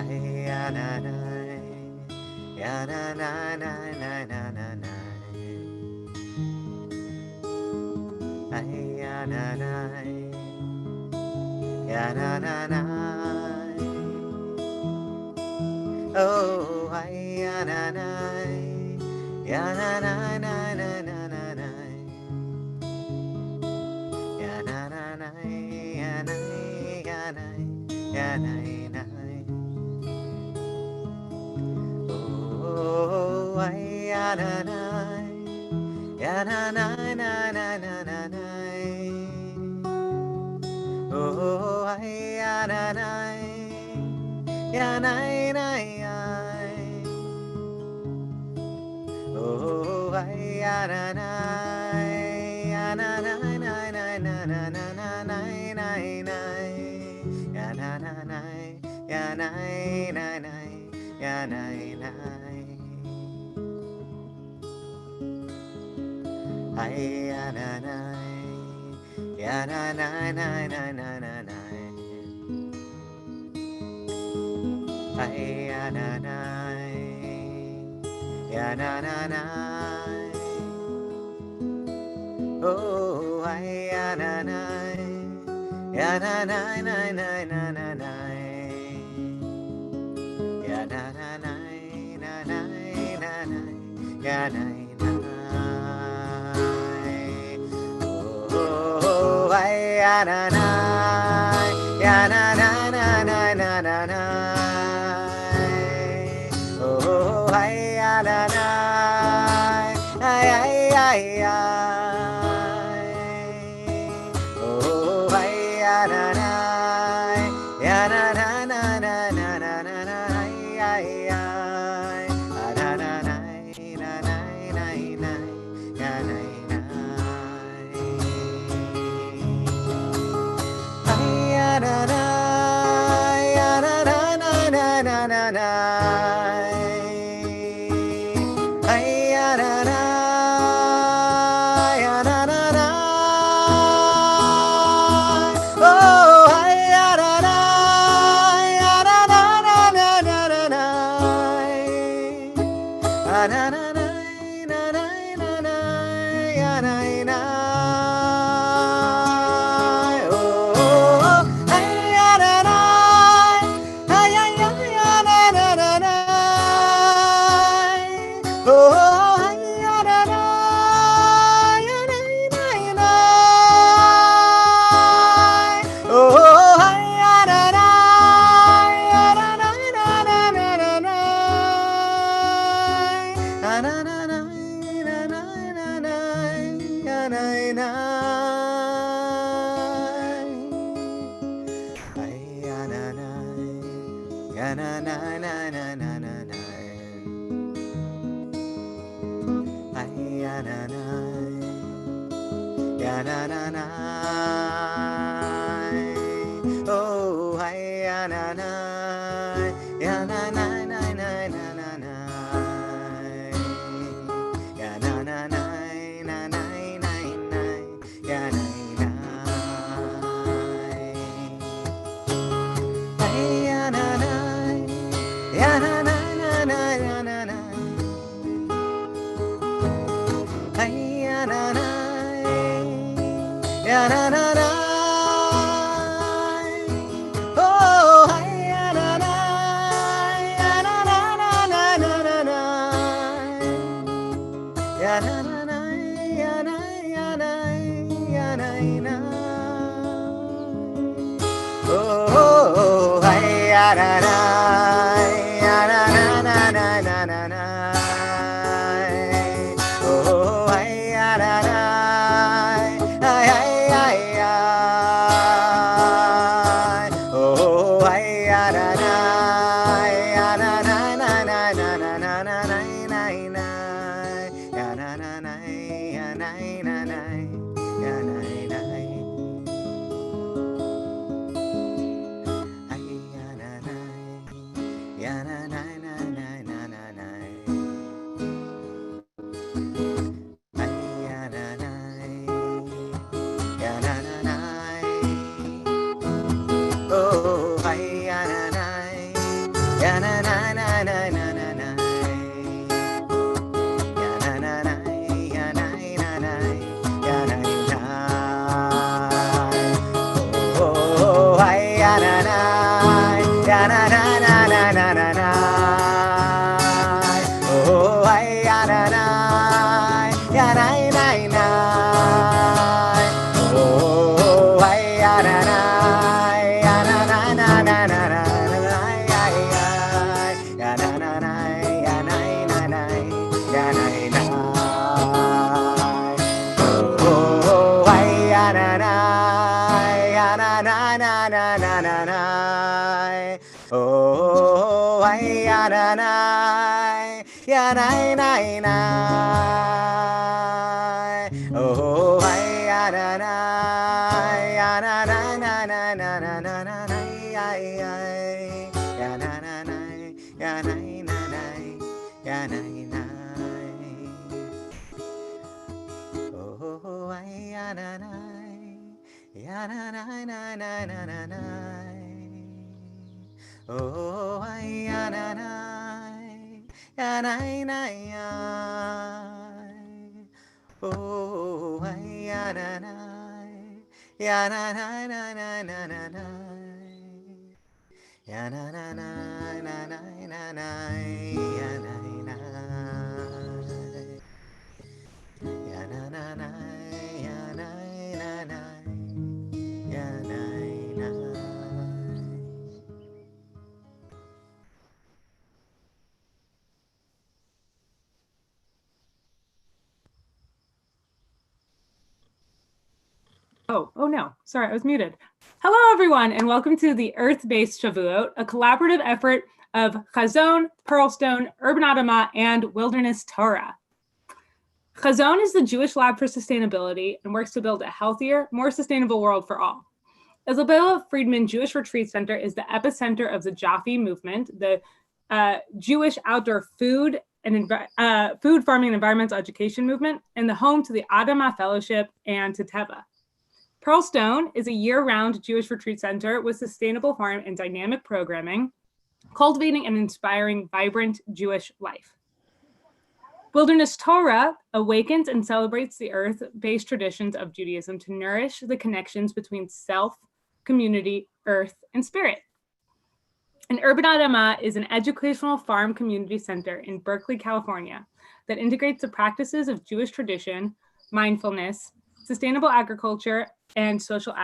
ya na na, ya na na na na na na na, ya na na, ya na na na, oh ya na na, ya na na na na na na na, ya na na na, ya na ya na ya na na. Oh, ya na na, ya na na na na na na na. Oh, ya na na, ya na na ya. Oh, ya na na, ya na na na na na na na na na na. Ya na na na, ya na na na, ya na na. Ay ya na na, ya na na na na na na na. Ay ya na na, ya na na na. Oh, ay ya na na, ya na na na na na na na. Ya na na na na na na na, ya na na. Oh, ay ya na na, ya na na na na na na na. Oh, ay ya na na, ay ay ay ay. Oh, ay ya na na, ya na na na na na na na na, ay ay ay. Na na na na na na na, ya na na. Ay ya na na, ya na na na na na na na. Ay ya na na, ya na na na. Oh, ay ya na na, ya na na na na na na na. Ah, na na na na na na na, ya na na. Oh, ay ya na na, ay ay ay ya na na na na. Oh, ay ya na na, ya na na na. Oh, ay ya na na, ya na na na na na na na. Na na na na na na na na, ya na na. Ay ya na na, ya na na na na na na na. Ay ya na na, ya na na na. Oh, ay ya na na, ya na na na na na na na. Ya na na na na na na na, ya na na. Ay ya na na, ya na na na na na na na. Ay ya na na, ya na na na. Oh, ay ya na na, ya na na na na na na na. Ya na na na, ya na ya na ya na na. Oh, ay ya na na, ya na na na na na na na. Oh, ay ya na na, ay ay ay ay. Oh, ay ya na na, ya na na na na na na na na na na na. Ya na na na, ya na na na, ya na na. Ay ya na na, ya na na na na na na na. Ay ya na na, ya na na na. Oh, ay ya na na, Oh, ay, ya, na, na, ya, na, na, na. Oh, ay, ya, na, na, ya, na, na, na, na, na, na, ay, ay, ay. Ya, na, na, na, ya, na, na, na, ya, na, na. Oh, ay, ya, na, na, ya, na, na, na, na, na, na, na. Oh, ay, ya, na, na, ya, na, na, na. Oh, ay, ya, na, na, ya, na, na, na, na, na, na, na, na, na, ay, ay. Ya, na, na, na, ya, na, na, na, ya, na, na. Oh, ay, ya, na, na, ya, na, na, na, na, na, na, na. Oh, ay, ya, na, na, ya, na, na, ya. Oh, ay, ya, na, na, ya, na, na, na, na, na, na, na. Ya, na, na, na, na, na, na, na, ya, na, na. Ya, na, na, na, ya, na, na, na, ya, na, na. Oh no, sorry, I was muted. Hello, everyone, and welcome to the Earth-Based Shavuot, a collaborative effort of Chazon, Pearlstone, Urban Adamah, and Wilderness Torah. Chazon is the Jewish Lab for Sustainability and works to build a healthier, more sustainable world for all. Isabella Friedman Jewish Retreat Center is the epicenter of the Jaffe movement, the Jewish outdoor food farming and environmental education movement, and the home to the Adamah Fellowship and to Teva. Pearlstone is a year-round Jewish retreat center with sustainable farm and dynamic programming, cultivating and inspiring vibrant Jewish life. Wilderness Torah awakens and celebrates the earth-based traditions of Judaism to nourish the connections between self, community, earth, and spirit. And Urban Adamah is an educational farm community center in Berkeley, California, that integrates the practices of Jewish tradition, mindfulness, sustainable agriculture, and social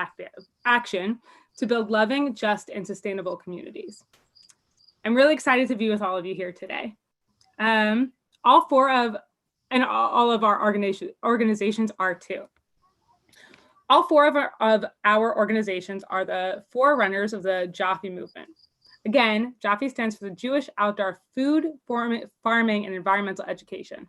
action to build loving, just, and sustainable communities. I'm really excited to be with all of you here today. All of our organizations are too. All four of our organizations are the forerunners of the Jaffe movement. Again, Jaffe stands for the Jewish Outdoor Food, Farming, and Environmental Education.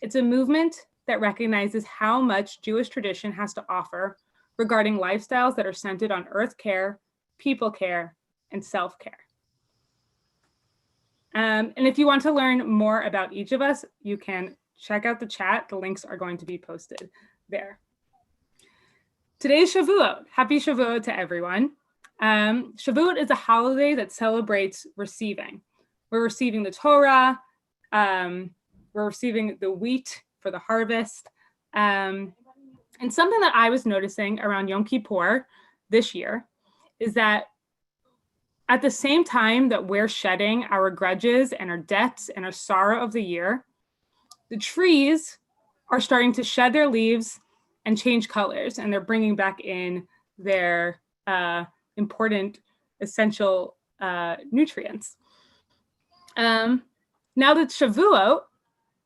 It's a movement that recognizes how much Jewish tradition has to offer regarding lifestyles that are centered on earth care, people care, and self-care. And if you want to learn more about each of us, you can check out the chat. The links are going to be posted there. Today's Shavuot. Happy Shavuot to everyone. Shavuot is a holiday that celebrates receiving. We're receiving the Torah. We're receiving the wheat for the harvest. And something that I was noticing around Yom Kippur this year is that at the same time that we're shedding our grudges and our debts and our sorrow of the year, the trees are starting to shed their leaves and change colors, and they're bringing back in their important, essential nutrients. Now that Shavuot,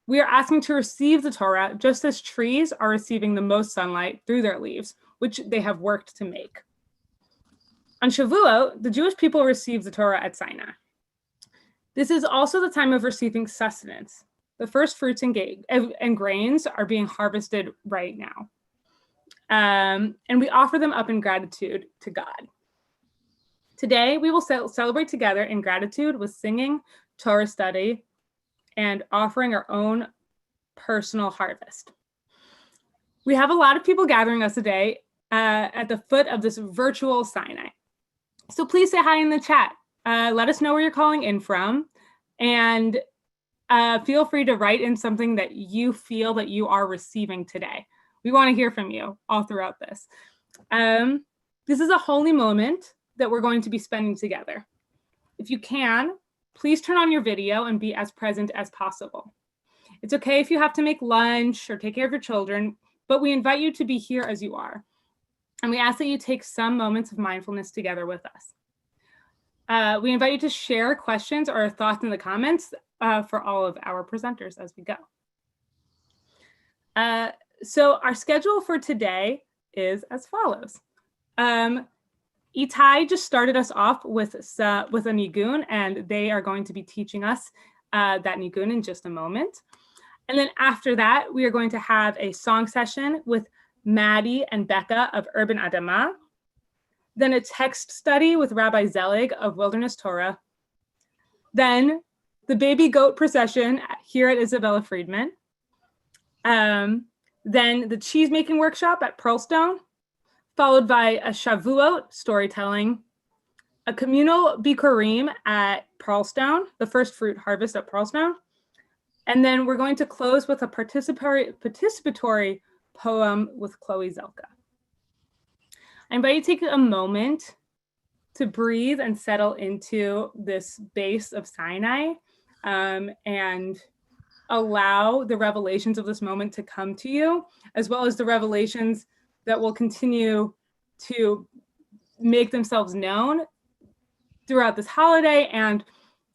we are asking to receive the Torah just as trees are receiving the most sunlight through their leaves, which they have worked to make. On Shavuot, the Jewish people receive the Torah at Sinai. This is also the time of receiving sustenance. The first fruits and grains are being harvested right now. And we offer them up in gratitude to God. Today, we will celebrate together in gratitude with singing, Torah study, and offering our own personal harvest. We have a lot of people gathering us today at the foot of this virtual Sinai. So please say hi in the chat. Let us know where you're calling in from, and feel free to write in something that you feel that you are receiving today. We want to hear from you all throughout this. This is a holy moment that we're going to be spending together. If you can, please turn on your video and be as present as possible. It's okay if you have to make lunch or take care of your children, but we invite you to be here as you are. And we ask that you take some moments of mindfulness together with us. We invite you to share questions or thoughts in the comments for all of our presenters as we go. So our schedule for today is as follows. Itai just started us off with a nigun, and they are going to be teaching us that nigun in just a moment. And then after that, we are going to have a song session with Maddie and Becca of Urban Adama, then a text study with Rabbi Zelig of Wilderness Torah, then the baby goat procession here at Isabella Friedman, then the cheese making workshop at Pearlstone, followed by a Shavuot storytelling, a communal Bikurim at Pearlstone, the first fruit harvest at Pearlstone, and then we're going to close with a participatory poem with Chloe Zelka. I invite you to take a moment to breathe and settle into this base of Sinai and allow the revelations of this moment to come to you, as well as the revelations that will continue to make themselves known throughout this holiday and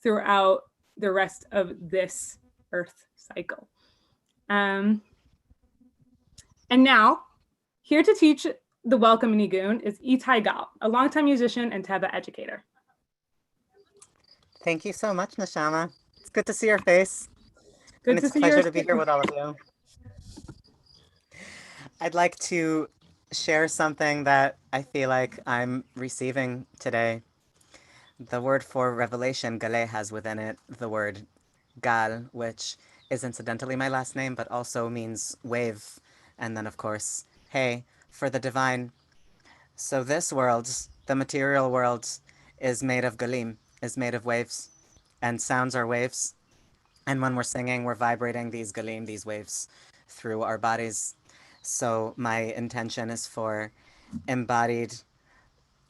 throughout the rest of this Earth cycle. And now, here to teach the welcome nigun is Itai Gal, a longtime musician and Teva educator. Thank you so much, Neshama. It's good to see your face. Good and to it's see a pleasure yours to be too. here with all of you. I'd like to share something that I feel like I'm receiving today. The word for revelation, Gale, has within it the word Gal, which is incidentally my last name, but also means wave. And then, of course, Hey, for the divine. So this world, the material world, is made of Galim, is made of waves. And sounds are waves. And when we're singing, we're vibrating these Galim, these waves, through our bodies. So my intention is for embodied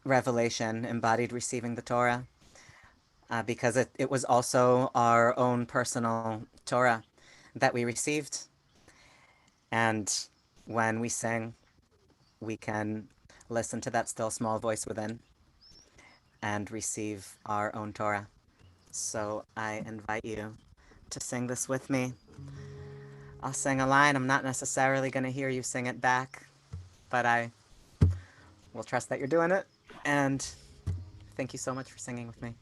revelation, embodied receiving the Torah, because it was also our own personal Torah that we received. And when we sing, we can listen to that still small voice within and receive our own Torah. So I invite you to sing this with me. I'll sing a line. I'm not necessarily going to hear you sing it back, but I will trust that you're doing it. And thank you so much for singing with me.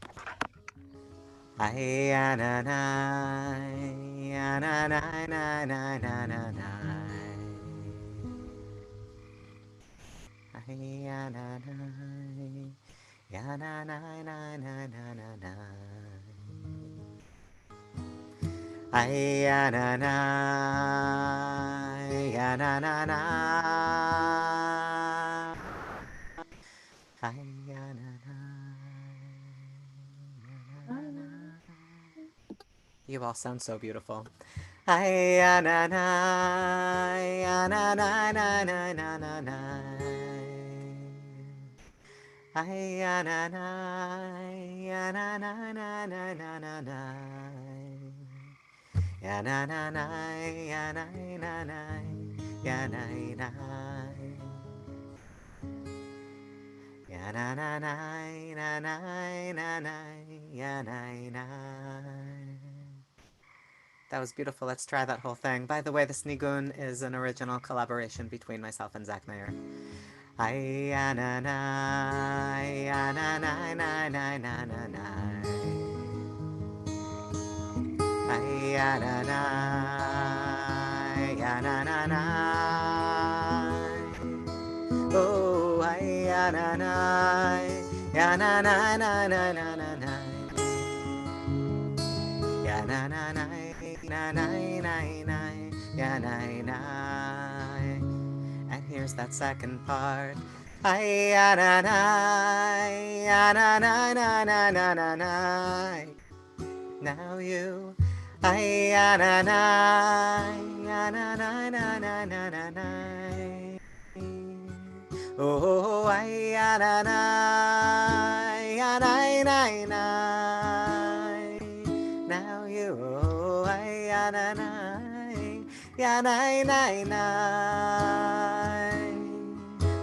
You all sound so beautiful. That was beautiful. Let's try that whole thing. By the way, this nigun is an original collaboration between myself and Zach Mayer. Oh, and here's that second part. Now you. Oh, yananai, yanai nai nai.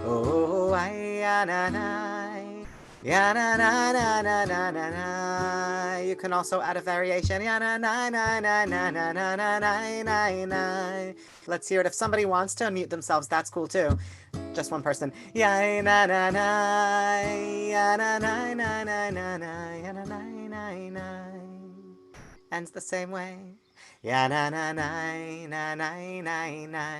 Oh, ay, yananai, yananai na na na na na. You can also add a variation. Yananai na na na na na na na na. Let's hear it. If somebody wants to unmute themselves, that's cool too. Just one person. Ya na na na, ya na na na na na na, ya na na na na. Ends the same way. Ya na na na na na na na,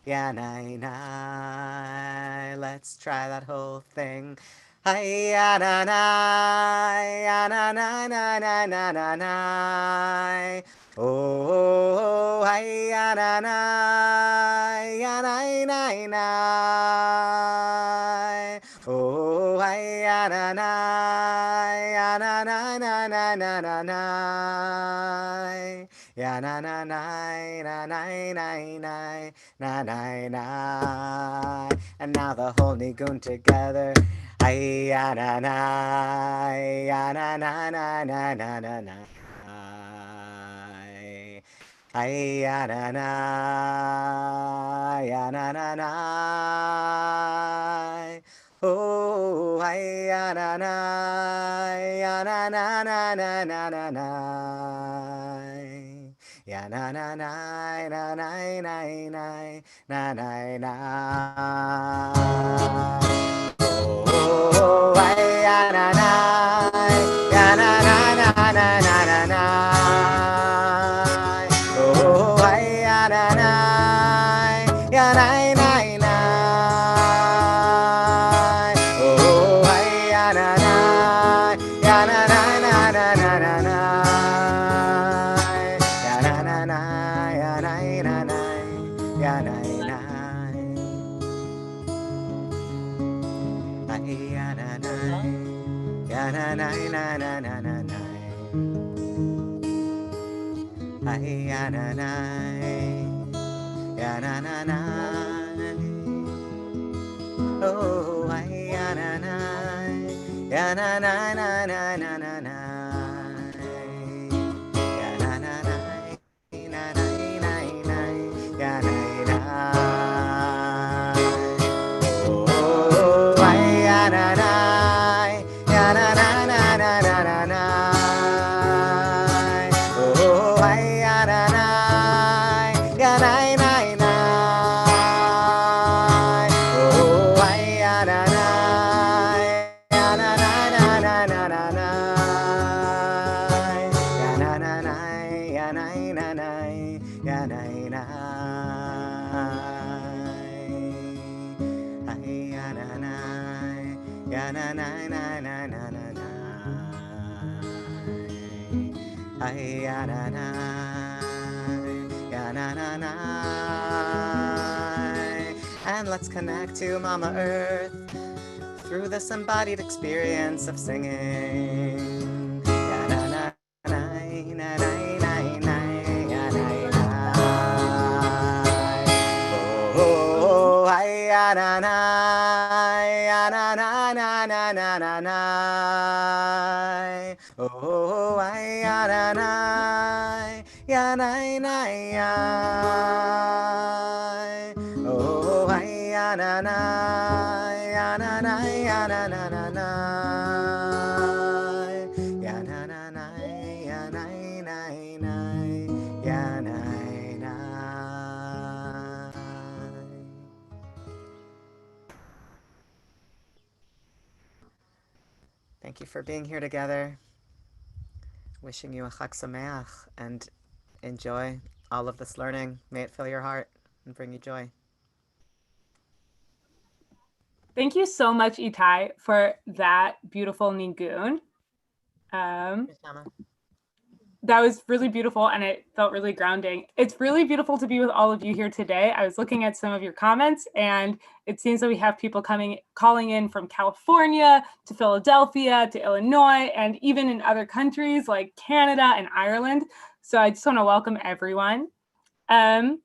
ya na na. Let's try that whole thing. Hi ya na na, ya na na na na na na na. Oh, hi ya na na, ya na na na. Oh, hi ya na na, ya na na na na na na na. Ya na na na na na na na na na na. And now the whole nigun together. Ay ya na na, ya na na na na na na na. Ay ya na na, ya na na na. Oh, ay ya na na, ya na na na na na na na. Ya na na na na na na na na na na. Oh, ay ya na na, ya na na na na na na na. Oh, ay ya na na, ya na na na. Oh, ay ya na na, ya na na na na na na na. Ya na na na, ya na na na, ya na na. Ay ya na na, ya na na na na na na na. Ay ya na na, ya na na na. Oh, ay ya na na, ya na na na na na na na. Ya na na na, na na na na, ya na na. Oh, ay ya na na, ya na na na na na na na. Oh, ay ya na na, ya na na na. Oh, ay ya na na, ya na na na na na na na. Ya na na na, ya na na na, ya na na. Ay ya na na, ya na na na na na na na. Ay ya na na, ya na na na. And let's connect to Mama Earth through this embodied experience of singing. Ya na na na na na na na, ya na na. Oh, ay ya na na, ya na na na na na na na. Oh, ay ya na na, ya na na ya. Oh, ay ya na na, ya na na ya na na na na. Ya na na na, ya na na na, ya na na. Thank you for being here together. Wishing you a Chag Sameach and enjoy all of this learning. May it fill your heart and bring you joy. Thank you so much, Itai, for that beautiful nigun. That was really beautiful and it felt really grounding. It's really beautiful to be with all of you here today. I was looking at some of your comments and it seems that we have people calling in from California to Philadelphia to Illinois and even in other countries like Canada and Ireland. So I just want to welcome everyone. And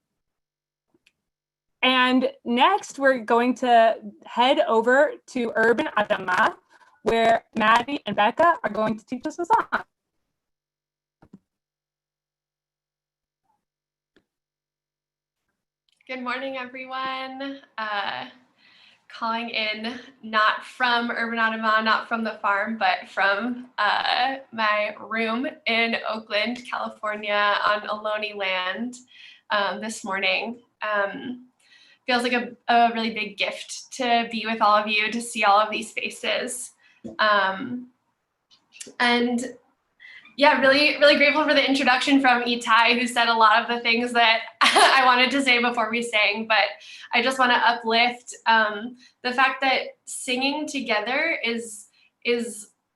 next we're going to head over to Urban Adama, where Maddie and Becca are going to teach us a song. Good morning, everyone. Calling in not from Urban Audemars, not from the farm, but from my room in Oakland, California on Ohlone land this morning. Feels like a really big gift to be with all of you, to see all of these faces. And yeah, really, really grateful for the introduction from Itai, who said a lot of the things that I wanted to say before we sang, but I just want to uplift the fact that singing together is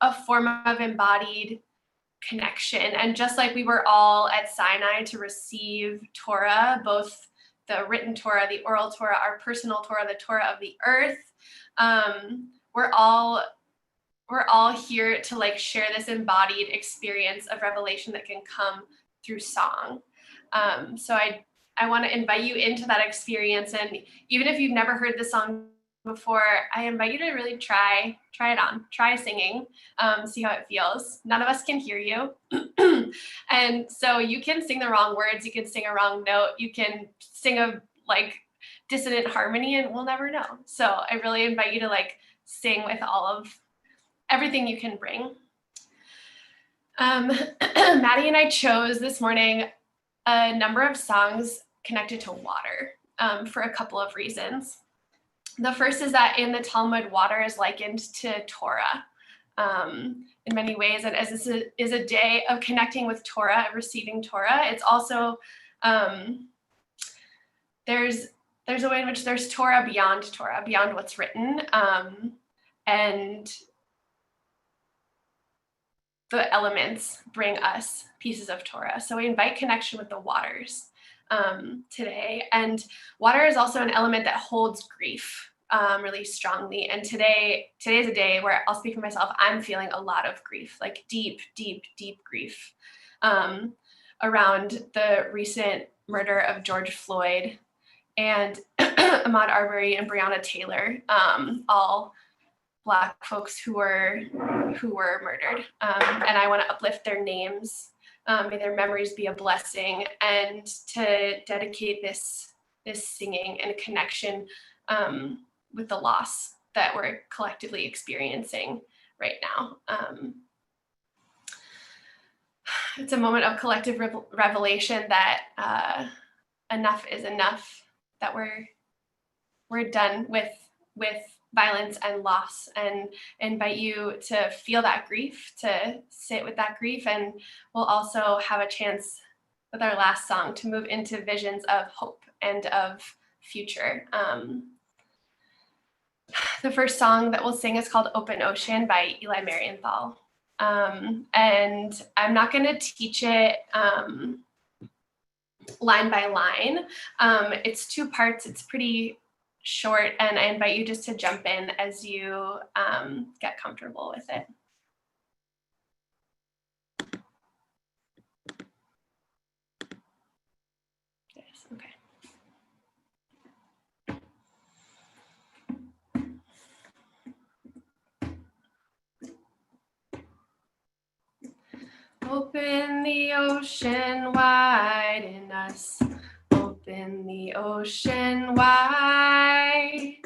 a form of embodied connection. And just like we were all at Sinai to receive Torah, both the written Torah, the oral Torah, our personal Torah, the Torah of the earth, we're all here to like share this embodied experience of revelation that can come through song. So I want to invite you into that experience. And even if you've never heard the song before, I invite you to really try it on, try singing, see how it feels. None of us can hear you. And so you can sing the wrong words, you can sing a wrong note, you can sing a like dissonant harmony, and we'll never know. So I really invite you to like sing with all of everything you can bring. Maddie and I chose this morning a number of songs connected to water for a couple of reasons. The first is that in the Talmud, water is likened to Torah in many ways. And as this is a day of connecting with Torah, receiving Torah, it's also, there's a way in which there's Torah, beyond what's written. And the elements bring us pieces of Torah. So we invite connection with the waters today. And water is also an element that holds grief really strongly. And today's a day where I'll speak for myself. I'm feeling a lot of grief, like deep, deep, deep grief around the recent murder of George Floyd and Ahmaud Arbery and Breonna Taylor, all Black folks who were murdered. And I want to uplift their names. May their memories be a blessing, and to dedicate this singing and connection with the loss that we're collectively experiencing right now. It's a moment of collective revelation that enough is enough, that we're done with violence and loss, and invite you to feel that grief, to sit with that grief. And we'll also have a chance with our last song to move into visions of hope and of future. The first song that we'll sing is called Open Ocean by Eli Marienthal. And I'm not going to teach it line by line. It's 2 parts. It's pretty short, and I invite you just to jump in as you get comfortable with it. Yes, okay. Open the ocean wide in us. Open the ocean wide.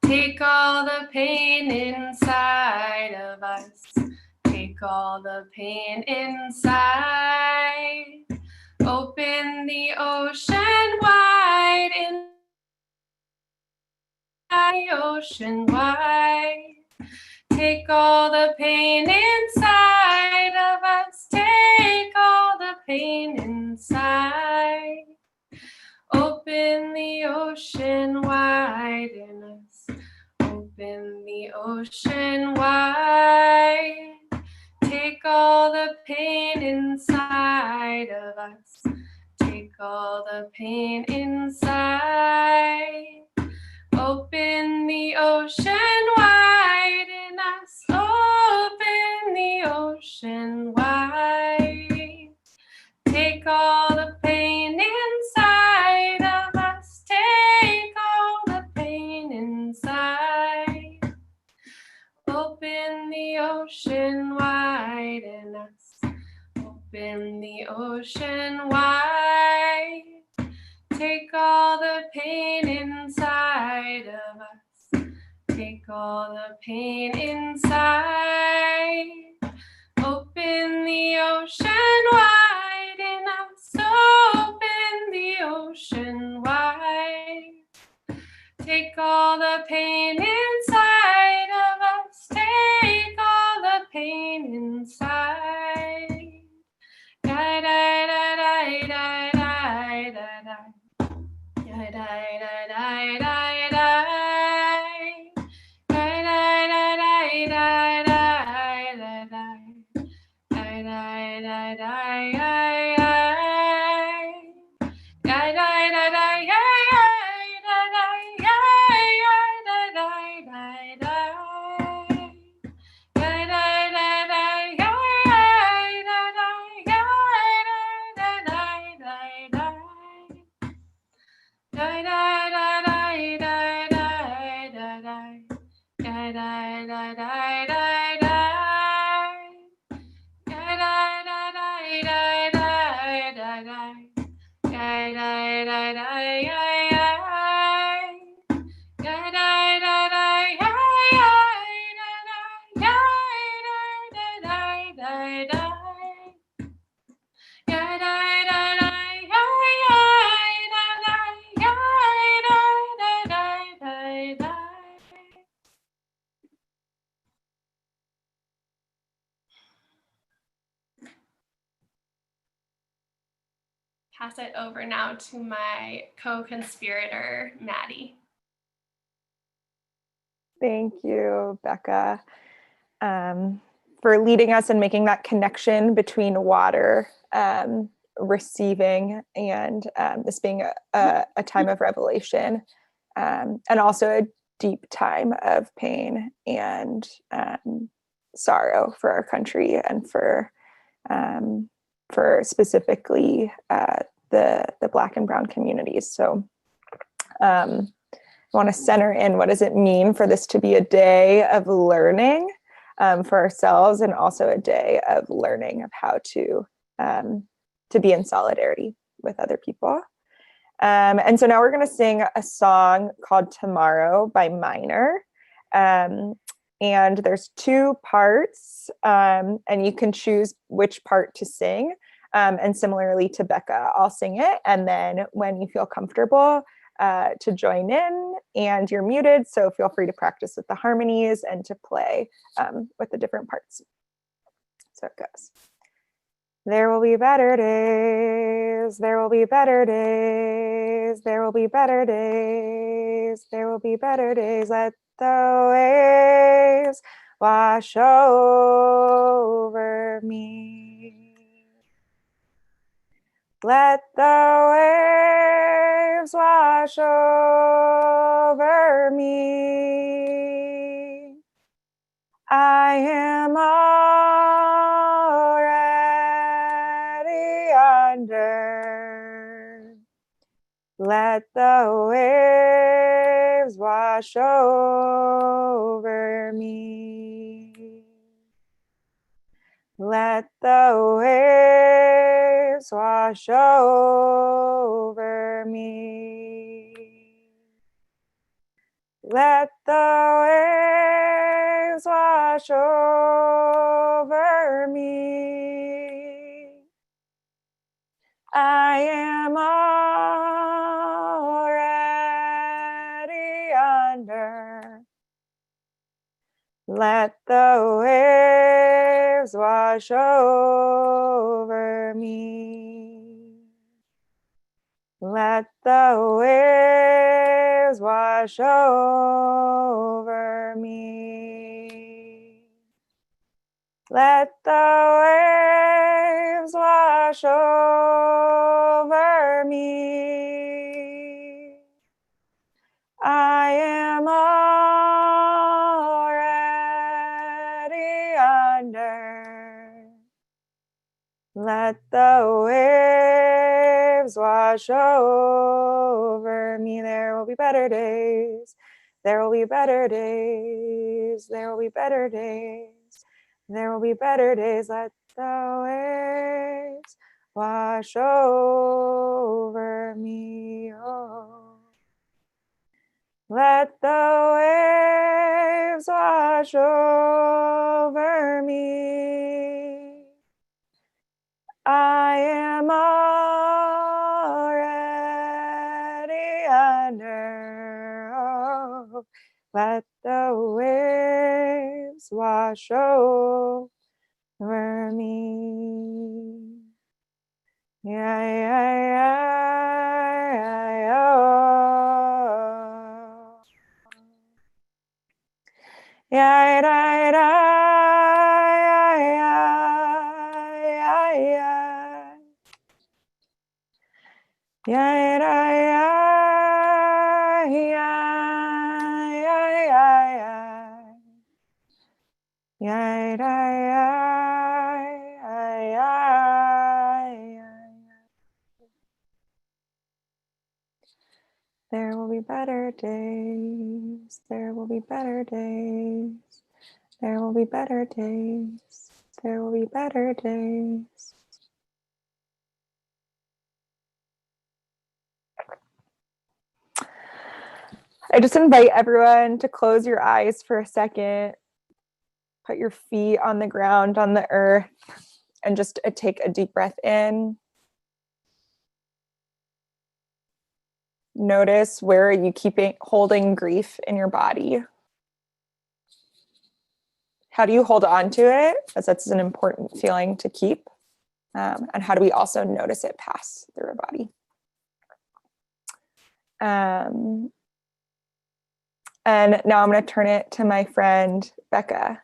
Take all the pain inside of us. Take all the pain inside. Open the ocean wide in the ocean wide. Take all the pain inside of us. Take all the pain inside. Open the ocean wide in us. Open the ocean wide. Take all the pain inside of us. Take all the pain inside. Open the ocean wide in us. Open the ocean wide. Take all the pain inside of us. Take all the pain inside. Open the ocean wide in us. Open the ocean wide. Take all the pain inside of us. Take all the pain inside. Open the ocean wide in us. Open the ocean wide. Take all the pain inside of us. Take all the pain inside. Da da da da da da da da. Da da da da da da. Da da da da da da da. Da da da da da. Pass it over now to my co-conspirator, Maddie. Thank you, Becca, for leading us and making that connection between water, receiving, and this being a time of revelation, and also a deep time of pain and sorrow for our country and for specifically the Black and Brown communities. So I want to center in what does it mean for this to be a day of learning for ourselves, and also a day of learning of how to be in solidarity with other people. And so now we're going to sing a song called Tomorrow by Minor. And there's 2 parts, and you can choose which part to sing. And similarly to Becca, I'll sing it. And then when you feel comfortable to join in, and you're muted, so feel free to practice with the harmonies and to play with the different parts. So it goes. There will be better days, there will be better days, there will be better days, there will be better days. Let the waves wash over me. Let the waves wash over me. I am already under. Let the waves wash over me. Let the waves wash over me. Let the waves wash over me. I am already under. Let the waves wash over me. Let the waves wash over me. Let the waves wash over me. I am already under. Let the waves wash over me. There will be better days. There will be better days. There will be better days. There will be better days. Let the waves wash over me. Oh, let the waves wash over me. I am already under. Oh, let the waves wash over me. Yeah, yeah, yeah, yeah, oh. Yeah, yeah, yeah, yeah, yeah. Yeah, yeah, yeah, yeah, yeah. Yeah, there will be better days. There will be better days. There will be better days. There will be better days. I just invite everyone to close your eyes for a second. Put your feet on the ground, on the earth, and just take a deep breath in. Notice where are you holding grief in your body. How do you hold on to it? Because that's an important feeling to keep. And how do we also notice it pass through our body? And now I'm going to turn it to my friend Becca,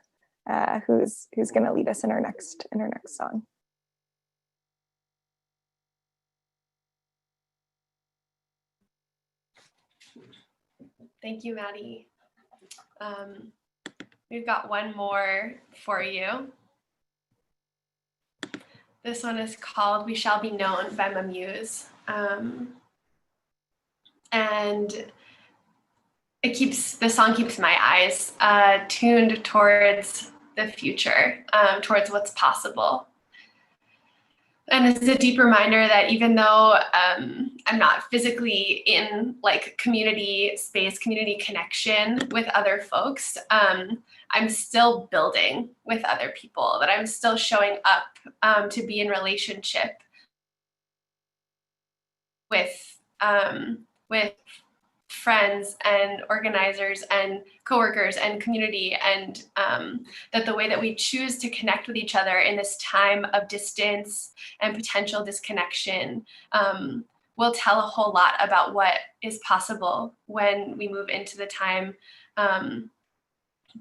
who's going to lead us in our next song. Thank you, Maddie. We've got one more for you. This one is called We Shall Be Known by my muse. And the song keeps my eyes tuned towards the future, towards what's possible. And it's a deep reminder that even though I'm not physically in like community space, community connection with other folks, I'm still building with other people, that I'm still showing up to be in relationship with friends and organizers and coworkers and community, and that the way that we choose to connect with each other in this time of distance and potential disconnection will tell a whole lot about what is possible when we move into the time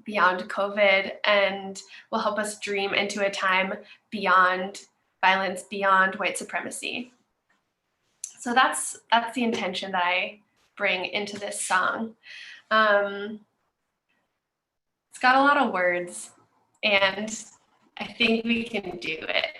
beyond COVID, and will help us dream into a time beyond violence, beyond white supremacy. So that's the intention that I bring into this song. It's got a lot of words, and I think we can do it.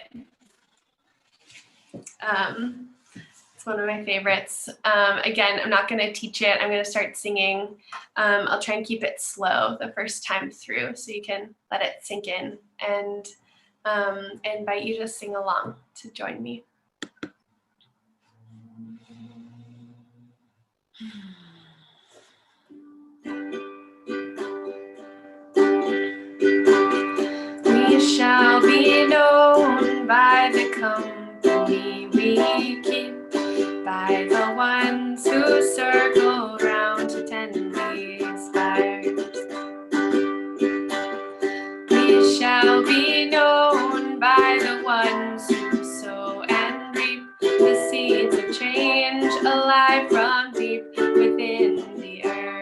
It's one of my favorites. Again, I'm not going to teach it. I'm going to start singing. I'll try and keep it slow the first time through so you can let it sink in, and invite you to sing along, to join me. We shall be known by the company we keep, by the ones who circle round to tend these fires. We shall be known by the ones who sow and reap the seeds of change, alive from deep within the earth.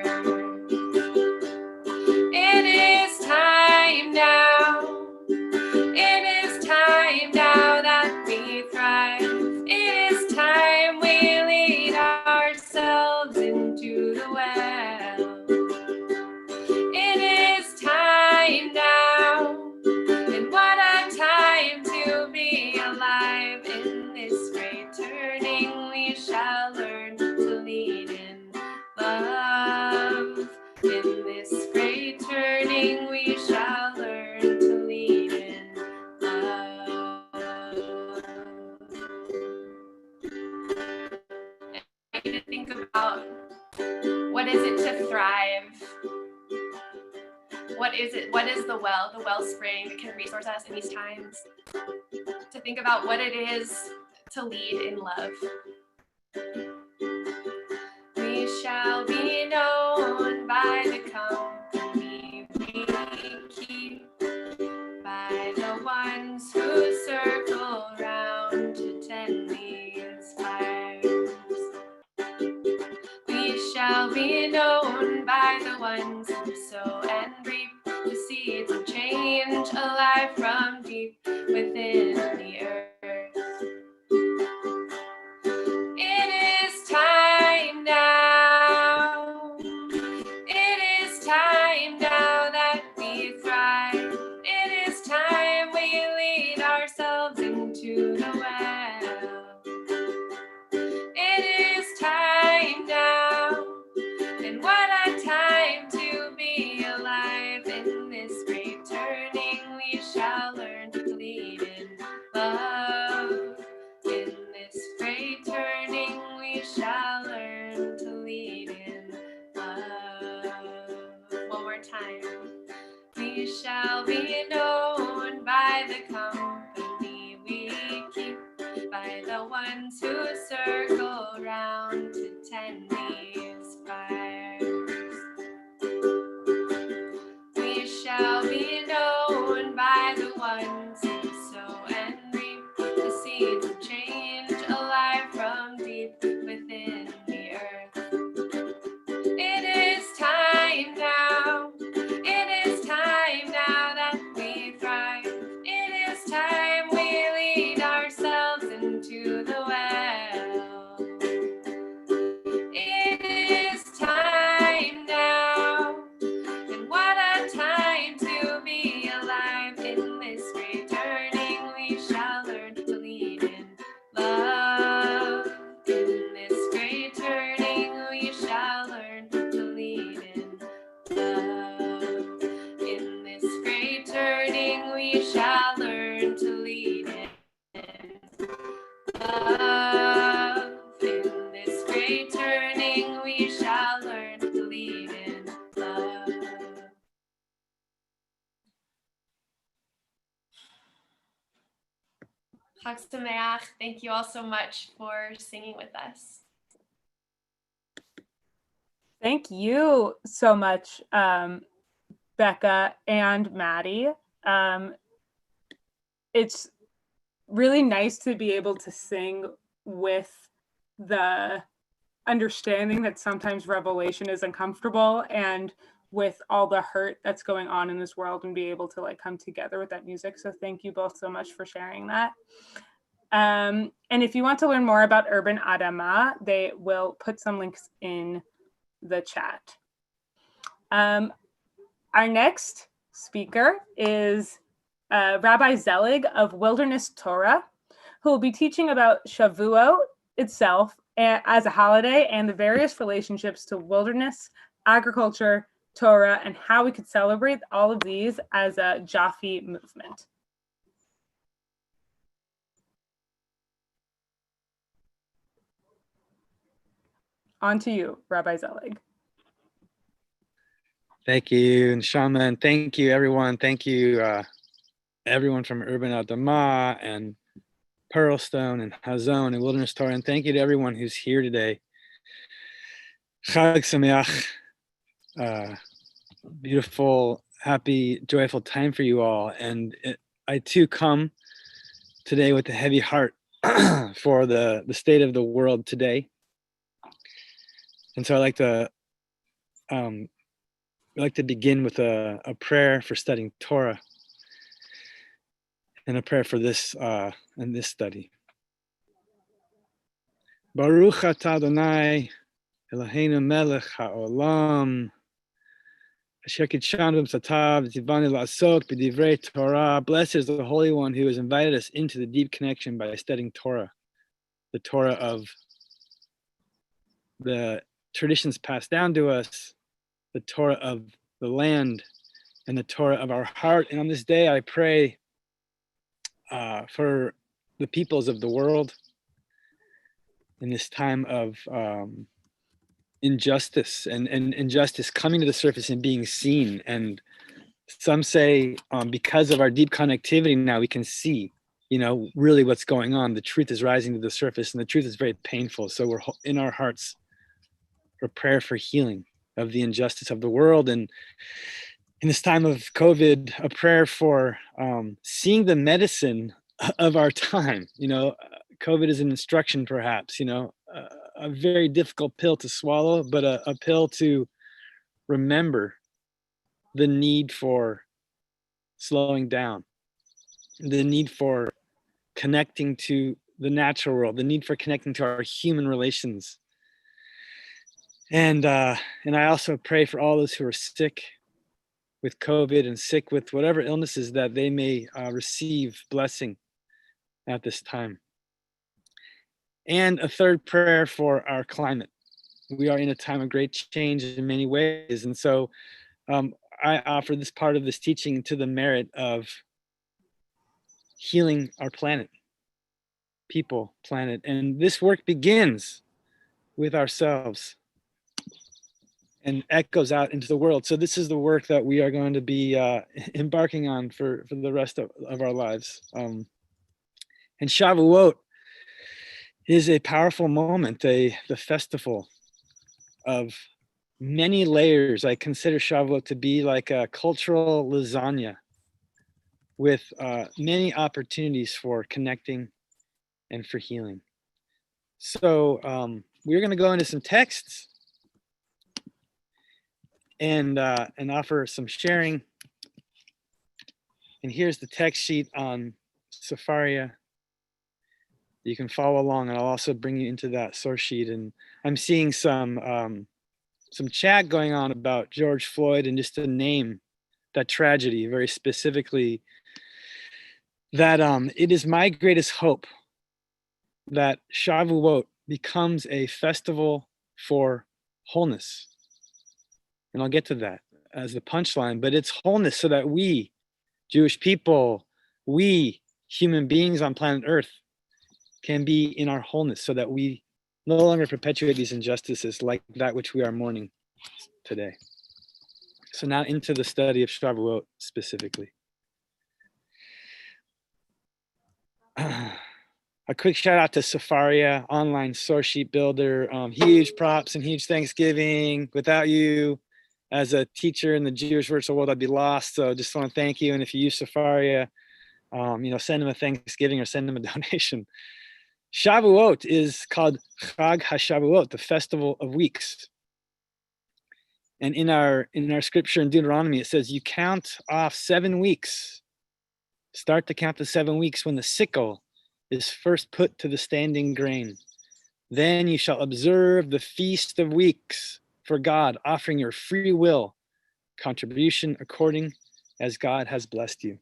It is time now. It is time now that we thrive. It is time we lead ourselves into the well. It is time now. what is it to thrive? What is it? What is the wellspring that can resource us in these times? To think about what it is to lead in love. We shall be known by the company we keep, by the ones who circle round to tend these fires. We shall be known by the ones who sow and reap the seeds of change, alive from deep within the earth. It is time now. It is time now that we thrive. It is time we lead ourselves into the well. It is time now, and what a time to be alive. In this great turning, we shall learn to lead in love. In this great turning, we shall learn to lead in love. One more time. We shall be known by the company we keep, by the ones who circle round to tend these fires. We shall be known by the ones who sow and reap the seeds of change, alive from deep within the earth. It is time now. It is time now that we thrive. It is time we lead ourselves into the well. It is time now, and what a time to be alive. In this great turning, we shall learn to lead in love. In this great turning, we shall learn to lead in love. In this great turning, we shall learn to lead in love. In this great turning, we shall learn to lead in love. Chag Sameach. Thank you all so much for singing with us. Thank you so much, Becca and Maddie. It's really nice to be able to sing with the understanding that sometimes revelation is uncomfortable, and with all the hurt that's going on in this world, and be able to like come together with that music. So thank you both so much for sharing that. And if you want to learn more about Urban Adama, they will put some links in the chat. Our next speaker is Rabbi Zelig of Wilderness Torah, who will be teaching about Shavuot itself as a holiday and the various relationships to wilderness, agriculture, Torah, and how we could celebrate all of these as a Jaffe movement. On to you, Rabbi Zelig. Thank you, Neshama, and thank you, everyone. Thank you, everyone from Urban Adama and Pearlstone and Hazon and Wilderness Torah, and thank you to everyone who's here today. Chag Sameach, beautiful, happy, joyful time for you all. And I too come today with a heavy heart for the state of the world today. And so I like to begin with a prayer for studying Torah and a prayer for this in this study. Baruch atah Adonai Eloheinu melech haolam asher kitshanu b'mitzvotav v'tzivanu la'asok b'divrei Torah. Blessed is the Holy One who has invited us into the deep connection by studying Torah, the Torah of the traditions passed down to us, the Torah of the land, and the Torah of our heart. And on this day, I pray for the peoples of the world in this time of injustice and injustice coming to the surface and being seen. And some say because of our deep connectivity now, we can see, really what's going on. The truth is rising to the surface, and the truth is very painful. So we're in our hearts for prayer for healing of the injustice of the world. And in this time of COVID, a prayer for seeing the medicine of our time. COVID is an instruction, perhaps, a very difficult pill to swallow, but a pill to remember the need for slowing down, the need for connecting to the natural world, the need for connecting to our human relations. And I also pray for all those who are sick with COVID and sick with whatever illnesses, that they may receive blessing at this time. And a third prayer for our climate. We are in a time of great change in many ways. And so I offer this part of this teaching to the merit of healing our planet, people, planet. And this work begins with ourselves and echoes out into the world. So this is the work that we are going to be embarking on for the rest of our lives. And Shavuot is a powerful moment, the festival of many layers. I consider Shavuot to be like a cultural lasagna with many opportunities for connecting and for healing. So we're going to go into some texts and offer some sharing. And here's the text sheet on Sepharia. You can follow along, and I'll also bring you into that source sheet. And I'm seeing some chat going on about George Floyd, and just to name that tragedy very specifically, that it is my greatest hope that Shavuot becomes a festival for wholeness. And I'll get to that as the punchline, but it's wholeness so that we, Jewish people, we human beings on planet Earth, can be in our wholeness, so that we no longer perpetuate these injustices like that which we are mourning today. So now into the study of Shavuot specifically. A quick shout out to Sepharia, online source sheet builder. Huge props and huge Thanksgiving. Without you as a teacher in the Jewish virtual world, I'd be lost. So just want to thank you. And if you use Sepharia, send them a Thanksgiving or send them a donation. Shavuot is called Chag HaShavuot, the Festival of Weeks. And in our scripture in Deuteronomy, it says you count off 7 weeks. Start to count the 7 weeks when the sickle is first put to the standing grain. Then you shall observe the Feast of Weeks for God, offering your free will contribution according as God has blessed you.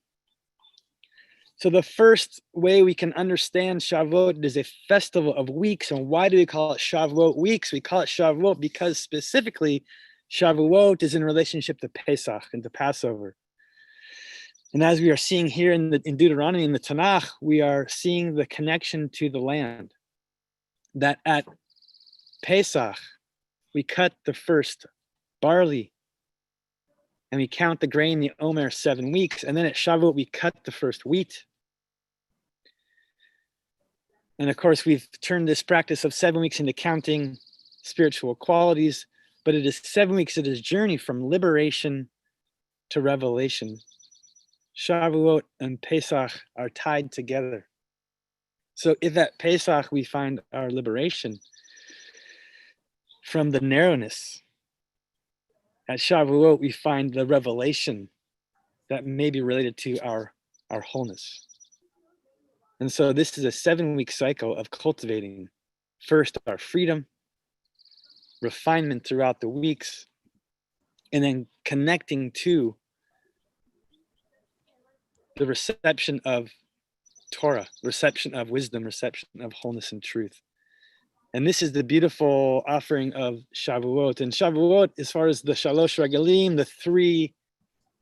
So the first way we can understand Shavuot is a festival of weeks. And why do we call it Shavuot weeks? We call it Shavuot because specifically Shavuot is in relationship to Pesach and to Passover. And as we are seeing here in Deuteronomy, in the Tanakh, we are seeing the connection to the land. That at Pesach, we cut the first barley and we count the grain, the Omer, 7 weeks. And then at Shavuot, we cut the first wheat. And of course, we've turned this practice of 7 weeks into counting spiritual qualities, but it is 7 weeks, it is a journey from liberation to revelation. Shavuot and Pesach are tied together. So if at Pesach we find our liberation from the narrowness, at Shavuot we find the revelation that may be related to our wholeness. And so this is a 7-week cycle of cultivating first our freedom, refinement throughout the weeks, and then connecting to the reception of Torah, reception of wisdom, reception of wholeness and truth. And this is the beautiful offering of Shavuot. And Shavuot, as far as the Shalosh Regalim, the 3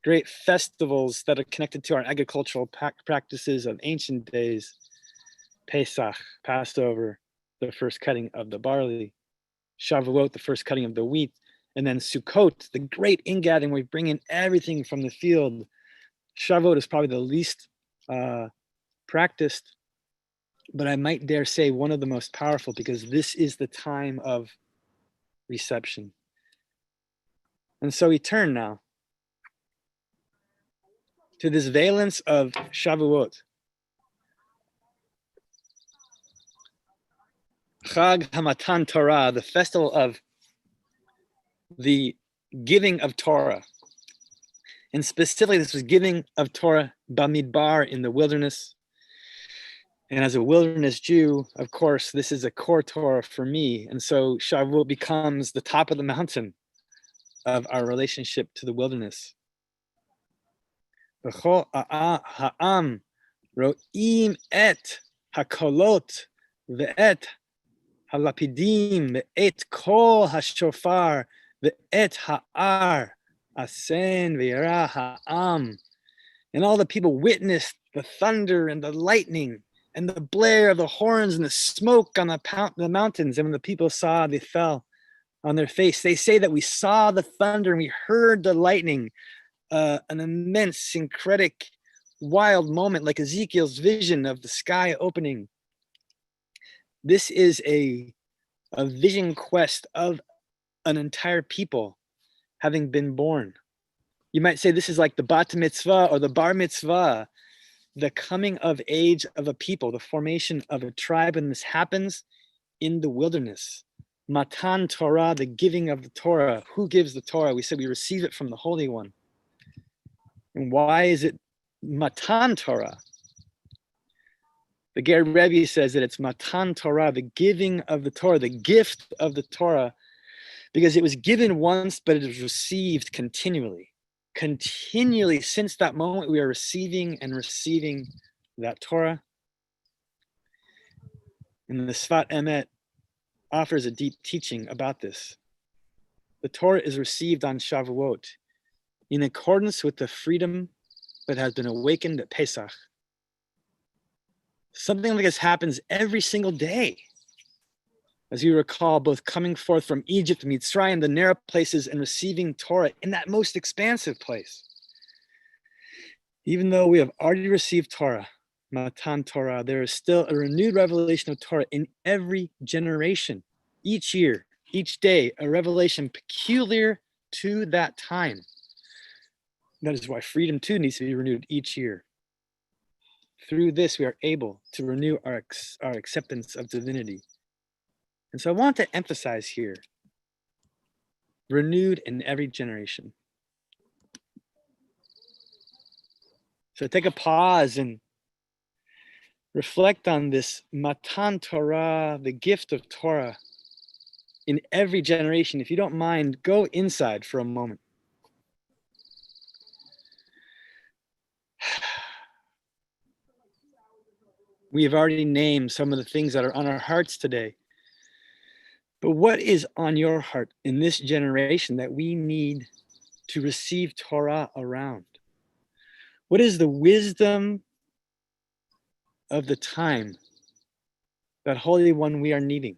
great festivals that are connected to our agricultural practices of ancient days, Pesach, Passover, the first cutting of the barley, Shavuot, the first cutting of the wheat, and then Sukkot, the great ingathering where we bring in everything from the field. Shavuot is probably the least practiced, but I might dare say one of the most powerful, because this is the time of reception. And so we turn now to this valence of Shavuot. Chag HaMatan Torah, the festival of the giving of Torah. And specifically, this was giving of Torah Bamidbar, in the wilderness. And as a wilderness Jew, of course, this is a core Torah for me. And so Shavuot becomes the top of the mountain of our relationship to the wilderness. B'chol ha'am ro'im et hakolot ve'et halapidim ve'et kol hashofar ve'et ha'ar asen ve'yara ha'am. And all the people witnessed the thunder and the lightning and the blare of the horns and the smoke on the mountains. And when the people saw, they fell on their face. They say that we saw the thunder and we heard the lightning, an immense, syncretic, wild moment, like Ezekiel's vision of the sky opening. This is a vision quest of an entire people having been born. You might say this is like the bat mitzvah or the bar mitzvah, the coming of age of a people, the formation of a tribe, and this happens in the wilderness. Matan Torah, the giving of the Torah. Who gives the Torah? We said we receive it from the Holy One. And why is it Matan Torah? The Ger Rebbe says that it's Matan Torah, the giving of the Torah, the gift of the Torah, because it was given once, but it was received continually. Continually, since that moment, we are receiving and receiving that Torah. And the Sfat Emet offers a deep teaching about this. The Torah is received on Shavuot in accordance with the freedom that has been awakened at Pesach. Something like this happens every single day. As you recall, both coming forth from Egypt, Mitzrayim, the narrow places, and receiving Torah in that most expansive place. Even though we have already received Torah, Matan Torah, there is still a renewed revelation of Torah in every generation, each year, each day, a revelation peculiar to that time. That is why freedom too needs to be renewed each year. Through this, we are able to renew our acceptance of divinity. And so I want to emphasize here, renewed in every generation. So take a pause and reflect on this Matan Torah, the gift of Torah in every generation. If you don't mind, go inside for a moment. We have already named some of the things that are on our hearts today. But what is on your heart in this generation that we need to receive Torah around? What is the wisdom of the time, that Holy One we are needing?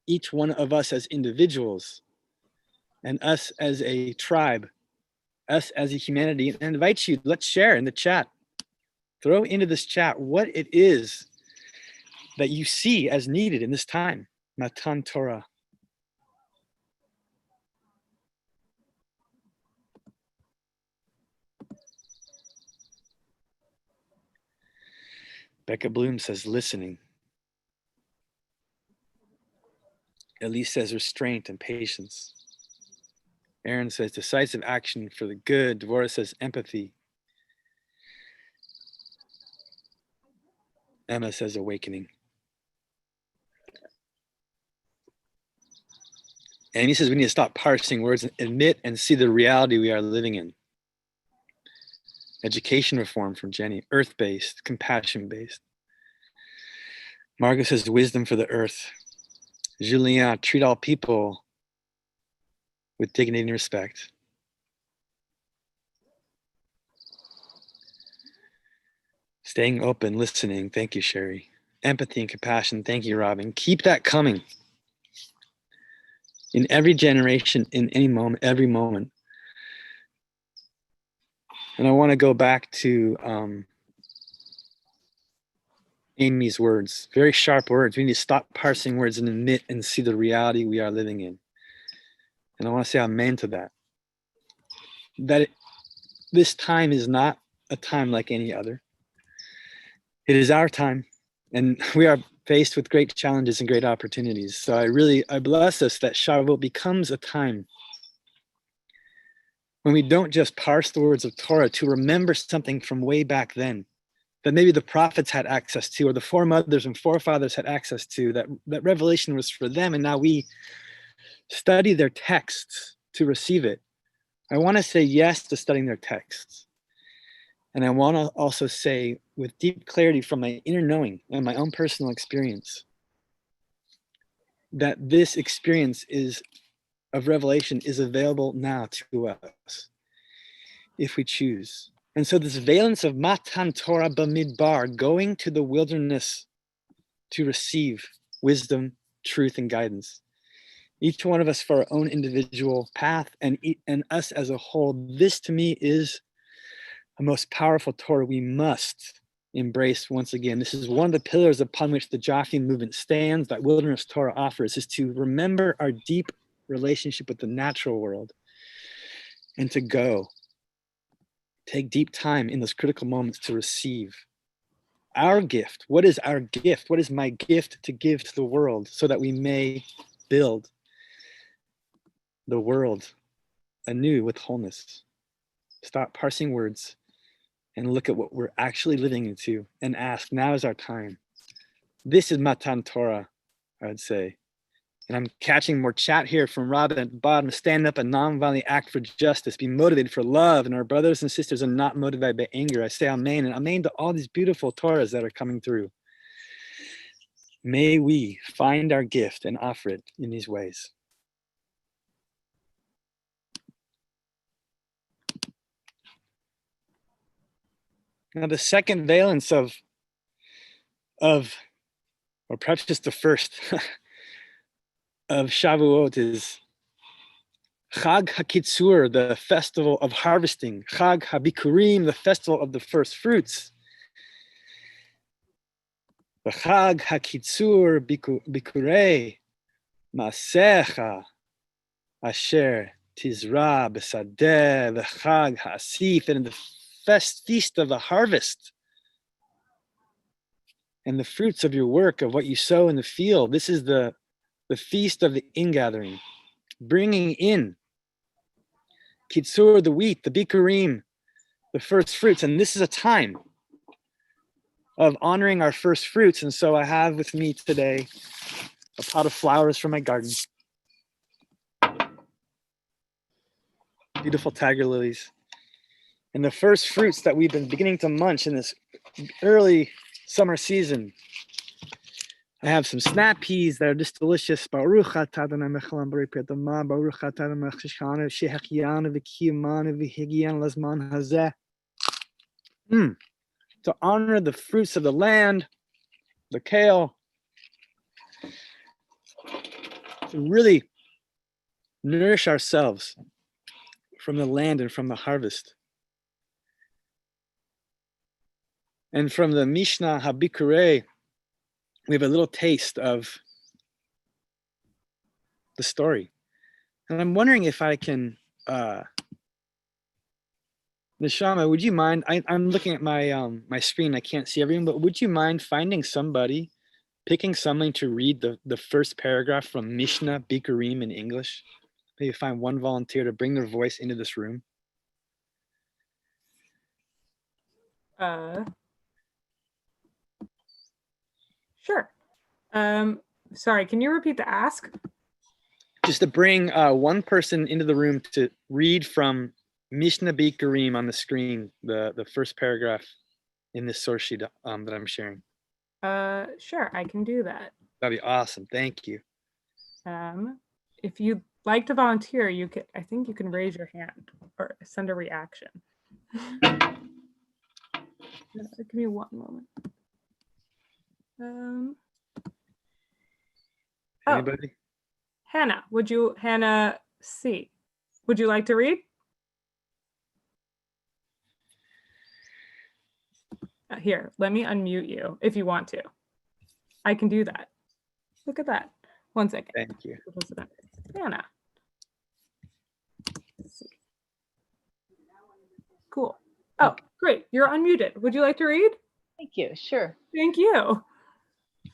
Each one of us as individuals, and us as a tribe, us as a humanity. And I invite you, let's share in the chat. Throw into this chat what it is that you see as needed in this time. Matan Torah. Becca Bloom says listening. Elise says restraint and patience. Aaron says decisive action for the good. Devorah says empathy. Emma says awakening. And he says we need to stop parsing words and admit and see the reality we are living in. Education reform from Jenny. Earth-based, compassion-based. Margot says wisdom for the earth. Julien, treat all people with dignity and respect. Staying open, listening. Thank you, Sherry. Empathy and compassion. Thank you, Robin. Keep that coming. in every generation, in any moment, every moment. And I want to go back to Amy's words, very sharp words. We need to stop parsing words and admit and see the reality we are living in. And I want to say amen to that. This time is not a time like any other. It is our time, and we are faced with great challenges and great opportunities. So I bless us that Shavuot becomes a time when we don't just parse the words of Torah to remember something from way back then that maybe the prophets had access to, or the foremothers and forefathers had access to, that revelation was for them, and now we study their texts to receive it. I want to say yes to studying their texts. And I want to also say with deep clarity from my inner knowing and my own personal experience that this experience of revelation is available now to us if we choose. And so this valence of Matan Torah Bamidbar, going to the wilderness to receive wisdom, truth, and guidance. Each one of us for our own individual path, and us as a whole. This to me is a most powerful Torah we must embrace once again. This is one of the pillars upon which the Jaffe movement stands, that wilderness Torah offers, is to remember our deep relationship with the natural world and to go. Take deep time in those critical moments to receive our gift. What is our gift? What is my gift to give to the world so that we may build the world anew with wholeness? Stop parsing words and look at what we're actually living into and ask, now is our time. This is Matan Torah, I would say. And I'm catching more chat here from Robin at the bottom. Stand up and nonviolently act for justice. Be motivated for love. And our brothers and sisters are not motivated by anger. I say amen. And amen to all these beautiful Torahs that are coming through. May we find our gift and offer it in these ways. Now, the second valence or perhaps just the first of Shavuot is Chag HaKitzur, the festival of harvesting. Chag HaBikurim, the festival of the first fruits. The Chag HaKitzur Bikurei Maasecha Asher Tizra B'Sadeh, the Chag HaAsif, and the feast of the harvest and the fruits of your work, of what you sow in the field. This is the feast of the ingathering, bringing in Kitzur, the wheat, the Bikurim, the first fruits. And this is a time of honoring our first fruits. And so I have with me today a pot of flowers from my garden. Beautiful tiger lilies. And the first fruits that we've been beginning to munch in this early summer season. I have some snap peas that are just delicious. Baruch atah Adonai melech haolam borei pri adama. Baruch atah Adonai melech sheshchanu shehachianu v'kiyamanu v'higianu lazman hazeh. To honor the fruits of the land, the kale, to really nourish ourselves from the land and from the harvest. And from the Mishnah Habikurei, we have a little taste of the story. And I'm wondering if I can, Neshama, would you mind, I'm looking at my my screen, I can't see everyone, but would you mind finding somebody, picking someone to read the first paragraph from Mishnah Bikurim in English? Maybe find one volunteer to bring their voice into this room. Sure. Sorry, can you repeat the ask? Just to bring one person into the room to read from Mishnah Bikurim on the screen, the first paragraph in this source sheet that I'm sharing. Sure, I can do that. That'd be awesome. Thank you. If you'd like to volunteer, I think you can raise your hand or send a reaction. Give me one moment. Anybody? Hannah C. Would you like to read? Here, let me unmute you if you want to. I can do that. Look at that. 1 second. Thank you. Hannah. Cool. Oh, great. You're unmuted. Would you like to read? Thank you. Sure. Thank you.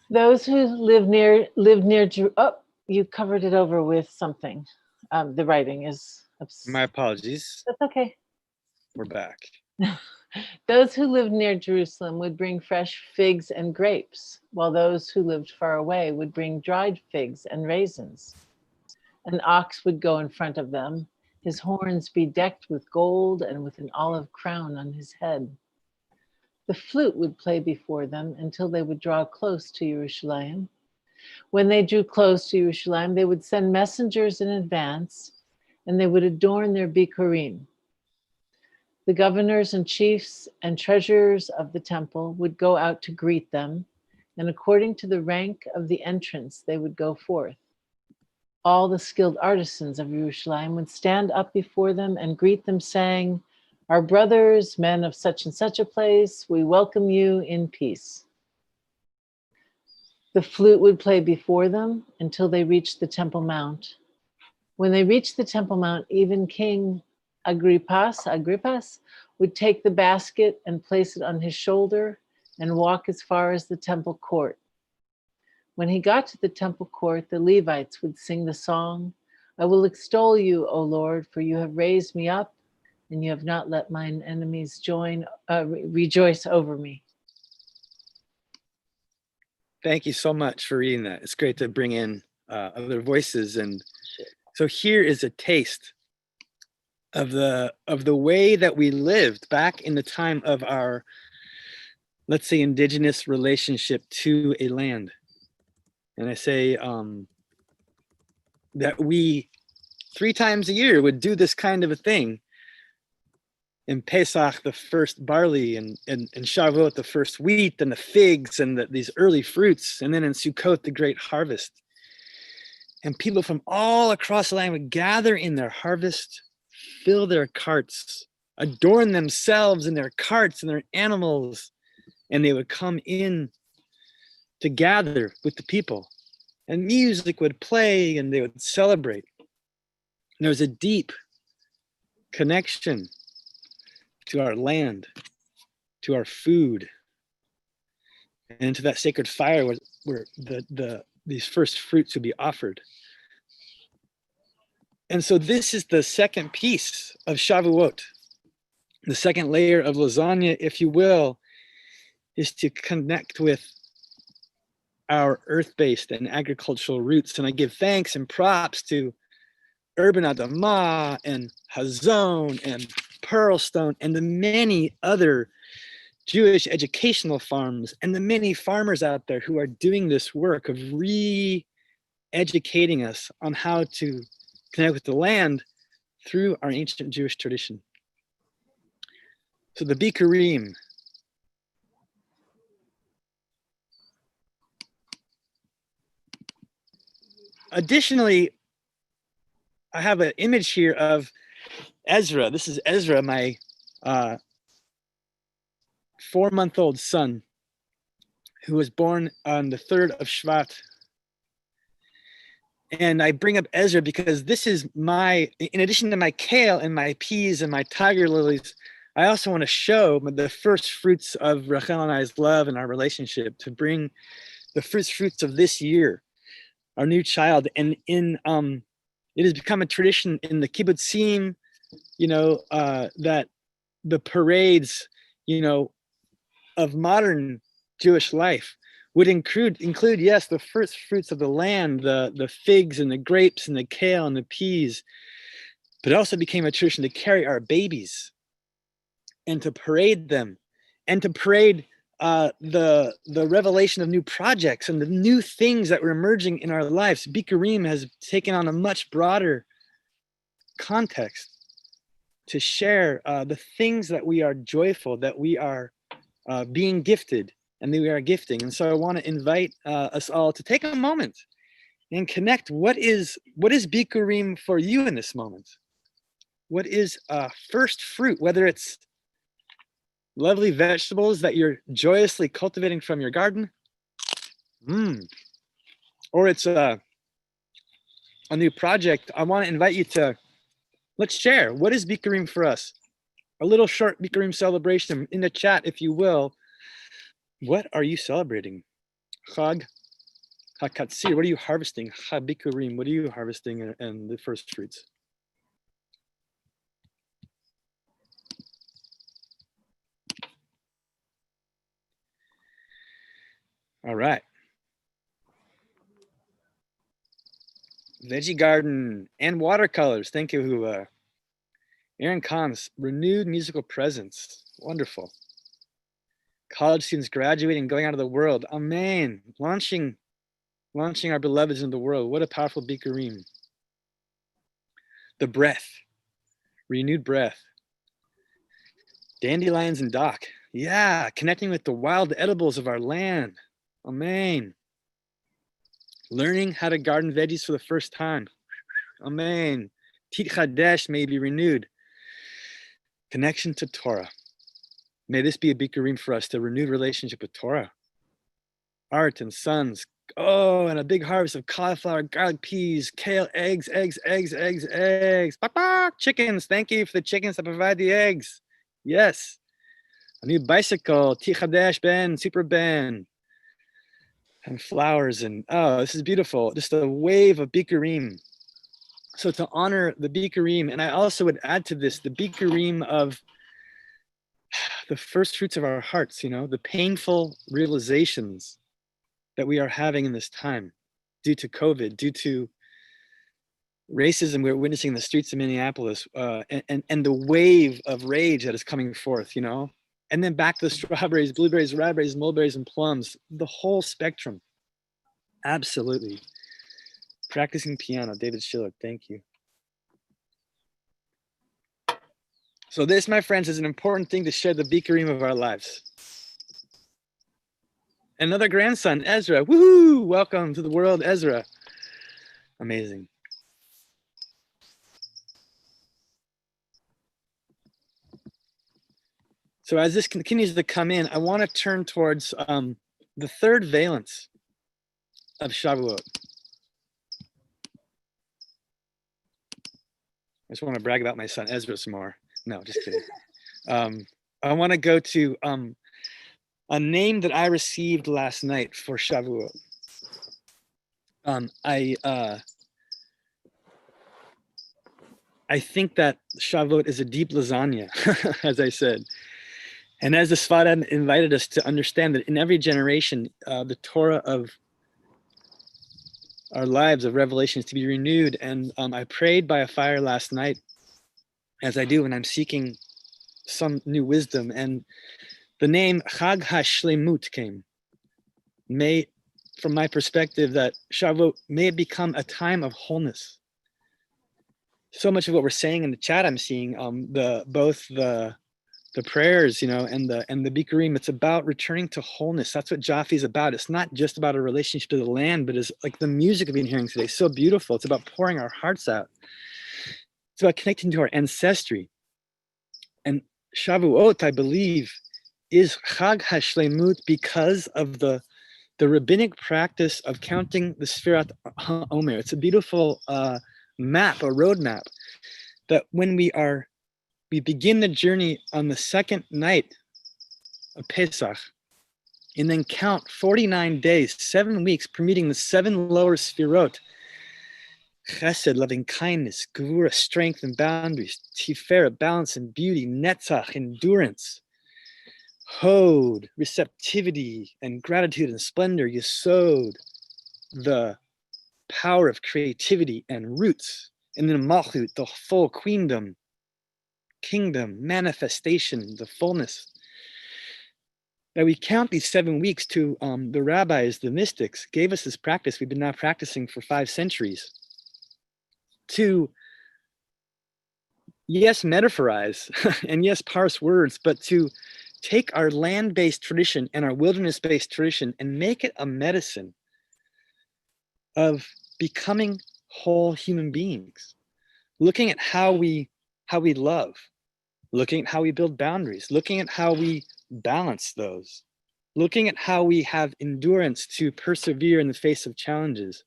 Those who live near oh, you covered it over with something. The writing is My apologies. That's okay. We're back. Those who lived near Jerusalem would bring fresh figs and grapes, while those who lived far away would bring dried figs and raisins. An ox would go in front of them, his horns be decked with gold and with an olive crown on his head. The flute would play before them until they would draw close to Jerusalem. When they drew close to Jerusalem, they would send messengers in advance, and they would adorn their bikurim. The governors and chiefs and treasurers of the temple would go out to greet them, and according to the rank of the entrance, they would go forth. All the skilled artisans of Jerusalem would stand up before them and greet them, saying, "Our brothers, men of such and such a place, we welcome you in peace." The flute would play before them until they reached the Temple Mount. When they reached the Temple Mount, even King Agrippas would take the basket and place it on his shoulder and walk as far as the temple court. When he got to the temple court, the Levites would sing the song, "I will extol you, O Lord, for you have raised me up, and you have not let mine enemies rejoice over me." Thank you so much for reading that. It's great to bring in other voices. And so here is a taste of the way that we lived back in the time of our, let's say, indigenous relationship to a land. And I say that we 3 times a year would do this kind of a thing. In Pesach, the first barley, and Shavuot, the first wheat, and the figs, and these early fruits, and then in Sukkot, the great harvest. And people from all across the land would gather in their harvest, fill their carts, adorn themselves in their carts and their animals, and they would come in to gather with the people. And music would play, and they would celebrate. And there was a deep connection to our land, to our food, and to that sacred fire where these first fruits would be offered. And so this is the second piece of Shavuot. The second layer of lasagna, if you will, is to connect with our earth-based and agricultural roots. And I give thanks and props to Urban Adamah and Hazon and Pearlstone and the many other Jewish educational farms and the many farmers out there who are doing this work of re-educating us on how to connect with the land through our ancient Jewish tradition. So the Bikurim. Additionally, I have an image here of Ezra. This is Ezra, my 4-month-old son, who was born on the 3rd of Shvat. And I bring up Ezra because this is in addition to my kale and my peas and my tiger lilies, I also want to show the first fruits of Rachel and I's love and our relationship, to bring the first fruits of this year, our new child. And it has become a tradition in the kibbutzim, that the parades, of modern Jewish life would include, yes, the first fruits of the land, the figs and the grapes and the kale and the peas, but it also became a tradition to carry our babies and to parade them and to parade the revelation of new projects and the new things that were emerging in our lives. Bikurim has taken on a much broader context to share the things that we are joyful, that we are being gifted, and that we are gifting. And so I want to invite us all to take a moment and connect. What is Bikurim for you in this moment? What is first fruit, whether it's lovely vegetables that you're joyously cultivating from your garden, or it's a new project. I want to invite you to, let's share. What is Bikurim for us? A little short Bikurim celebration in the chat, if you will. What are you celebrating? Chag HaKatsir, what are you harvesting? HaBikurim, what are you harvesting and the first fruits? All right. Veggie garden and watercolors. Thank you, Aaron Kahns. Renewed musical presence. Wonderful. College students graduating, going out of the world. Amen. Launching our beloveds into the world. What a powerful Bikurim. The breath. Renewed breath. Dandelions and dock. Yeah, connecting with the wild edibles of our land. Amen. Learning how to garden veggies for the first time. Amen. Tit Chadesh may be renewed. Connection to Torah. May this be a Bikurim for us, the renewed relationship with Torah. Art and sons. Oh, and a big harvest of cauliflower, garlic, peas, kale, eggs. Bak, bak. Chickens. Thank you for the chickens that provide the eggs. Yes. A new bicycle. Tit Chadesh Ben, Super Ben. And flowers, and oh, this is beautiful. Just a wave of Bikurim. So to honor the Bikurim, and I also would add to this, the Bikurim of the first fruits of our hearts, the painful realizations that we are having in this time due to COVID, due to racism we're witnessing in the streets of Minneapolis, and the wave of rage that is coming forth, And then back to the strawberries, blueberries, raspberries, mulberries, and plums, the whole spectrum. Absolutely. Practicing piano, David Schiller, thank you. So this, my friends, is an important thing to share the Bikurim of our lives. Another grandson, Ezra. Woohoo! Welcome to the world, Ezra. Amazing. So as this continues to come in, I want to turn towards the third valence of Shavuot. I just want to brag about my son Ezra some more. No, just kidding. I want to go to a name that I received last night for Shavuot. I think that Shavuot is a deep lasagna, as I said. And as the Sfada invited us to understand that in every generation, the Torah of our lives of revelation is to be renewed. And I prayed by a fire last night, as I do when I'm seeking some new wisdom. And the name Chag HaShlemut came. May, from my perspective, that Shavuot may become a time of wholeness. So much of what we're saying in the chat, I'm seeing both the prayers, and the Bikurim, it's about returning to wholeness. That's what Jaffe is about. It's not just about a relationship to the land, but it's like the music I've been hearing today. So beautiful. It's about pouring our hearts out. It's about connecting to our ancestry. And Shavuot, I believe, is Chag HaShlemut because of the rabbinic practice of counting the Sfirat HaOmer. It's a beautiful map, a roadmap, that when we begin the journey on the second night of Pesach, and then count 49 days, 7 weeks, permeating the 7 lower Sfirot: Chesed, loving kindness; Gevura, strength and boundaries; Tiferet, balance and beauty; Netzach, endurance; Hod, receptivity and gratitude and splendor; Yesod, the power of creativity and roots; and then Malchut, the full kingdom, manifestation, the fullness. Now we count these 7 weeks to the rabbis, the mystics, gave us this practice we've been now practicing for 5 centuries to, yes, metaphorize and yes, parse words, but to take our land-based tradition and our wilderness-based tradition and make it a medicine of becoming whole human beings, looking at how we love, looking at how we build boundaries, looking at how we balance those, looking at how we have endurance to persevere in the face of challenges,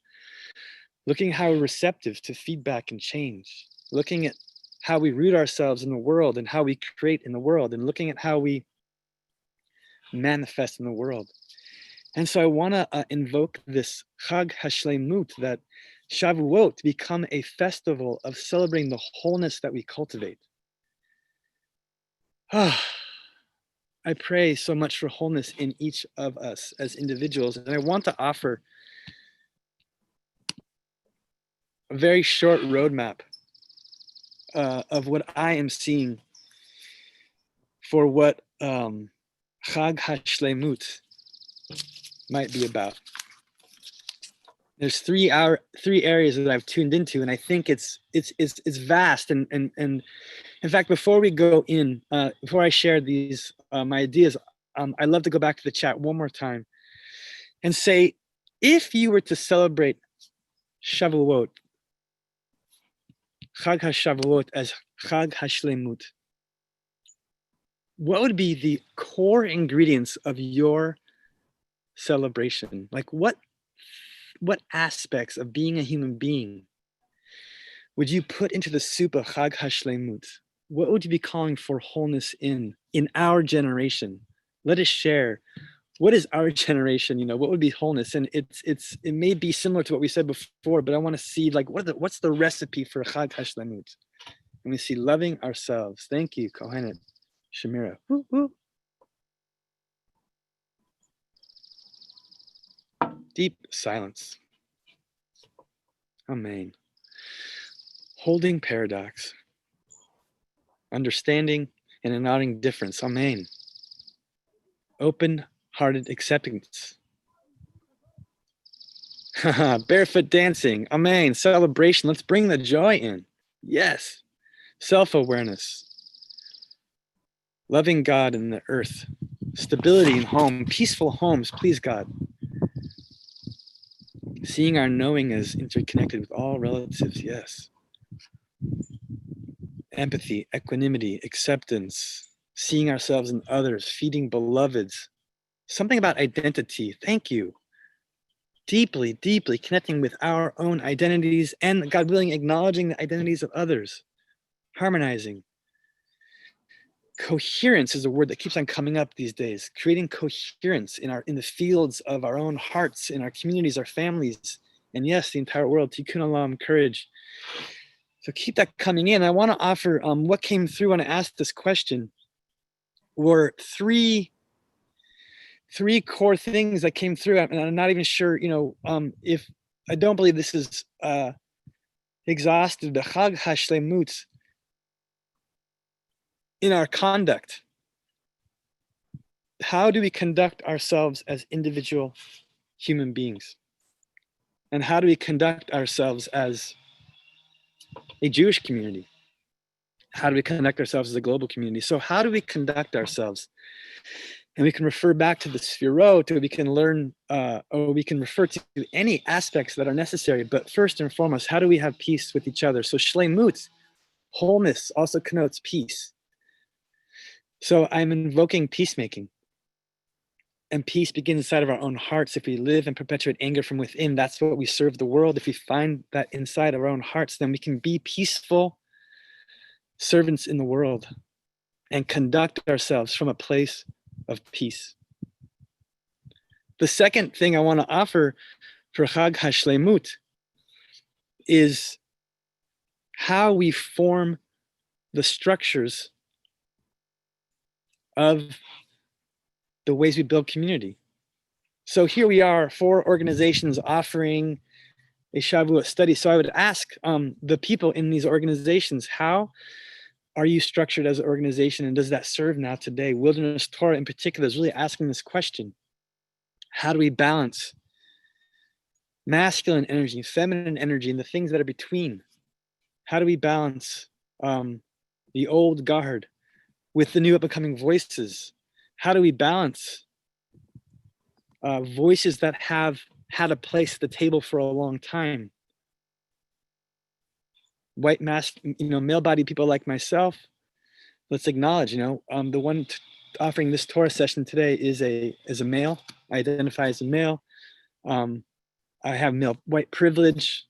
looking at how we're receptive to feedback and change, looking at how we root ourselves in the world and how we create in the world, and looking at how we manifest in the world. And so I want to invoke this Chag HaShleimut, that Shavuot, to become a festival of celebrating the wholeness that we cultivate. I pray so much for wholeness in each of us as individuals. And I want to offer a very short roadmap of what I am seeing for what Chag HaShleimut might be about. There's three areas that I've tuned into, and I think it's vast. And in fact, before we go in, before I share these my ideas, I'd love to go back to the chat one more time and say, if you were to celebrate Shavuot, Chag HaShavuot, as Chag HaShleimut, what would be the core ingredients of your celebration? Like what aspects of being a human being would you put into the soup of Chag HaShleimut? What would you be calling for wholeness in our generation? Let us share. What is our generation? You know, what would be wholeness? And it may be similar to what we said before, but I want to see like what's the recipe for Chag HaShleimut? And we see loving ourselves. Thank you, Kohenet Shamira. Woo, woo. Deep silence. Amen. Holding paradox. Understanding and nodding difference. Amen. Open-hearted acceptance. Barefoot dancing. Amen. Celebration. Let's bring the joy in. Yes. Self-awareness. Loving God and the earth. Stability in home. Peaceful homes. Please God. Seeing our knowing as interconnected with all relatives. Yes. Empathy, equanimity, acceptance, seeing ourselves in others, feeding beloveds. Something about identity. Thank you. Deeply, deeply connecting with our own identities and, God willing, acknowledging the identities of others. Harmonizing. Coherence is a word that keeps on coming up these days. Creating coherence in the fields of our own hearts, in our communities, our families, and yes, the entire world. Tikkun olam, courage. So keep that coming in. I want to offer what came through when I asked this question were three core things that came through, and I'm not even sure, if I don't believe this is exhaustive. The Chag HaShleimut in our conduct. How do we conduct ourselves as individual human beings? And how do we conduct ourselves as a Jewish community? How do we conduct ourselves as a global community? So how do we conduct ourselves? And we can refer back to the Sfirot, or we can learn, or we can refer to any aspects that are necessary. But first and foremost, how do we have peace with each other? So Shleimut, wholeness, also connotes peace. So I'm invoking peacemaking. And peace begins inside of our own hearts. If we live and perpetuate anger from within, that's what we serve the world. If we find that inside our own hearts, then we can be peaceful servants in the world and conduct ourselves from a place of peace. The second thing I want to offer for Chag HaShleimut is how we form the structures of the ways we build community. So here we are, 4 organizations offering a Shavuot study. So I would ask the people in these organizations, how are you structured as an organization, and does that serve now today? Wilderness Torah in particular is really asking this question. How do we balance masculine energy, feminine energy, and the things that are between? How do we balance the old guard with the new up-and-coming voices? How do we balance voices that have had a place at the table for a long time white mask, male-bodied people like myself, let's acknowledge, the one offering this Torah session today is a male. I identify as a male. I have male white privilege.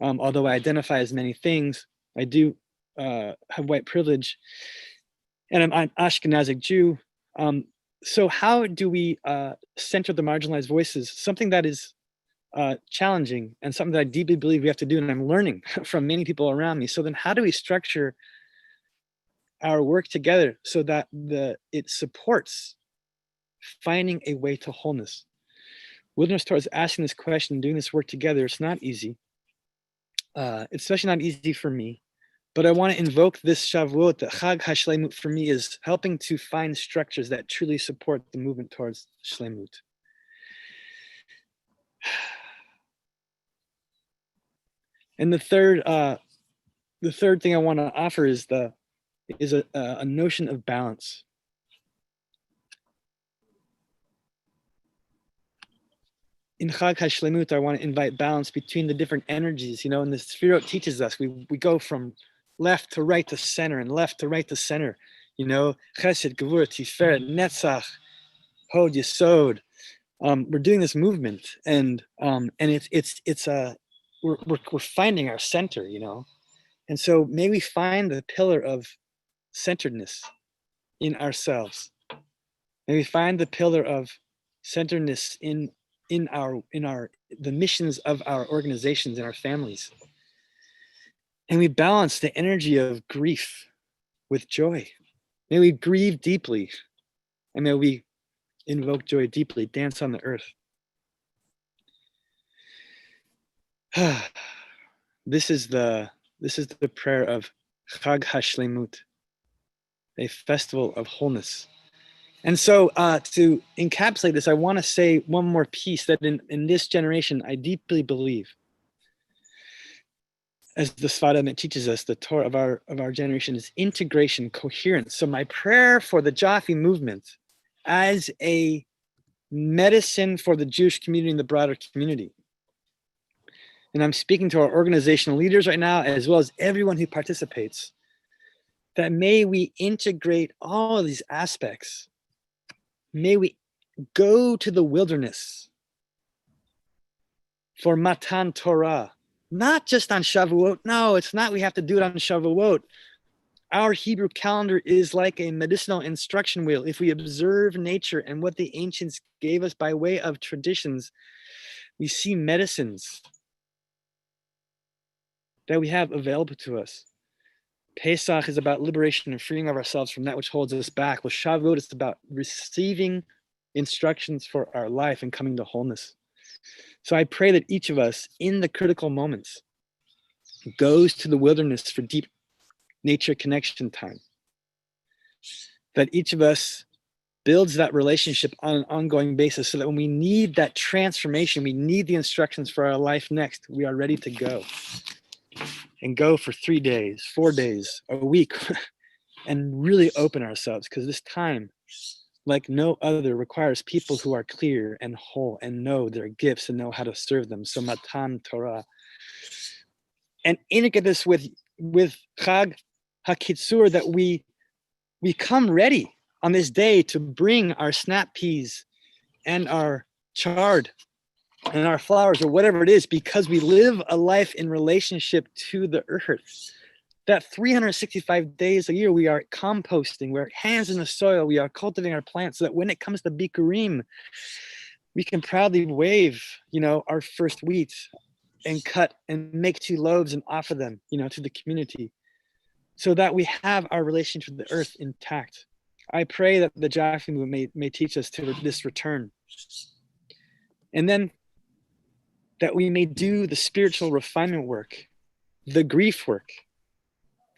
Although I identify as many things, I do have white privilege, and I'm an Ashkenazic Jew. So how do we center the marginalized voices? Something that is challenging and something that I deeply believe we have to do, and I'm learning from many people around me. So then how do we structure our work together so that it supports finding a way to wholeness? Wilderness Torah is asking this question, doing this work together. It's not easy. It's especially not easy for me. But I want to invoke this Shavuot, that Chag HaShlemut for me is helping to find structures that truly support the movement towards Shlemut. And the third thing I want to offer is a notion of balance. In Chag HaShlemut, I want to invite balance between the different energies. And the Sefirot teaches us we go from left to right to center and left to right to center. Chesed, Gevurah, Tiferet, Netzach, Hod, Yesod. We're doing this movement, and we're finding our center. And so may we find the pillar of centeredness in ourselves. May we find the pillar of centeredness in the missions of our organizations and our families. And we balance the energy of grief with joy. May we grieve deeply, and may we invoke joy deeply, dance on the earth. This is the prayer of Chag HaShlemut, a festival of wholeness. And so to encapsulate this, I want to say one more piece that in this generation, I deeply believe, as the Sfat Emet teaches us, the Torah of our generation is integration, coherence. So my prayer for the Jaffe movement as a medicine for the Jewish community and the broader community. And I'm speaking to our organizational leaders right now, as well as everyone who participates, that may we integrate all of these aspects. May we go to the wilderness for Matan Torah, not just on Shavuot. No, it's not. We have to do it on Shavuot. Our Hebrew calendar is like a medicinal instruction wheel. If we observe nature and what the ancients gave us by way of traditions, we see medicines that we have available to us. Pesach is about liberation and freeing of ourselves from that which holds us back. Well, Shavuot is about receiving instructions for our life and coming to wholeness. So I pray that each of us in the critical moments goes to the wilderness for deep nature connection time. That each of us builds that relationship on an ongoing basis so that when we need that transformation, we need the instructions for our life next, we are ready to go. And go for 3 days, 4 days, a week, and really open ourselves, because this time, like no other, requires people who are clear and whole and know their gifts and know how to serve them. So Matan Torah. And integrate this with Chag HaKitzur, that we come ready on this day to bring our snap peas and our chard and our flowers or whatever it is, because we live a life in relationship to the earth. That 365 days a year, we are composting, we're hands in the soil, we are cultivating our plants, so that when it comes to Bikurim, we can proudly wave, our first wheat and cut and make 2 loaves and offer them, to the community, so that we have our relationship with the earth intact. I pray that the Jaffe movement may teach us to this return. And then that we may do the spiritual refinement work, the grief work,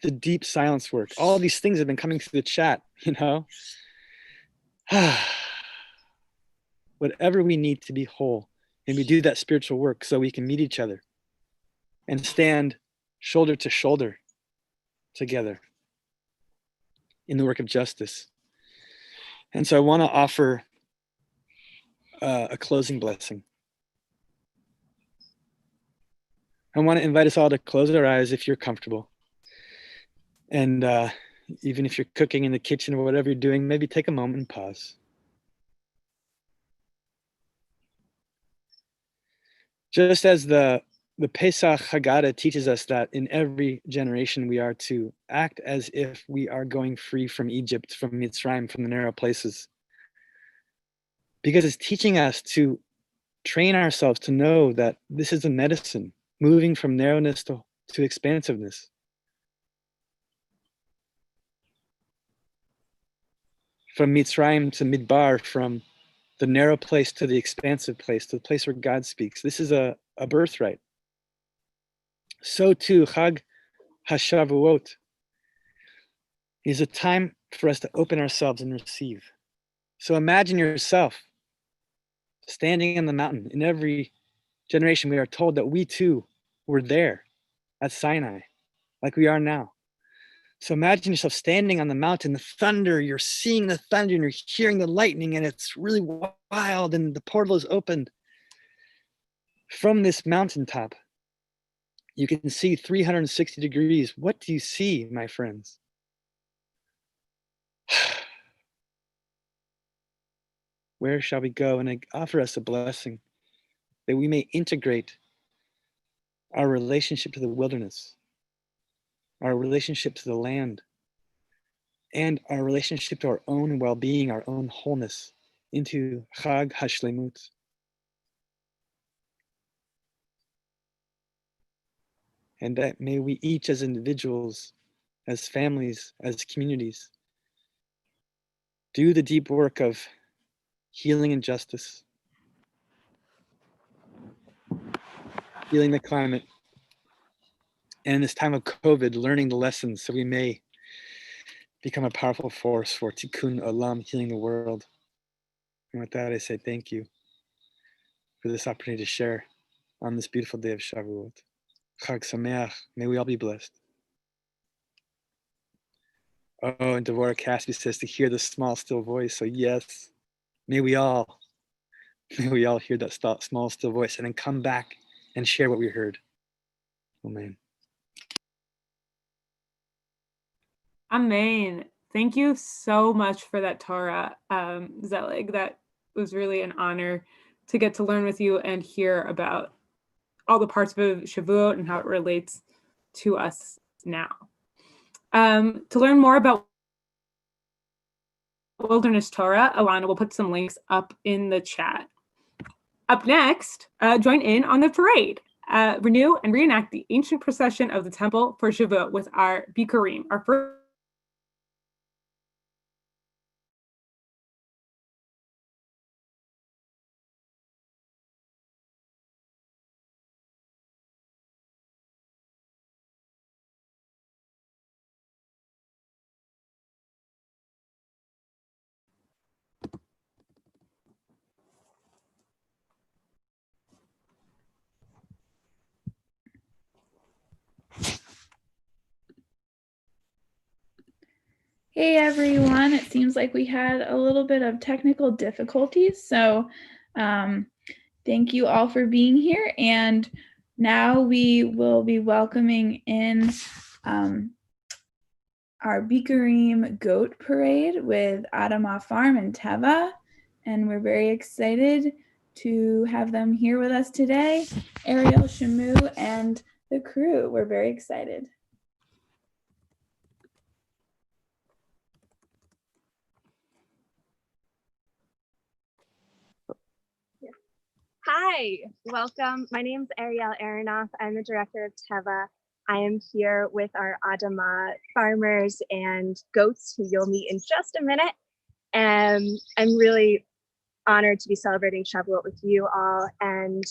the deep silence work. All these things have been coming through the chat, Whatever we need to be whole, and we do that spiritual work so we can meet each other and stand shoulder to shoulder together in the work of justice. And so I want to offer a closing blessing. I want to invite us all to close our eyes if you're comfortable. And even if you're cooking in the kitchen or whatever you're doing, maybe take a moment and pause. Just as the Pesach Haggadah teaches us that in every generation we are to act as if we are going free from Egypt, from Mitzrayim, from the narrow places. Because it's teaching us to train ourselves to know that this is a medicine, moving from narrowness to expansiveness. From Mitzrayim to Midbar, from the narrow place to the expansive place, to the place where God speaks. This is a birthright. So too, Chag HaShavuot is a time for us to open ourselves and receive. So imagine yourself standing on the mountain. In every generation, we are told that we too were there at Sinai, like we are now. So imagine yourself standing on the mountain, the thunder, you're seeing the thunder and you're hearing the lightning, and it's really wild, and the portal is opened. From this mountaintop, you can see 360 degrees. What do you see, my friends? Where shall we go? And I offer us a blessing that we may integrate our relationship to the wilderness, our relationship to the land, and our relationship to our own well-being, our own wholeness, into Chag HaShlemut. And that may we each as individuals, as families, as communities, do the deep work of healing and justice, healing the climate, and in this time of COVID, learning the lessons so we may become a powerful force for Tikkun Olam, healing the world. And with that, I say thank you for this opportunity to share on this beautiful day of Shavuot. Chag Sameach, may we all be blessed. Oh, and Devorah Caspi says to hear the small, still voice. So yes, may we all hear that small, still voice and then come back and share what we heard. Amen. Amen. Thank you so much for that Torah, Zelig. That was really an honor to get to learn with you and hear about all the parts of Shavuot and how it relates to us now. To learn more about Wilderness Torah, Alana will put some links up in the chat. Up next, join in on the parade. Renew and reenact the ancient procession of the temple for Shavuot with our Bikurim, our first Hey everyone, it seems like we had a little bit of technical difficulties, so thank you all for being here, and now we will be welcoming in our Bikurim Goat Parade with Adamah Farm and Teva, and we're very excited to have them here with us today, Ariel, Shamu, and the crew. We're very excited. Hi, welcome. My name is Ariel Aronoff. I'm the director of Teva. I am here with our Adamah farmers and goats, who you'll meet in just a minute. And I'm really honored to be celebrating Shavuot with you all and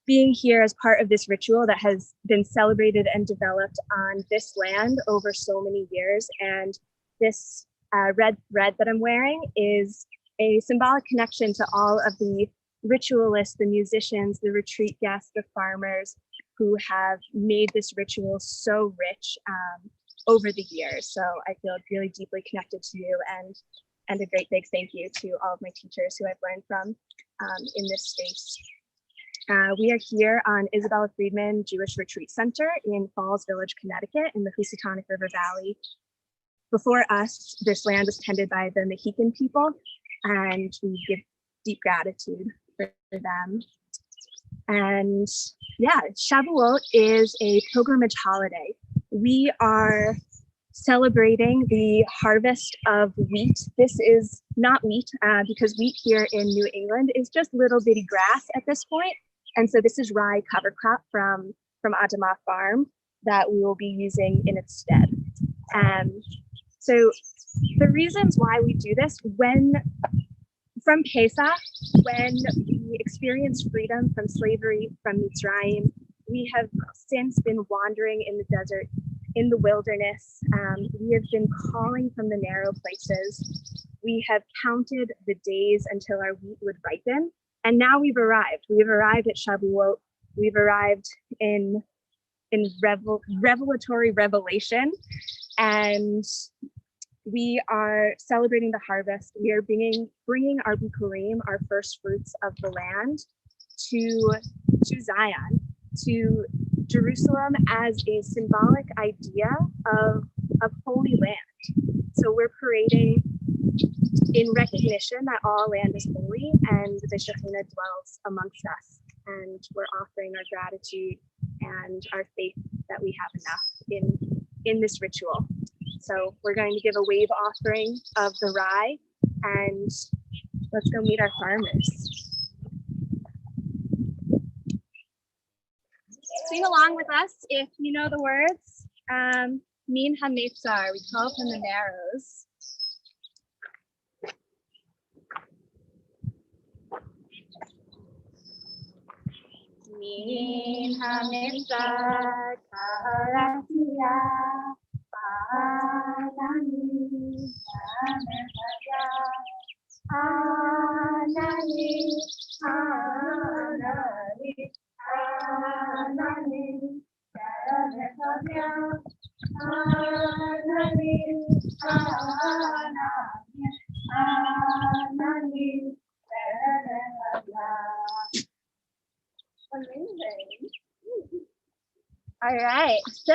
being here as part of this ritual that has been celebrated and developed on this land over so many years. And this red thread that I'm wearing is a symbolic connection to all of the ritualists, the musicians, the retreat guests, the farmers who have made this ritual so rich over the years. So I feel really deeply connected to you, and a great big thank you to all of my teachers who I've learned from in this space. We are here on Isabella Freedman Jewish Retreat Center in Falls Village, Connecticut, in the Housatonic River Valley. Before us, this land was tended by the Mohican people, and we give deep gratitude for them. And yeah, Shavuot is a pilgrimage holiday. We are celebrating the harvest of wheat. This is not wheat because wheat here in New England is just little bitty grass at this point. And so this is rye cover crop from Adamah Farm that we will be using in its stead. So the reasons why we do this, from Pesach, when we experienced freedom from slavery from Mitzrayim, we have since been wandering in the desert, in the wilderness. We have been calling from the narrow places. We have counted the days until our wheat would ripen. And now we've arrived. We've arrived at Shavuot. We've arrived in revelatory revelation. And we are celebrating the harvest. We are bringing our Bikurim, our first fruits of the land, to Zion, to Jerusalem as a symbolic idea of holy land. So we're parading in recognition that all land is holy and the Shekhinah dwells amongst us. And we're offering our gratitude and our faith that we have enough in this ritual. So we're going to give a wave offering of the rye, and let's go meet our farmers. Sing along with us if you know the words. Min HaMetzar, we call from the narrows. Min HaMetzar, Karatia. Amazing. All right, so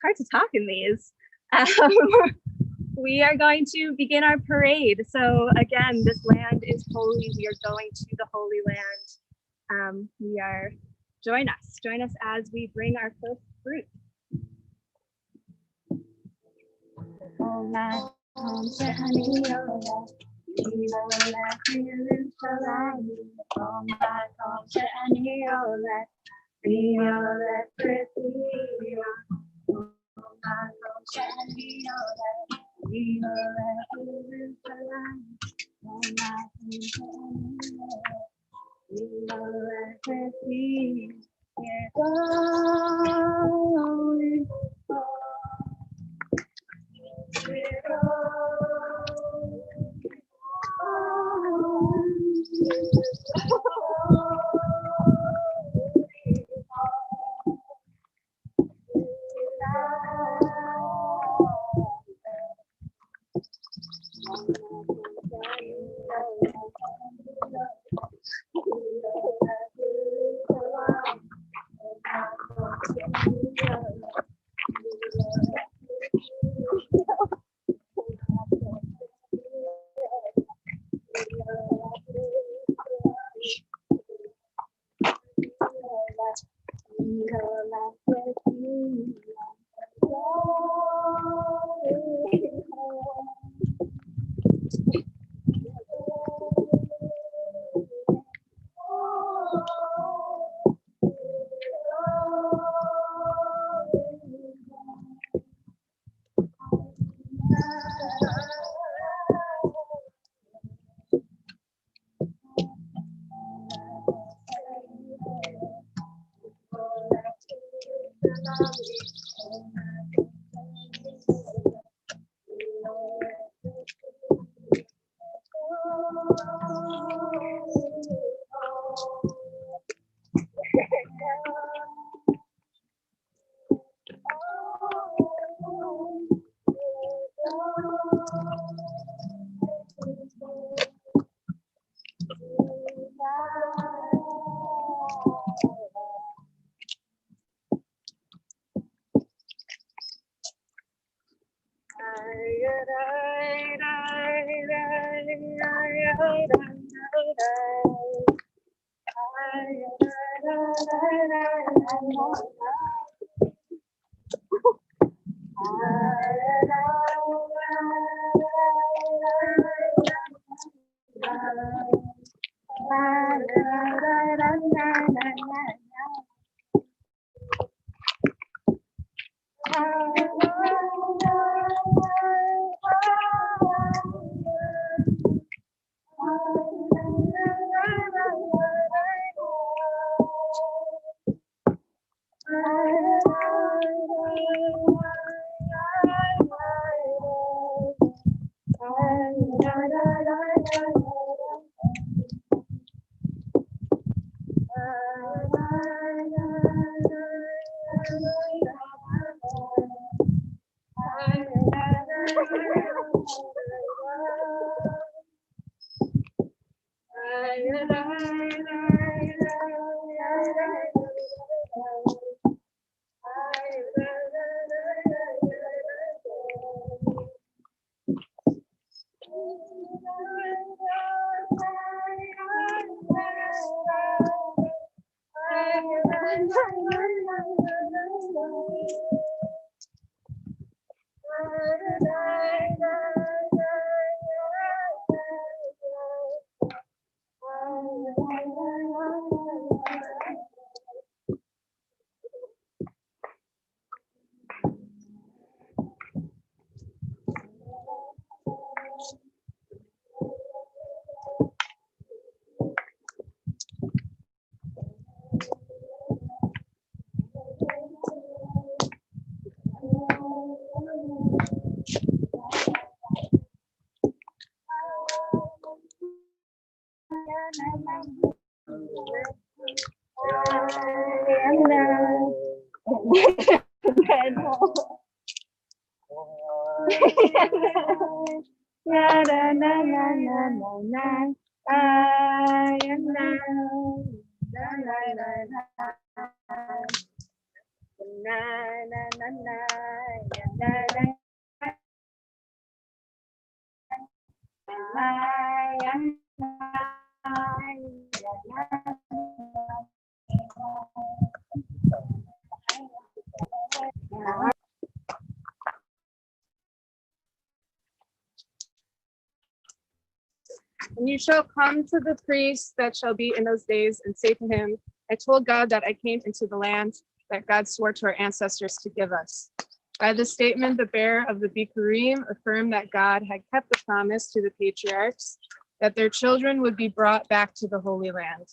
hard to talk in these. We are going to begin our parade. So again, this land is holy. We are going to the Holy Land. Join us as we bring our first fruit. And you shall come to the priest that shall be in those days and say to him, I told God that I came into the land that God swore to our ancestors to give us. By this statement, the bearer of the Bikurim affirmed that God had kept the promise to the patriarchs that their children would be brought back to the Holy Land.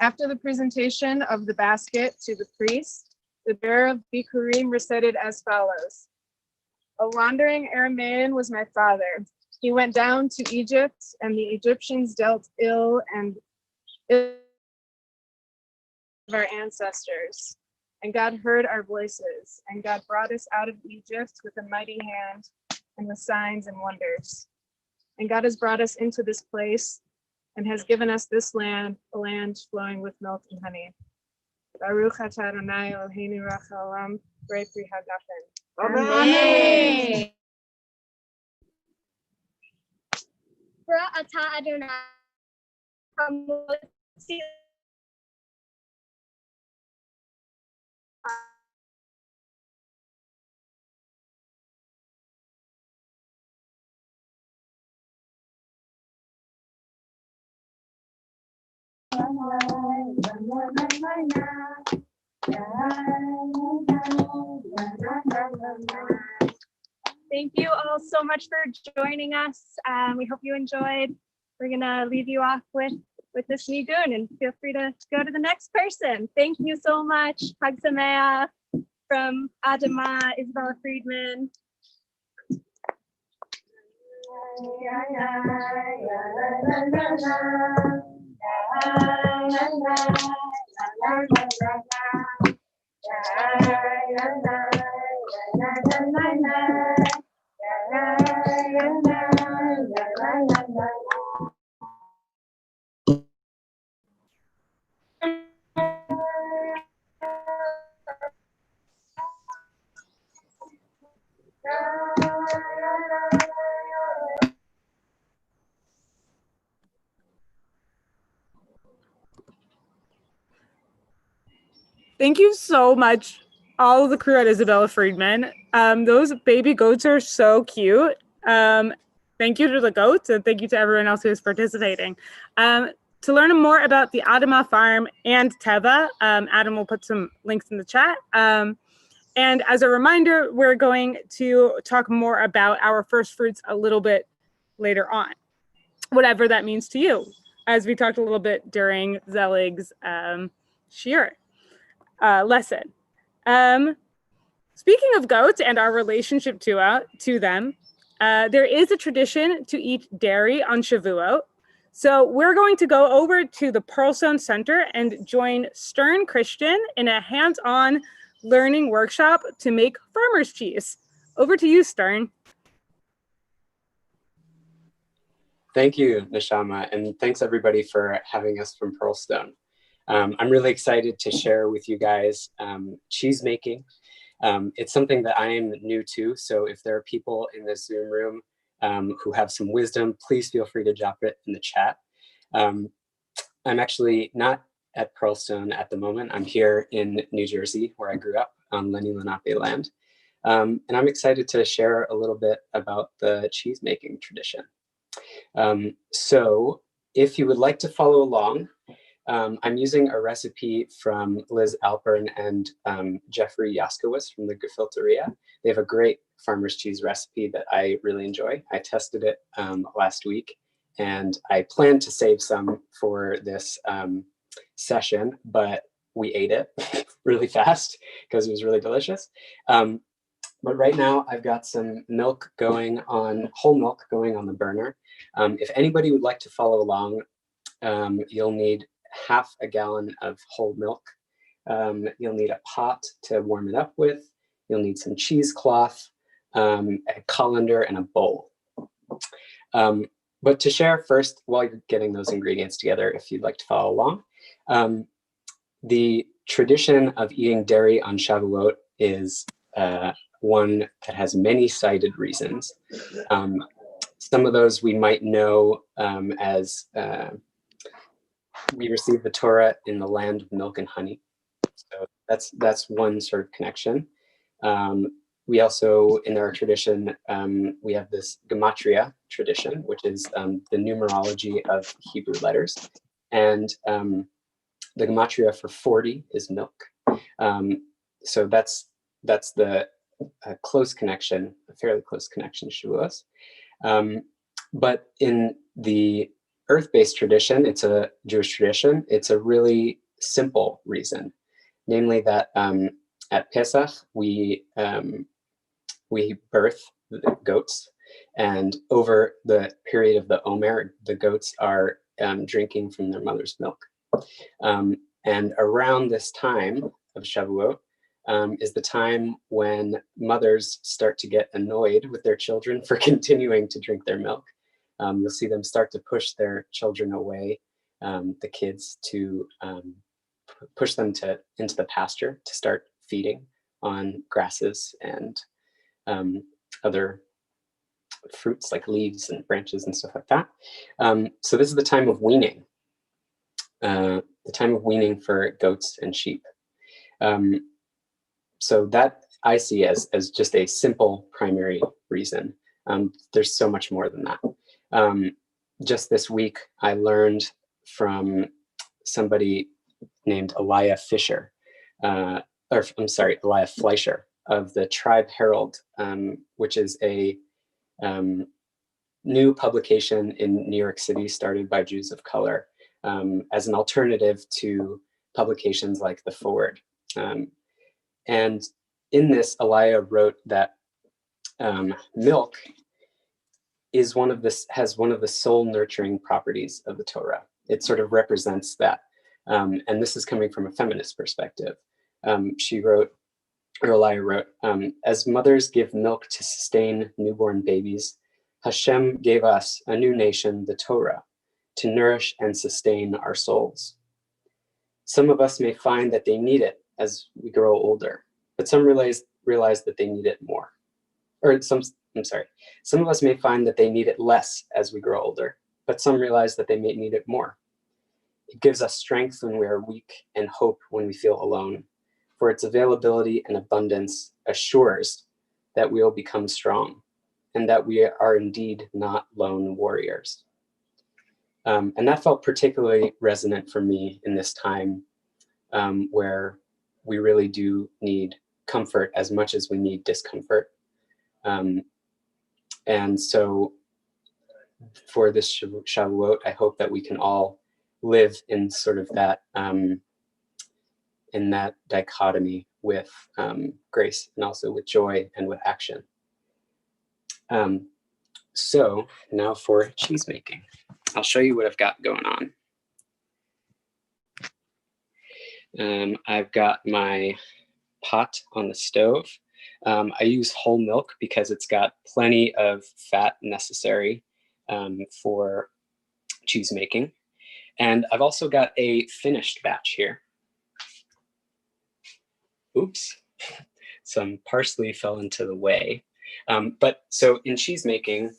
After the presentation of the basket to the priest, the bearer of Bikurim recited as follows. A wandering Aramaean was my father. He went down to Egypt, and the Egyptians dealt ill of our ancestors. And God heard our voices, and God brought us out of Egypt with a mighty hand and with signs and wonders. And God has brought us into this place and has given us this land, a land flowing with milk and honey. Baruch atah Adonai Eloheinu melech haolam, borei pri hagafen. Amen. Baruch atah Adonai hamotzi Thank you all so much for joining us. We hope you enjoyed. We're gonna leave you off with this nigun, and feel free to go to the next person. Thank you so much. Hag Sameach from Adama, Isabella Friedman. Thank you so much, all of the crew at Isabella Friedman. Those baby goats are so cute. Thank you to the goats, and thank you to everyone else who is participating. To learn more about the Adama Farm and Teva, Adam will put some links in the chat. And as a reminder, we're going to talk more about our first fruits a little bit later on, whatever that means to you, as we talked a little bit during Zelig's shiur lesson. Speaking of goats and our relationship to them, there is a tradition to eat dairy on Shavuot. So we're going to go over to the Pearlstone Center and join Stern Christian in a hands-on learning workshop to make farmer's cheese. Over to you, Stern. Thank you, Neshama, and thanks everybody for having us from Pearlstone. I'm really excited to share with you guys cheese making. It's something that I am new to, so if there are people in this Zoom room who have some wisdom, please feel free to drop it in the chat. I'm actually not at Pearlstone at the moment. I'm here in New Jersey, where I grew up on Lenni Lenape land. And I'm excited to share a little bit about the cheese making tradition. So if you would like to follow along, I'm using a recipe from Liz Alpern and Jeffrey Yaskowitz from the Gefilteria. They have a great farmer's cheese recipe that I really enjoy. I tested it last week, and I planned to save some for this session, but we ate it really fast because it was really delicious. But right now I've got some milk going on, whole milk going on the burner. If anybody would like to follow along, you'll need half a gallon of whole milk. You'll need a pot to warm it up with. You'll need some cheesecloth, a colander, and a bowl. But to share first, while you're getting those ingredients together, if you'd like to follow along, the tradition of eating dairy on Shavuot is one that has many cited reasons. Some of those we might know as we receive the Torah in the land of milk and honey. So that's one sort of connection. We also, in our tradition, we have this gematria tradition, which is the numerology of Hebrew letters. And the gematria for 40 is milk. So that's the close connection, a fairly close connection to Shavuos. But in the earth-based tradition, it's a Jewish tradition, it's a really simple reason, namely that at Pesach, we birth the goats, and over the period of the Omer, the goats are drinking from their mother's milk. And around this time of Shavuot is the time when mothers start to get annoyed with their children for continuing to drink their milk. You'll see them start to push their children away, the kids, to push them into the pasture to start feeding on grasses and other fruits like leaves and branches and stuff like that. So this is the time of weaning, for goats and sheep. So that I see as just a simple primary reason. There's so much more than that. Just this week, I learned from somebody named Elia Fleischer of the Tribe Herald, which is a new publication in New York City started by Jews of color as an alternative to publications like The Forward. And in this, Elia wrote that milk has one of the soul nurturing properties of the Torah. It sort of represents that. And this is coming from a feminist perspective. Elia wrote, as mothers give milk to sustain newborn babies, Hashem gave us a new nation, the Torah, to nourish and sustain our souls. Some of us may find that they need it as we grow older, but some realize that they need it more. Some of us may find that they need it less as we grow older, but some realize that they may need it more. It gives us strength when we are weak and hope when we feel alone. for its availability and abundance assures that we will become strong and that we are indeed not lone warriors. And that felt particularly resonant for me in this time where we really do need comfort as much as we need discomfort. And so for this Shavuot, I hope that we can all live in sort of that, in that dichotomy with grace and also with joy and with action. So now for cheese making. I'll show you what I've got going on. I've got my pot on the stove. I use whole milk because it's got plenty of fat necessary for cheese making. And I've also got a finished batch here. Oops, some parsley fell into the way. But so in cheese making,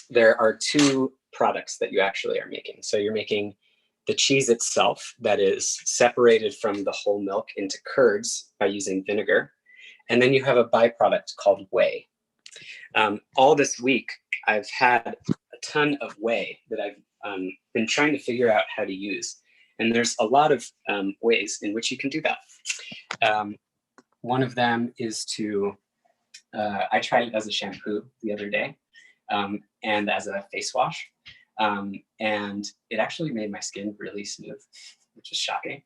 there are two products that you actually are making. So you're making the cheese itself that is separated from the whole milk into curds by using vinegar. And then you have a byproduct called whey. All this week, I've had a ton of whey that I've been trying to figure out how to use. And there's a lot of ways in which you can do that. One of them is to, I tried it as a shampoo the other day and as a face wash. And it actually made my skin really smooth, which is shocking.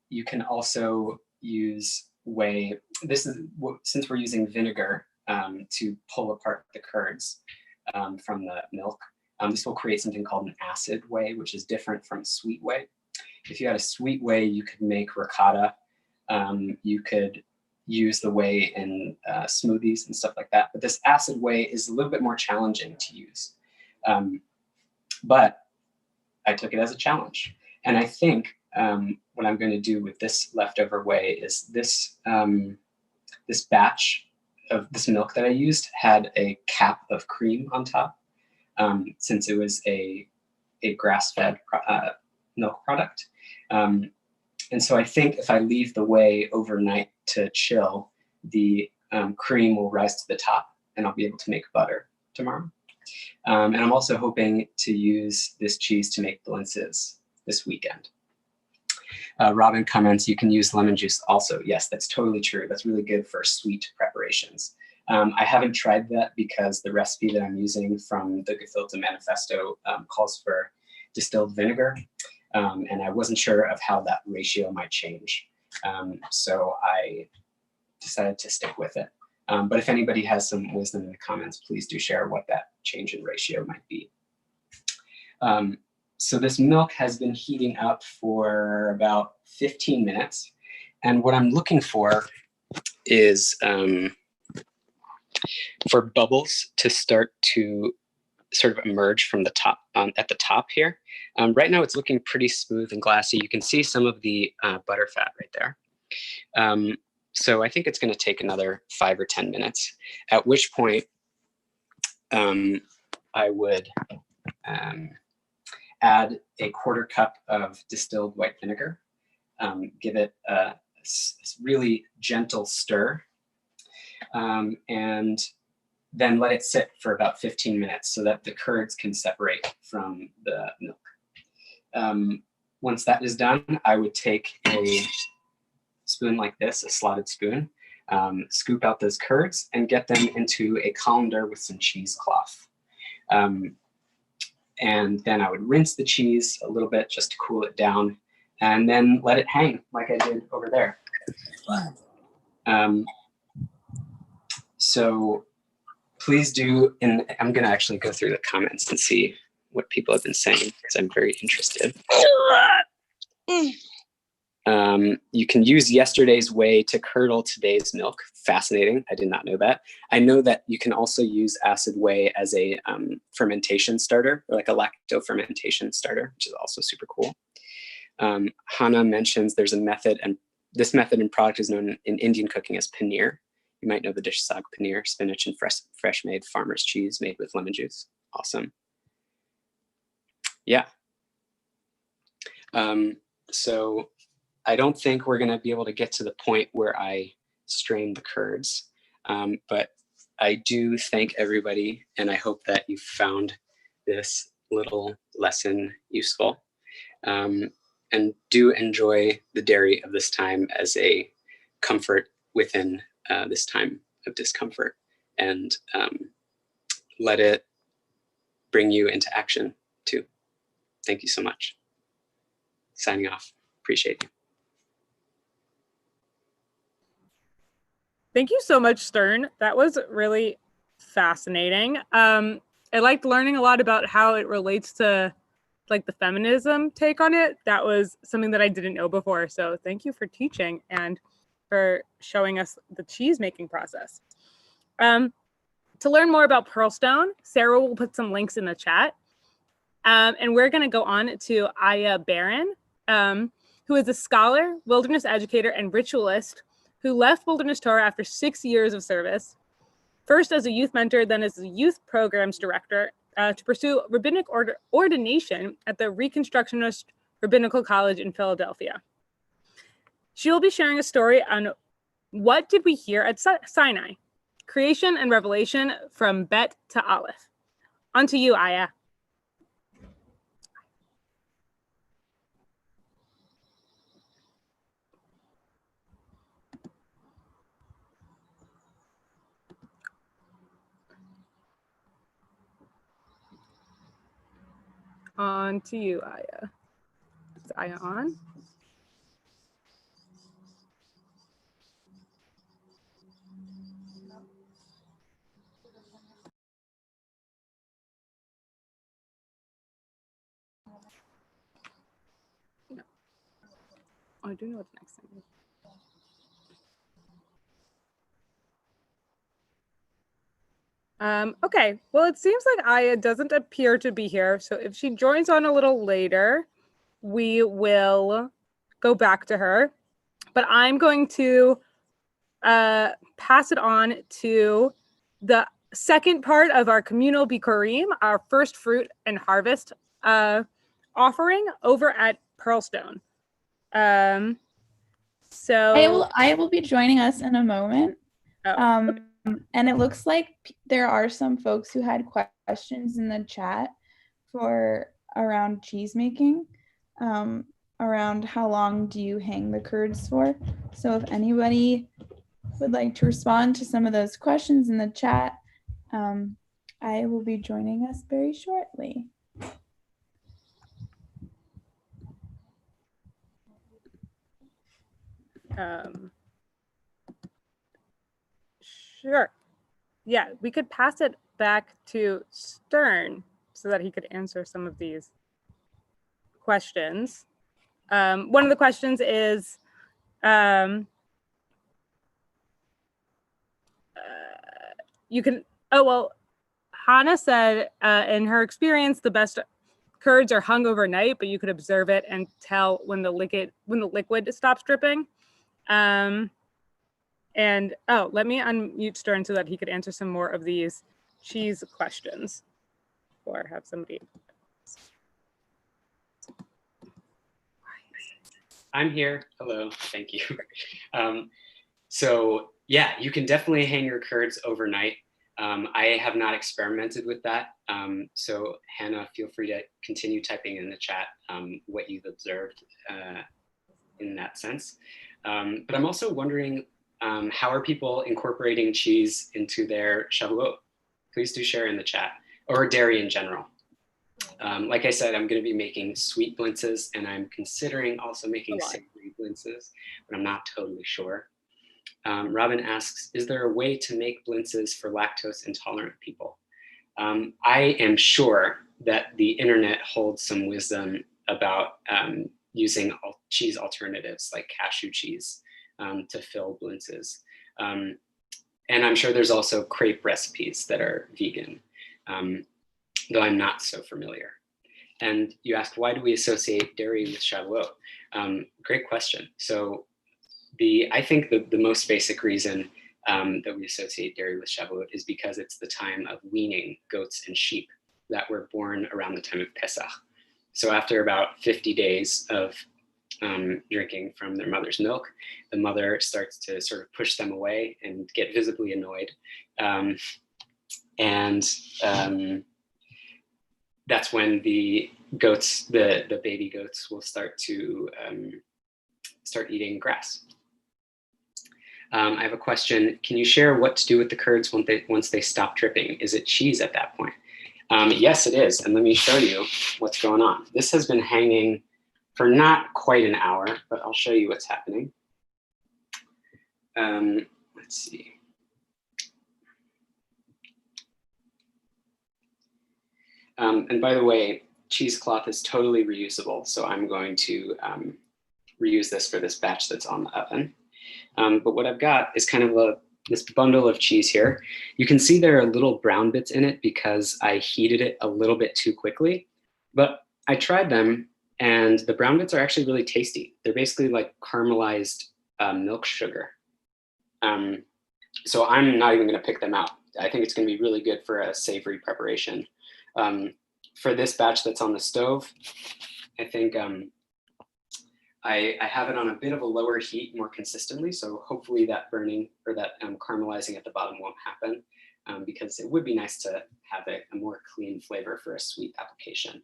You can also use whey. This is, since we're using vinegar to pull apart the curds from the milk, this will create something called an acid whey, which is different from sweet whey. If you had a sweet whey, you could make ricotta. You could use the whey in smoothies and stuff like that. But this acid whey is a little bit more challenging to use. But I took it as a challenge. And I think what I'm going to do with this leftover whey is this, this batch of this milk that I used had a cap of cream on top, since it was a grass-fed milk product. And so I think if I leave the whey overnight to chill, the cream will rise to the top and I'll be able to make butter tomorrow. And I'm also hoping to use this cheese to make blintzes this weekend. Robin comments, you can use lemon juice also. Yes, that's totally true. That's really good for sweet preparations. I haven't tried that because the recipe that I'm using from the Gefilte Manifesto calls for distilled vinegar. And I wasn't sure of how that ratio might change. So I decided to stick with it. But if anybody has some wisdom in the comments, please do share what that change in ratio might be. So this milk has been heating up for about 15 minutes. And what I'm looking for is for bubbles to start to sort of emerge from the top, at the top here. Right now it's looking pretty smooth and glassy. You can see some of the butter fat right there. So I think it's going to take another 5 or 10 minutes, at which point I would add a 1/4 cup of distilled white vinegar, give it a really gentle stir, and then let it sit for about 15 minutes so that the curds can separate from the milk. Once that is done, I would take a spoon like this, a slotted spoon, scoop out those curds and get them into a colander with some cheesecloth. And then I would rinse the cheese a little bit just to cool it down and then let it hang like I did over there. So please do, and I'm gonna actually go through the comments and see what people have been saying because I'm very interested. You can use yesterday's whey to curdle today's milk. Fascinating. I did not know that. I know that you can also use acid whey as a fermentation starter, or like a lacto fermentation starter, which is also super cool. Hannah mentions there's a method, and this method and product is known in Indian cooking as paneer. You might know the dish saag paneer, spinach and fresh made farmer's cheese made with lemon juice. Awesome. Yeah. So I don't think we're going to be able to get to the point where I strain the curds, but I do thank everybody, and I hope that you found this little lesson useful. And do enjoy the dairy of this time as a comfort within this time of discomfort, and let it bring you into action too. Thank you so much. Signing off. Appreciate you. Thank you so much, Stern. That was really fascinating. I liked learning a lot about how it relates to like the feminism take on it. That was something that I didn't know before. So thank you for teaching and for showing us the cheese making process. To learn more about Pearlstone, Sarah will put some links in the chat. And we're going to go on to Aya Barron, who is a scholar, wilderness educator, and ritualist who left Wilderness Torah after 6 years of service, first as a youth mentor, then as a youth programs director, to pursue rabbinic ordination at the Reconstructionist Rabbinical College in Philadelphia. She will be sharing a story on what did we hear at Sinai, creation and revelation from Bet to Aleph. On to you, Aya. On to you, Aya. Is Aya on? No. Oh, I do know what the next thing is. Okay, well, it seems like Aya doesn't appear to be here. So if she joins on a little later, we will go back to her. But I'm going to pass it on to the second part of our communal bikurim, our first fruit and harvest offering over at Pearlstone. So I will be joining us in a moment. Oh. And it looks like there are some folks who had questions in the chat for around cheese making, around how long do you hang the curds for. So if anybody would like to respond to some of those questions in the chat, I will be joining us very shortly. Sure. Yeah, we could pass it back to Stern so that he could answer some of these questions. One of the questions is, you can, oh, well, Hannah said in her experience, the best curds are hung overnight, but you could observe it and tell when the liquid stops dripping. And oh, let me unmute Stern so that he could answer some more of these cheese questions, or have somebody. I'm here. Hello. Thank you. So yeah, you can definitely hang your curds overnight. I have not experimented with that. So Hannah, feel free to continue typing in the chat what you've observed in that sense. But I'm also wondering, how are people incorporating cheese into their Shavuot? Please do share in the chat, or dairy in general. Like I said, I'm going to be making sweet blintzes, and I'm considering also making savory blintzes, but I'm not totally sure. Robin asks, is there a way to make blintzes for lactose intolerant people? I am sure that the internet holds some wisdom about using cheese alternatives like cashew cheese to fill blintzes. And I'm sure there's also crepe recipes that are vegan, though I'm not so familiar. And you asked, why do we associate dairy with Shavuot? Great question. So I think the most basic reason that we associate dairy with Shavuot is because it's the time of weaning goats and sheep that were born around the time of Pesach. So after about 50 days of drinking from their mother's milk. The mother starts to sort of push them away and get visibly annoyed. That's when the goats, the baby goats, will start to start eating grass. I have a question. Can you share what to do with the curds once they stop dripping? Is it cheese at that point? Yes, it is. And let me show you what's going on. This has been hanging for not quite an hour, but I'll show you what's happening. Let's see. And by the way, cheesecloth is totally reusable. So I'm going to reuse this for this batch that's on the oven. But what I've got is kind of this bundle of cheese here. You can see there are little brown bits in it because I heated it a little bit too quickly. But I tried them, and the brown bits are actually really tasty. They're basically like caramelized milk sugar. So I'm not even going to pick them out. I think it's going to be really good for a savory preparation. For this batch that's on the stove, I think I have it on a bit of a lower heat more consistently. So hopefully that burning or that caramelizing at the bottom won't happen, because it would be nice to have a more clean flavor for a sweet application.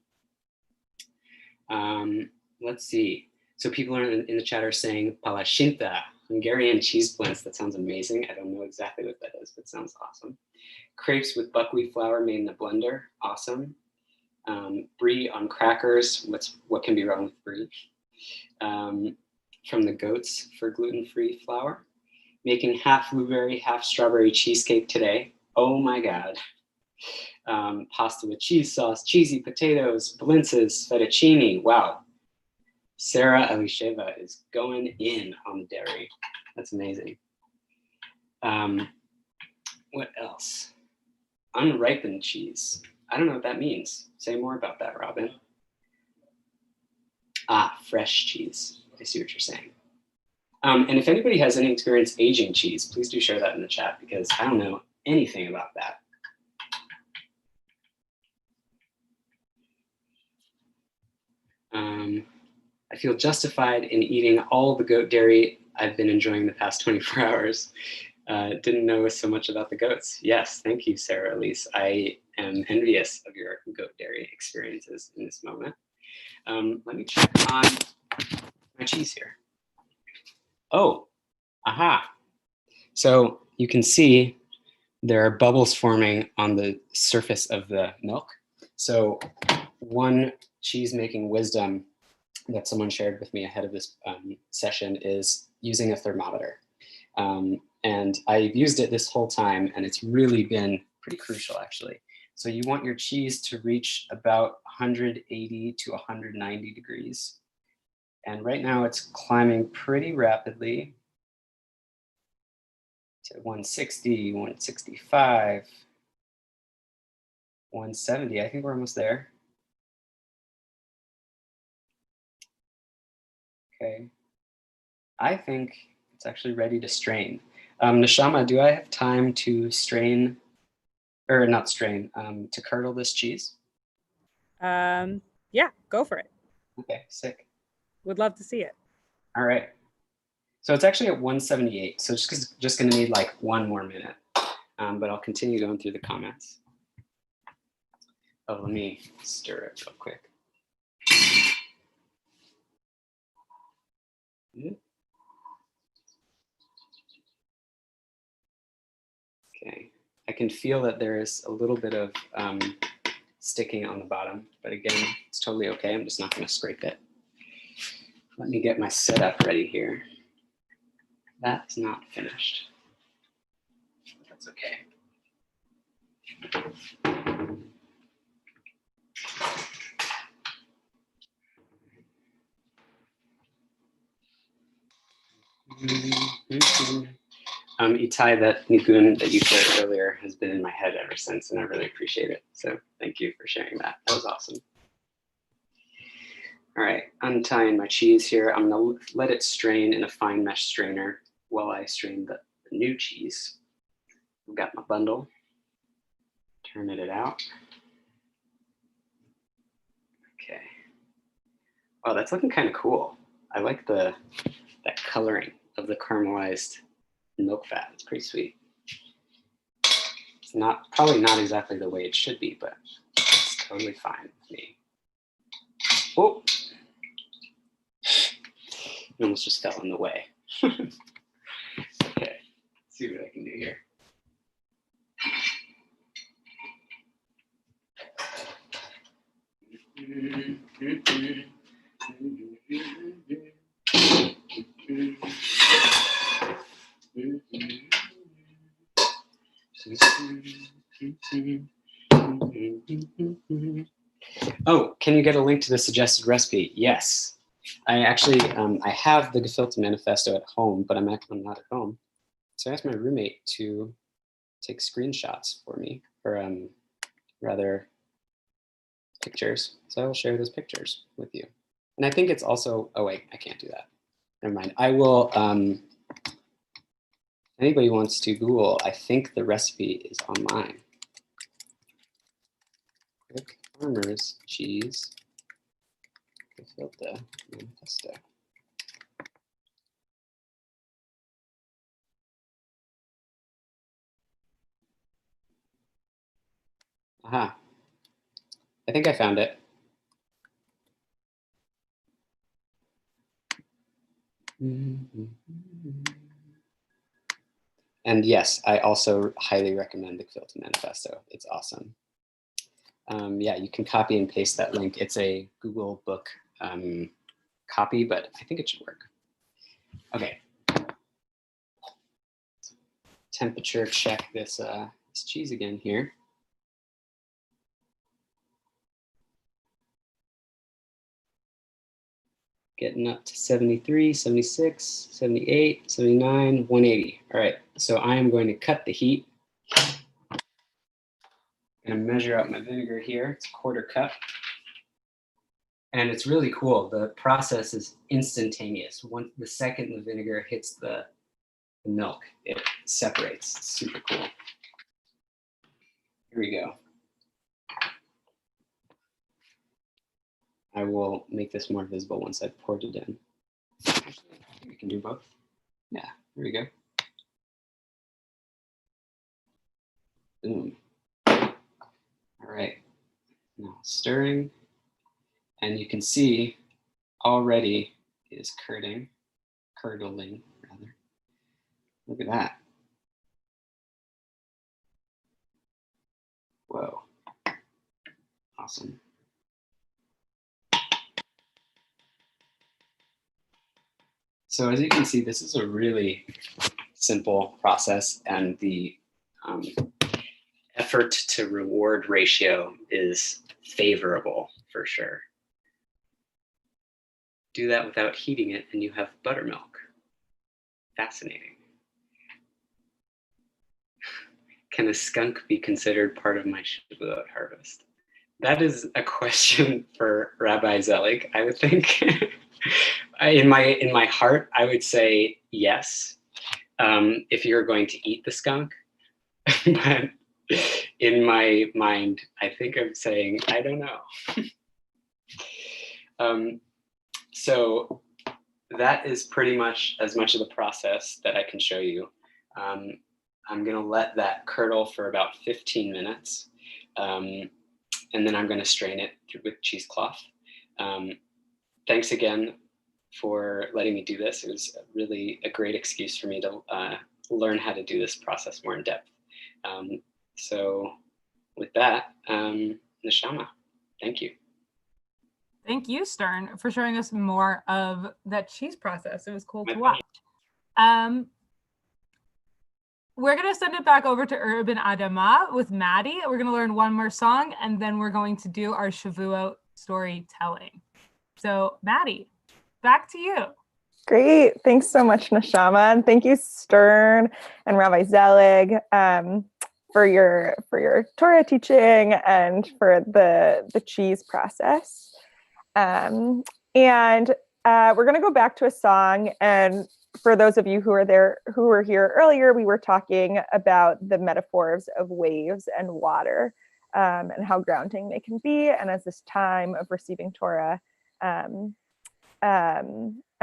Let's see. So people are in the chat are saying palashinta, Hungarian cheese blends. That sounds amazing. I don't know exactly what that is, but it sounds awesome. Crepes with buckwheat flour made in the blender. Awesome. Brie on crackers. What can be wrong with brie? From the goats for gluten-free flour. Making half blueberry, half strawberry cheesecake today. Oh my God. Pasta with cheese sauce, cheesy potatoes, blintzes, fettuccine. Wow. Sarah Elisheva is going in on the dairy. That's amazing. What else? Unripened cheese. I don't know what that means. Say more about that, Robin. Ah, fresh cheese. I see what you're saying. And if anybody has any experience aging cheese, please do share that in the chat, because I don't know anything about that. I feel justified in eating all the goat dairy I've been enjoying the past 24 hours. Didn't know so much about the goats. Yes, thank you, Sarah Elise. I am envious of your goat dairy experiences in this moment. Let me check on my cheese here. Oh, aha. So you can see there are bubbles forming on the surface of the milk. So one cheese making wisdom that someone shared with me ahead of this session is using a thermometer. And I've used it this whole time, and it's really been pretty crucial, actually. So you want your cheese to reach about 180 to 190 degrees. And right now it's climbing pretty rapidly to 160, 165, 170. I think we're almost there. Okay. I think it's actually ready to strain. Neshama, do I have time to strain, or not strain, to curdle this cheese? Yeah, go for it. Okay, sick. Would love to see it. All right. So it's actually at 178. So it's just gonna need like one more minute, but I'll continue going through the comments. Oh, let me stir it real quick. Okay, I can feel that there is a little bit of sticking on the bottom, but again, it's totally okay. I'm just not gonna scrape it. Let me get my setup ready here. That's not finished. That's okay. Itai, that nigun that you shared earlier has been in my head ever since, and I really appreciate it. So thank you for sharing that. That was awesome. All right, untying my cheese here. I'm gonna let it strain in a fine mesh strainer while I strain the new cheese. I've got my bundle. Turning it out. Okay. Wow, that's looking kind of cool. I like that coloring of the caramelized milk fat. It's pretty sweet. It's probably not exactly the way it should be, but it's totally fine with me. Oh, it almost just fell in the way. Okay, let's see what I can do here. Oh, can you get a link to the suggested recipe? Yes. I actually, I have the Gefilte Manifesto at home, but I'm not at home. So I asked my roommate to take screenshots for me, or rather pictures. So I will share those pictures with you. And I think it's also, oh wait, I can't do that. Never mind. I will, anybody wants to Google, I think the recipe is online. Quick farmers cheese Gefilte Manifesto. Aha. I think I found it. And yes, I also highly recommend the Gefilte Manifesto. It's awesome. Yeah, you can copy and paste that link. It's a Google book copy, but I think it should work. Okay. Temperature check this cheese again here. Getting up to 73, 76, 78, 79, 180. All right, so I am going to cut the heat. I'm gonna measure out my vinegar here. It's a 1/4 cup. And it's really cool. The process is instantaneous. The second the vinegar hits the milk, it separates. It's super cool. Here we go. I will make this more visible once I've poured it in. Actually, I think we can do both. Yeah, here we go. Boom. All right, now stirring. And you can see already it is curdling rather. Look at that. Whoa, awesome. So as you can see, this is a really simple process, and the effort to reward ratio is favorable for sure. Do that without heating it and you have buttermilk. Fascinating. Can a skunk be considered part of my Shavuot harvest? That is a question for Rabbi Zelig, I would think. In my heart, I would say yes, if you're going to eat the skunk. But in my mind, I think I'm saying, I don't know. So that is pretty much as much of the process that I can show you. I'm gonna let that curdle for about 15 minutes. And then I'm gonna strain it with cheesecloth. Thanks again for letting me do this. It was really a great excuse for me to learn how to do this process more in depth. So with that, Neshama, thank you. Thank you, Stern, for showing us more of that cheese process. It was cool to watch. We're going to send it back over to Urban Adama with Maddie. We're going to learn one more song, and then we're going to do our Shavuot storytelling. So Maddie, back to you. Great. Thanks so much, Neshama. And thank you, Stern and Rabbi Zelig, for your Torah teaching and for the cheese process. And we're going to go back to a song. And for those of you who were here earlier, we were talking about the metaphors of waves and water, and how grounding they can be. And as this time of receiving Torah, and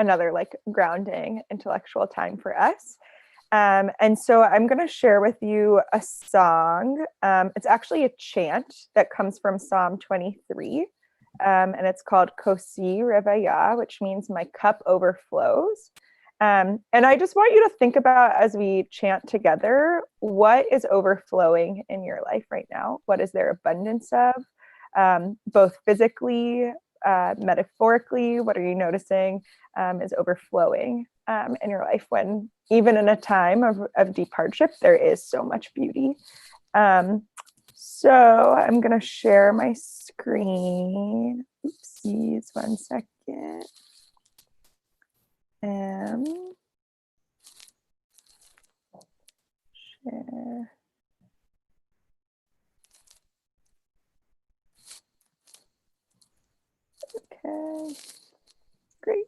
another like grounding intellectual time for us. And so I'm going to share with you a song. It's actually a chant that comes from Psalm 23. And it's called Kosi Revaya, which means my cup overflows. And I just want you to think about, as we chant together, what is overflowing in your life right now? What is there abundance of, both physically, metaphorically? What are you noticing is overflowing in your life, when even in a time of deep hardship, there is so much beauty? So I'm going to share my screen. Oopsies, 1 second. Share. Okay, great.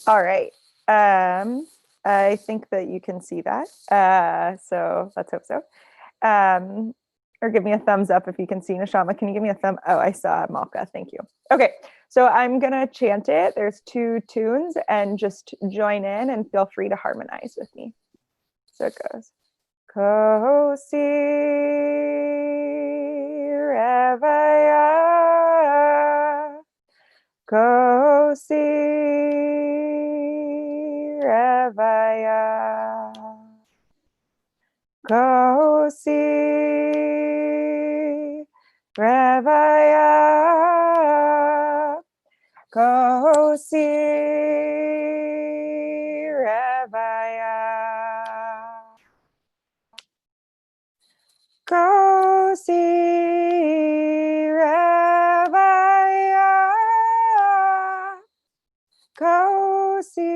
All right. I think that you can see that. So let's hope so. Or give me a thumbs up if you can see. Neshama, can you give me a thumb? Oh, I saw Malka. Thank you. Okay, so I'm gonna chant it. There's 2 tunes, and just join in and feel free to harmonize with me. So it goes. Kosi Revaya, Kosi Revaya, Kosi Revaya, Kosi Revaya, Kosi Revaya, Kosi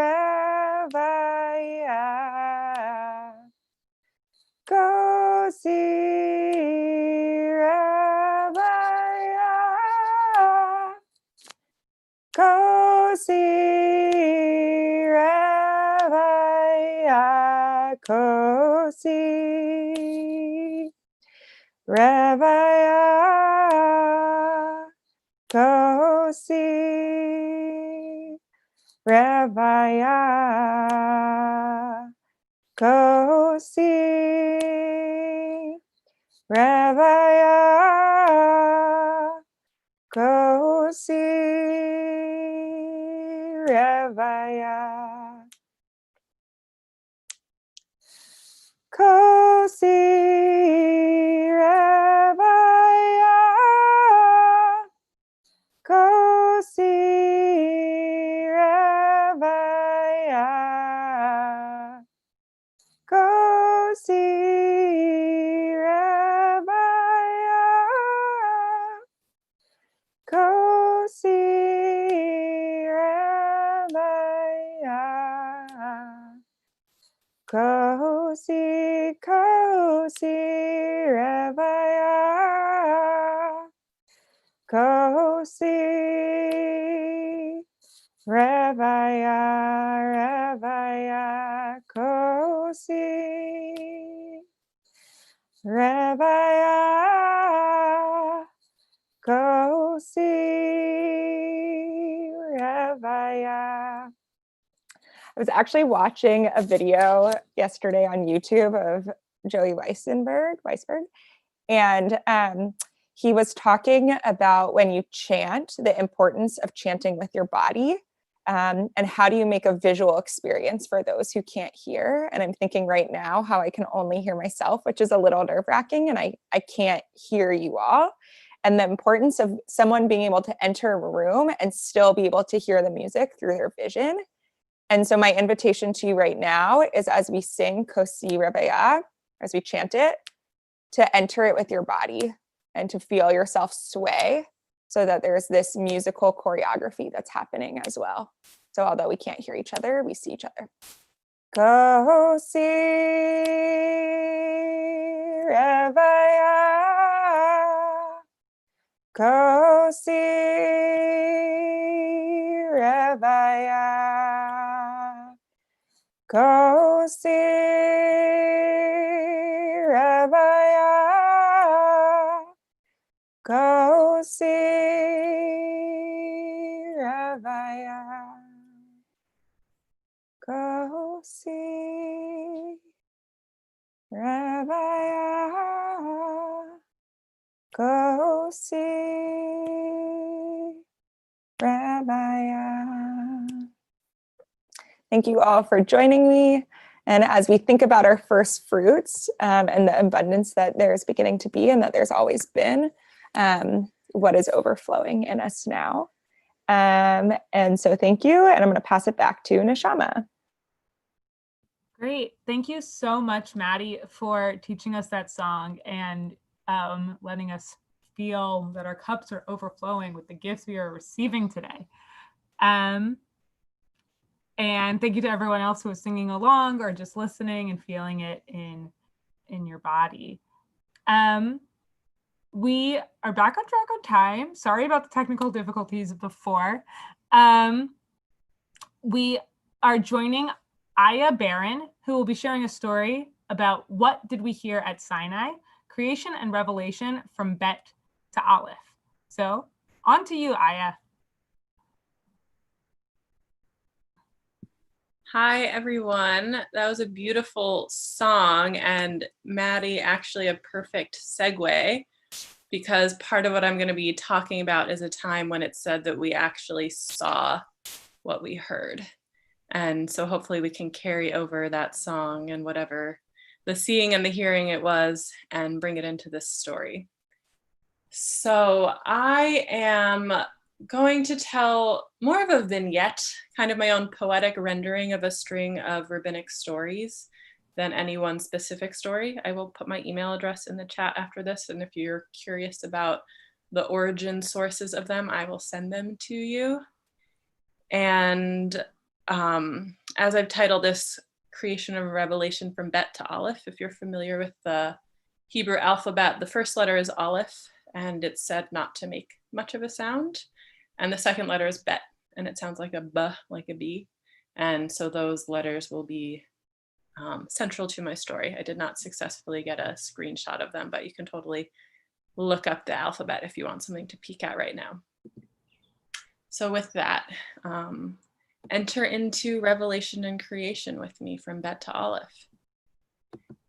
Revaya, Kosi Revaya, Kosi Revaya, Kosi Revaya, Kosi Revaya, Kosi Revaya, Kosi Revaya, Kosi Revaya, Kosi Revaya, Kosi Revaya, Kosi Revaya, Kosi, Kosi Revaya, Kosi Revaya, Revaya, Kosi Revaya, Kosi Revaya. I was actually watching a video yesterday on YouTube of Joey Weisberg, and he was talking about, when you chant, the importance of chanting with your body, and how do you make a visual experience for those who can't hear. And I'm thinking right now how I can only hear myself, which is a little nerve-wracking, and I can't hear you all. And the importance of someone being able to enter a room and still be able to hear the music through their vision. And so my invitation to you right now is, as we sing Kosi Revaya, as we chant it, to enter it with your body and to feel yourself sway, so that there's this musical choreography that's happening as well. So although we can't hear each other, we see each other. Kosi Revaya, Kosi Revaya, Kosi Revaya, Go see Ravaya. Go see Ravaya. Go see Ravaya. Thank you all for joining me. And as we think about our first fruits and the abundance that there's beginning to be and that there's always been, what is overflowing in us now. And so thank you. And I'm going to pass it back to Neshama. Great. Thank you so much, Maddie, for teaching us that song and letting us feel that our cups are overflowing with the gifts we are receiving today. And thank you to everyone else who was singing along or just listening and feeling it in your body. We are back on track on time. Sorry about the technical difficulties before. We are joining Aya Barron, who will be sharing a story about what did we hear at Sinai, creation and revelation from Bet to Aleph. So on to you, Aya. Hi, everyone. That was a beautiful song, and Maddie, actually a perfect segue, because part of what I'm going to be talking about is a time when it said that we actually saw what we heard. And so hopefully we can carry over that song and whatever the seeing and the hearing it was and bring it into this story. So I am going to tell more of a vignette, kind of my own poetic rendering of a string of rabbinic stories than any one specific story. I will put my email address in the chat after this, and if you're curious about the origin sources of them, I will send them to you. And as I've titled this, Creation of Revelation from Bet to Aleph, if you're familiar with the Hebrew alphabet, the first letter is Aleph, and it's said not to make much of a sound. And the second letter is Bet, and it sounds like a B, like a B. And so those letters will be central to my story. I did not successfully get a screenshot of them, but you can totally look up the alphabet if you want something to peek at right now. So with that, enter into Revelation and Creation with me from Bet to Aleph.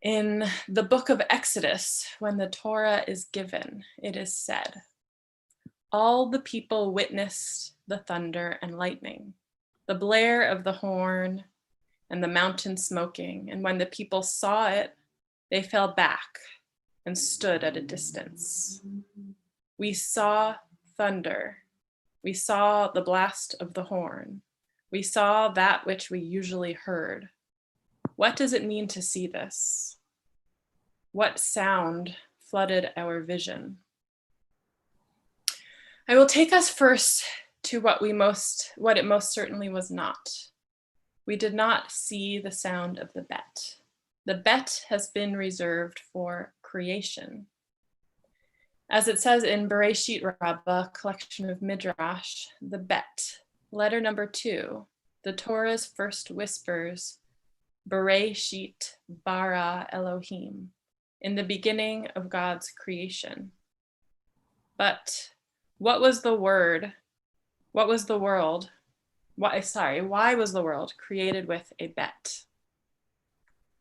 In the book of Exodus, when the Torah is given, it is said, all the people witnessed the thunder and lightning, the blare of the horn and the mountain smoking. And when the people saw it, they fell back and stood at a distance. We saw thunder. We saw the blast of the horn. We saw that which we usually heard. What does it mean to see this? What sound flooded our vision? I will take us first to what it most certainly was not. We did not see the sound of the Bet. The Bet has been reserved for creation. As it says in Bereshit Rabbah, collection of Midrash, the Bet, letter number 2, the Torah's first whispers, Bereshit bara Elohim, in the beginning of God's creation. But what was the word? What was the world? Why was the world created with a Bet?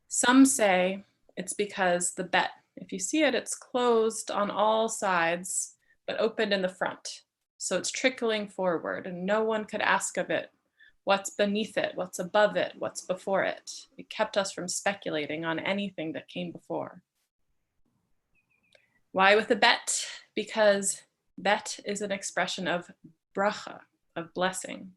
Some say it's because the Bet, if you see it, it's closed on all sides, but opened in the front. So it's trickling forward and no one could ask of it what's beneath it, what's above it, what's before it. It kept us from speculating on anything that came before. Why with a Bet? Because Bet is an expression of bracha, of blessing.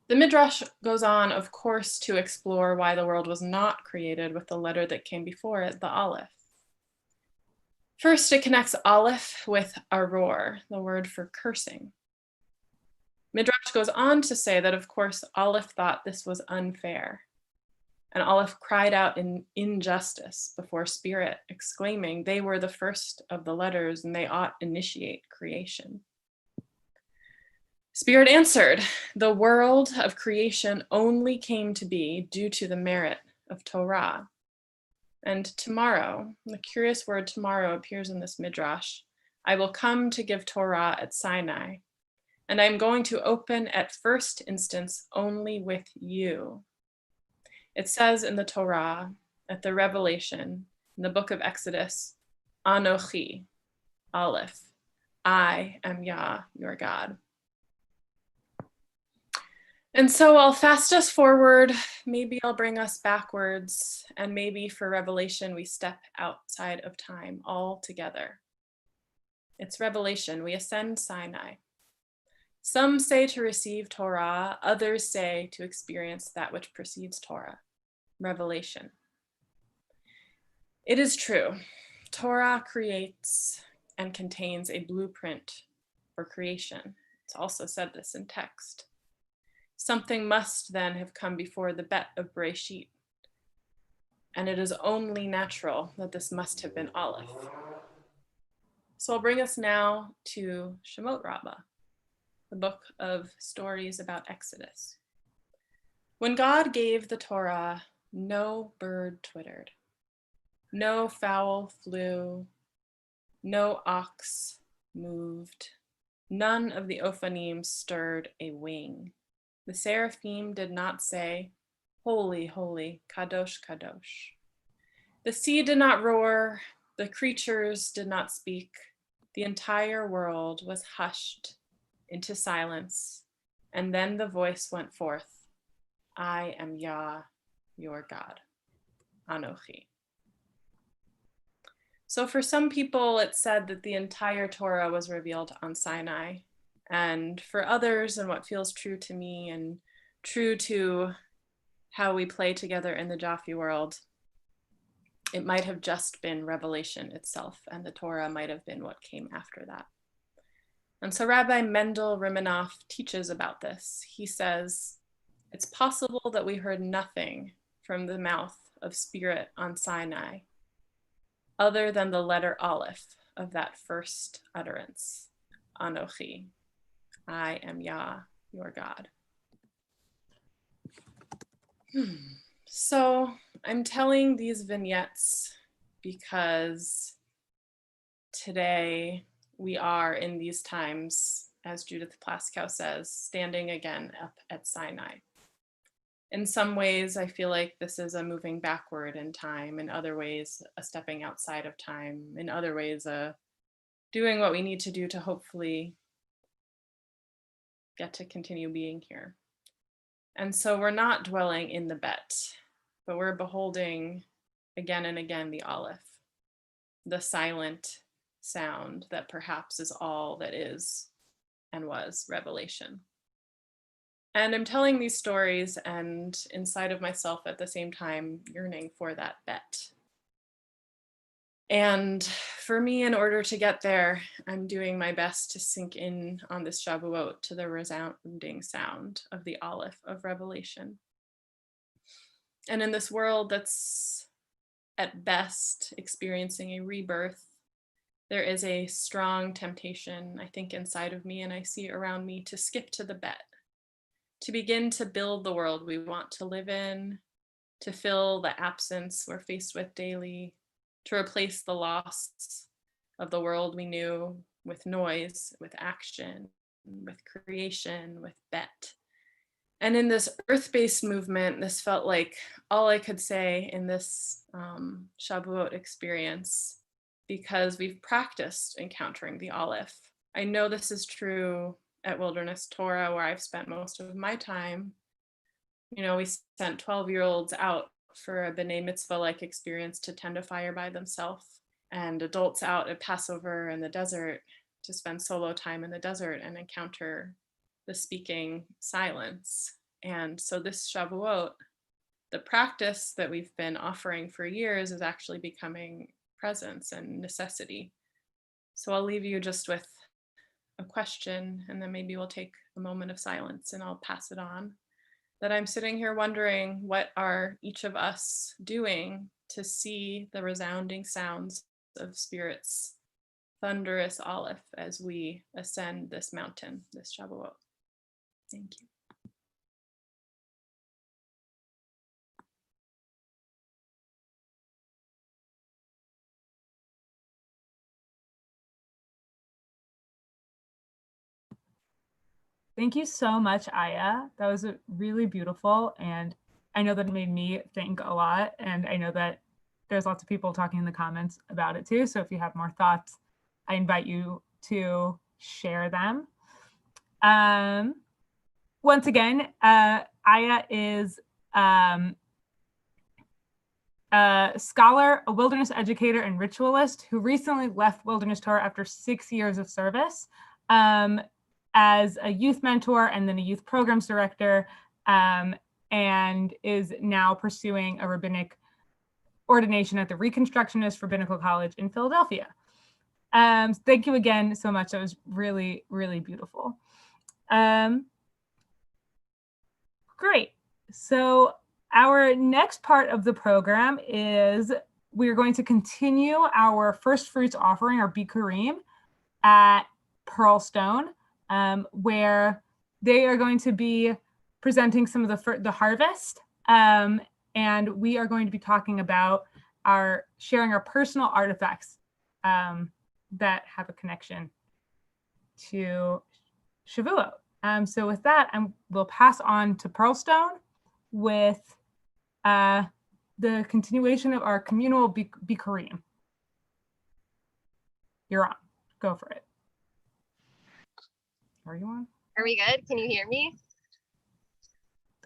The Midrash goes on, of course, to explore why the world was not created with the letter that came before it, the Aleph. First, it connects Aleph with aror, the word for cursing. Midrash goes on to say that, of course, Aleph thought this was unfair. And Aleph cried out in injustice before Spirit, exclaiming, they were the first of the letters and they ought initiate creation. Spirit answered, the world of creation only came to be due to the merit of Torah. And tomorrow, the curious word tomorrow appears in this Midrash, I will come to give Torah at Sinai, and I'm going to open at first instance only with you. It says in the Torah, at the Revelation, in the book of Exodus, Anochi, Aleph, I am Yah, your God. And so I'll fast us forward, maybe I'll bring us backwards, and maybe for Revelation we step outside of time altogether. It's Revelation, we ascend Sinai. Some say to receive Torah, others say to experience that which precedes Torah, Revelation. It is true, Torah creates and contains a blueprint for creation. It's also said this in text. Something must then have come before the Bet of Bereshit, and it is only natural that this must have been Aleph. So I'll bring us now to Shemot Rabbah, the book of stories about Exodus. When God gave the Torah, no bird twittered, no fowl flew, no ox moved, none of the Ophanim stirred a wing. The seraphim did not say, holy, holy, kadosh, kadosh. The sea did not roar, the creatures did not speak. The entire world was hushed into silence, and then the voice went forth, I am Yah, your God, Anochi. So for some people, it's said that the entire Torah was revealed on Sinai. And for others, and what feels true to me and true to how we play together in the Jaffe world, it might have just been Revelation itself, and the Torah might have been what came after that. And so Rabbi Mendel Rimanoff teaches about this. He says, it's possible that we heard nothing from the mouth of Spirit on Sinai other than the letter Aleph of that first utterance, Anochi, I am Yah, your God. So I'm telling these vignettes because today we are in these times, as Judith Plaskow says, standing again up at Sinai. In some ways, I feel like this is a moving backward in time. In other ways, a stepping outside of time. In other ways, doing what we need to do to hopefully get to continue being here. And so we're not dwelling in the Bet, but we're beholding again and again the Aleph, the silent sound that perhaps is all that is and was Revelation. And I'm telling these stories and inside of myself at the same time yearning for that Bet. And for me, in order to get there, I'm doing my best to sink in on this Shavuot to the resounding sound of the Aleph of Revelation. And in this world that's at best experiencing a rebirth, there is a strong temptation, I think, inside of me, and I see around me, to skip to the Bet, to begin to build the world we want to live in, to fill the absence we're faced with daily, to replace the loss of the world we knew with noise, with action, with creation, with Bet. And in this earth-based movement, this felt like all I could say in this Shavuot experience, because we've practiced encountering the Aleph. I know this is true at Wilderness Torah, where I've spent most of my time. You know, we sent 12-year-olds out for a B'nai Mitzvah-like experience to tend a fire by themselves, and adults out at Passover in the desert to spend solo time in the desert and encounter the speaking silence. And so this Shavuot, the practice that we've been offering for years, is actually becoming presence and necessity. So I'll leave you just with a question, and then maybe we'll take a moment of silence and I'll pass it on. That I'm sitting here wondering, what are each of us doing to see the resounding sounds of Spirit's thunderous Aleph as we ascend this mountain, this Shavuot? Thank you. Thank you so much, Aya. That was really beautiful. And I know that it made me think a lot. And I know that there's lots of people talking in the comments about it too. So if you have more thoughts, I invite you to share them. Once again, Aya is a scholar, a wilderness educator, and ritualist who recently left Wilderness Torah after 6 years of service as a youth mentor and then a youth programs director, and is now pursuing a rabbinic ordination at the Reconstructionist Rabbinical College in Philadelphia. Thank you again so much. That was really, really beautiful. Great. So our next part of the program is we're going to continue our first fruits offering, our Bikurim, at Pearlstone, where they are going to be presenting some of the harvest. And we are going to be talking about sharing our personal artifacts that have a connection to Shavuot. So with that, we'll pass on to Pearlstone with the continuation of our communal Bikurim. You're on. Go for it. Are you on? Are we good? Can you hear me?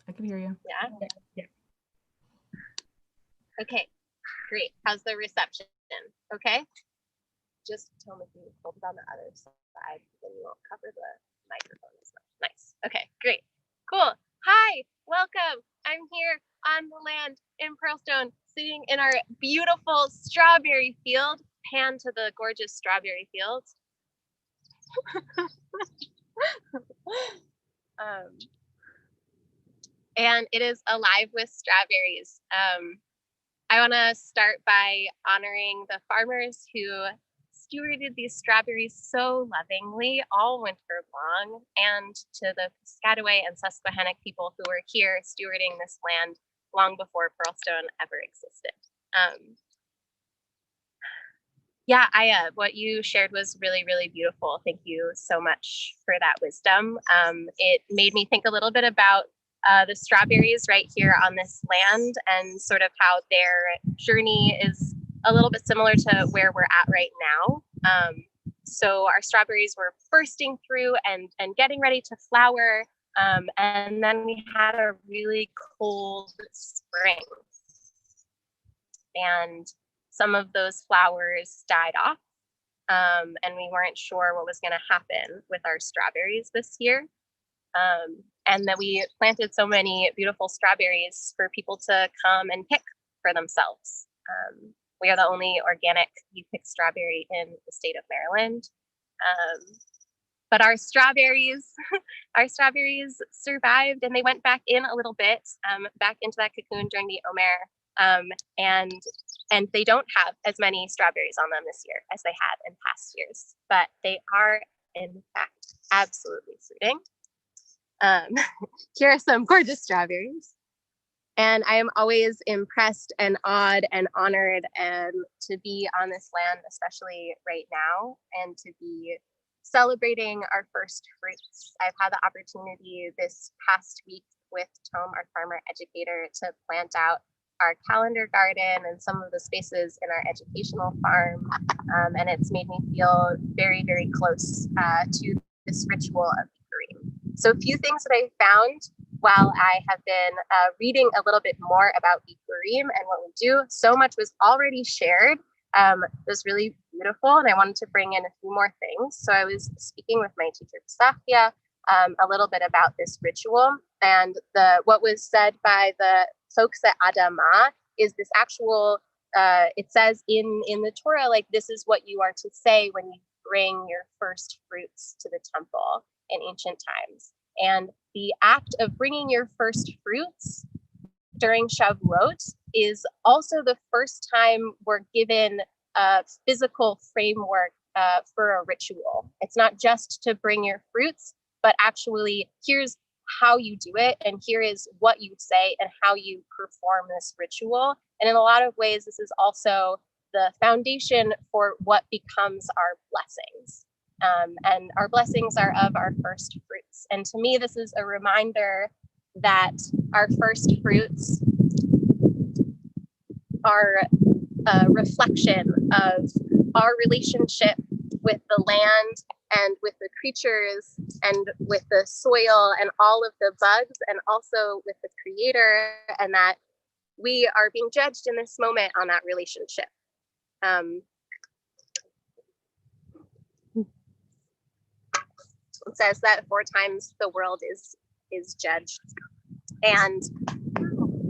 I can hear you. Yeah? Yeah. Okay, great. How's the reception? Okay? Just tell me if you hold it on the other side, then you won't cover the microphone as much. Nice. Okay, great. Cool. Hi, welcome. I'm here on the land in Pearlstone, sitting in our beautiful strawberry field. Pan to the gorgeous strawberry fields. And it is alive with strawberries. I want to start by honoring the farmers who stewarded these strawberries so lovingly all winter long, and to the Piscataway and Susquehannock people who were here stewarding this land long before Pearlstone ever existed. Yeah, Aya, what you shared was really, really beautiful. Thank you so much for that wisdom. It made me think a little bit about the strawberries right here on this land, and sort of how their journey is a little bit similar to where we're at right now. So our strawberries were bursting through and getting ready to flower. And then we had a really cold spring. And some of those flowers died off. And we weren't sure what was going to happen with our strawberries this year. And then we planted so many beautiful strawberries for people to come and pick for themselves. We are the only organic you-pick strawberry in the state of Maryland. But our strawberries, survived, and they went back in a little bit, back into that cocoon during the Omer. And they don't have as many strawberries on them this year as they had in past years, but they are in fact absolutely fruiting. Here are some gorgeous strawberries. And I am always impressed and awed and honored to be on this land, especially right now, and to be celebrating our first fruits. I've had the opportunity this past week with Tom, our farmer educator, to plant out our calendar garden and some of the spaces in our educational farm. And it's made me feel very, very close to this ritual of Bikurim. So a few things that I found while I have been reading a little bit more about Bikurim and what we do. So much was already shared. It was really beautiful, and I wanted to bring in a few more things. So I was speaking with my teacher, Safia, a little bit about this ritual, and what was said by the folks at Adama is this actual, it says in the Torah, like, this is what you are to say when you bring your first fruits to the temple in ancient times. And the act of bringing your first fruits during Shavuot is also the first time we're given a physical framework for a ritual. It's not just to bring your fruits, but actually here's how you do it, and here is what you say and how you perform this ritual. And in a lot of ways, this is also the foundation for what becomes our blessings. And our blessings are of our first fruits. fruits. And to me, this is a reminder that our first fruits are a reflection of our relationship with the land and with the creatures and with the soil and all of the bugs, and also with the Creator, and that we are being judged in this moment on that relationship. It says that 4 times the world is judged, and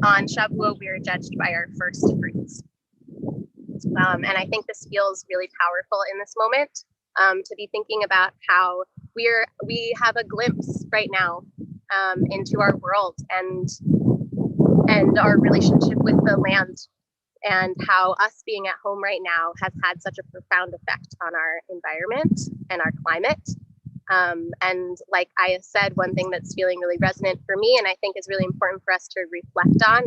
on Shavuot we are judged by our first fruits. And I think this feels really powerful in this moment, to be thinking about how we have a glimpse right now into our world and our relationship with the land, and how us being at home right now has had such a profound effect on our environment and our climate. And like Aya said, one thing that's feeling really resonant for me, and I think is really important for us to reflect on,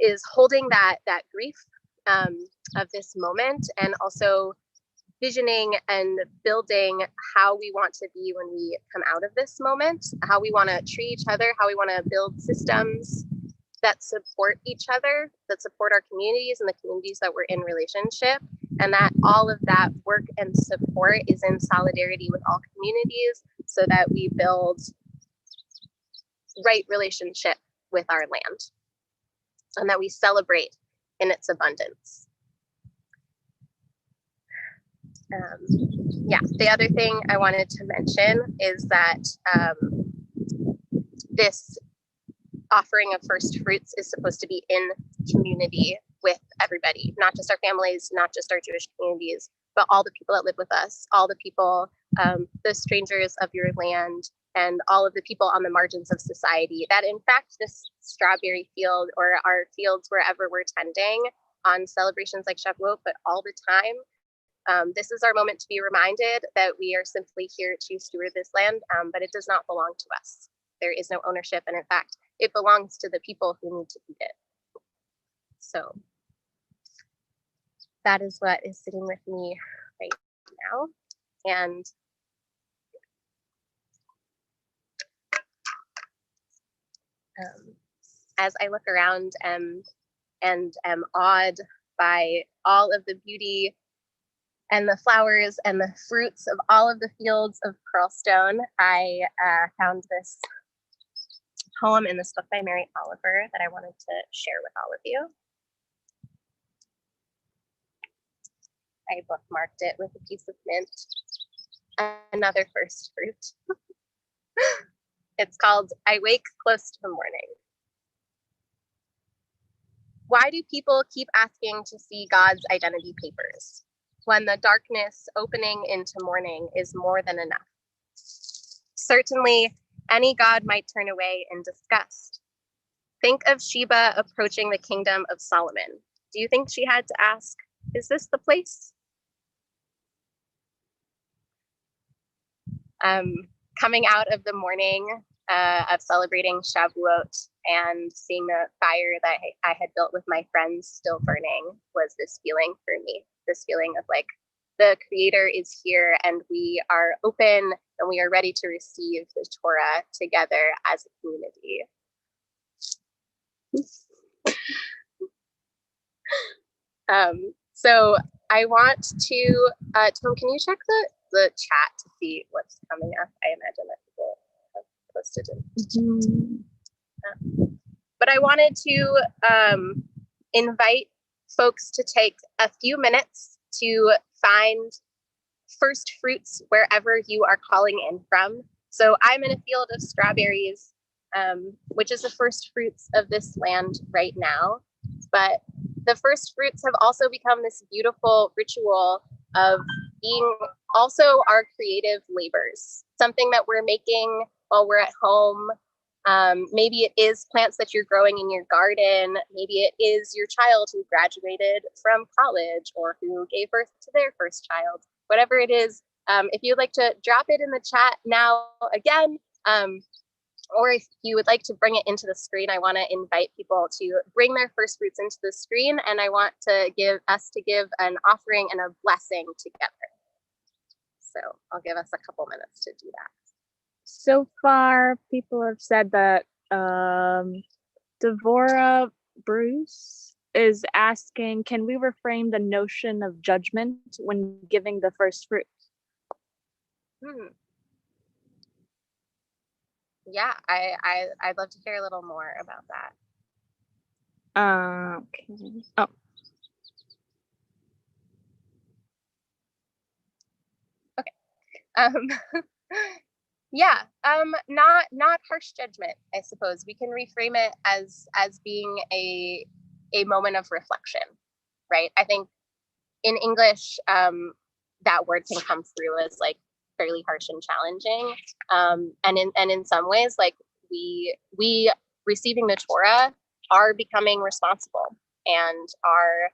is holding that grief of this moment, and also visioning and building how we want to be when we come out of this moment, how we want to treat each other, how we want to build systems that support each other, that support our communities and the communities that we're in relationship, and that all of that work and support is in solidarity with all communities, so that we build right relationship with our land, and that we celebrate in its abundance. Yeah, the other thing I wanted to mention is that this offering of first fruits is supposed to be in community with everybody, not just our families, not just our Jewish communities, but all the people that live with us, all the people, the strangers of your land, and all of the people on the margins of society. That in fact, this strawberry field, or our fields wherever we're tending on celebrations like Shavuot, but all the time, this is our moment to be reminded that we are simply here to steward this land, but it does not belong to us. There is no ownership, and in fact, it belongs to the people who need to eat it. So that is what is sitting with me right now. And as I look around and am awed by all of the beauty and the flowers and the fruits of all of the fields of Pearlstone, I found this poem in this book by Mary Oliver that I wanted to share with all of you. I bookmarked it with a piece of mint, another first fruit. It's called I Wake Close to the Morning. Why do people keep asking to see God's identity papers when the darkness opening into morning is more than enough? Certainly, any God might turn away in disgust. Think of Sheba approaching the kingdom of Solomon. Do you think she had to ask, is this the place? Coming out of the morning of celebrating Shavuot and seeing the fire that I had built with my friends still burning was this feeling for me, this feeling of like, the Creator is here and we are open and we are ready to receive the Torah together as a community. So I want to, Tom, can you check the chat to see what's coming up? I imagine that people have posted it. But I wanted to invite folks to take a few minutes to find first fruits wherever you are calling in from. So I'm in a field of strawberries, which is the first fruits of this land right now. But the first fruits have also become this beautiful ritual of being also our creative labors, something that we're making while we're at home. Maybe it is plants that you're growing in your garden. Maybe it is your child who graduated from college or who gave birth to their first child. Whatever it is, if you'd like to drop it in the chat now again, or if you would like to bring it into the screen, I want to invite people to bring their first fruits into the screen, and I want to give an offering and a blessing together. So I'll give us a couple minutes to do that. So far, people have said that Devora Bruce is asking, can we reframe the notion of judgment when giving the first fruit? Yeah, I'd love to hear a little more about that. Okay. Oh. Okay. Yeah, not harsh judgment, I suppose. We can reframe it as being a moment of reflection, right? I think in English, that word can come through as like fairly harsh and challenging. And in some ways, like we receiving the Torah are becoming responsible and are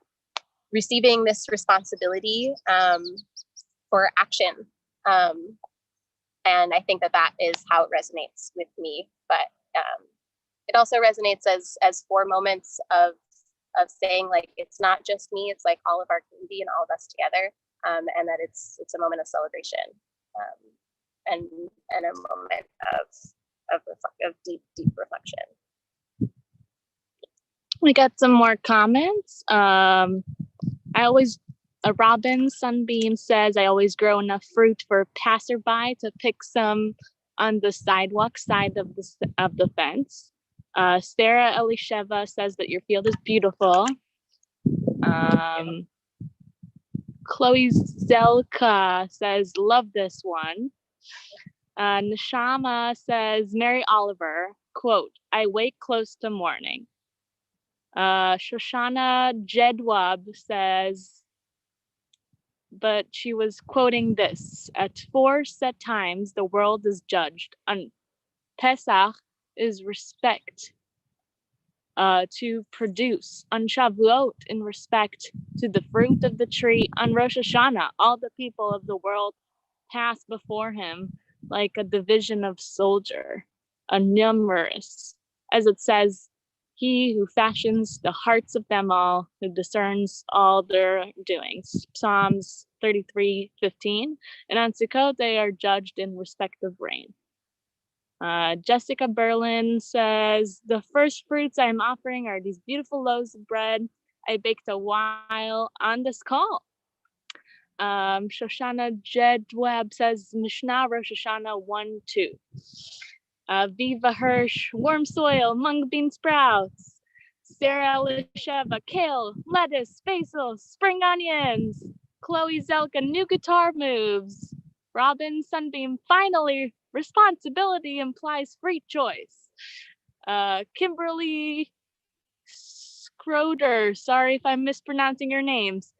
receiving this responsibility for action. And I think that is how it resonates with me. But it also resonates as 4 moments of saying, like, it's not just me, it's like all of our community and all of us together, and that it's a moment of celebration, and a moment of deep reflection. We got some more comments. Robin Sunbeam says, I always grow enough fruit for a passerby to pick some on the sidewalk side of the fence. Sarah Elisheva says that your field is beautiful. Chloe Zelka says, love this one. Neshama says, Mary Oliver, quote, I wake close to morning. Shoshana Jedwab says, but she was quoting this, at 4 set times the world is judged. On Pesach is respect to produce. On Shavuot, in respect to the fruit of the tree. On Rosh Hashanah, all the people of the world pass before him like a division of soldier, a numerous, as it says, he who fashions the hearts of them all, who discerns all their doings. Psalms 33:15. And on Sukkot, they are judged in respect of rain. Jessica Berlin says, the first fruits I'm offering are these beautiful loaves of bread I baked a while on this call. Shoshana Jedwab says, Mishnah Rosh Hashanah 1-2. Viva Hirsch, warm soil, mung bean sprouts. Sarah Lisheva, kale, lettuce, basil, spring onions. Chloe Zelka, new guitar moves. Robin Sunbeam, finally, responsibility implies free choice. Kimberly Schroeder, sorry if I'm mispronouncing your names.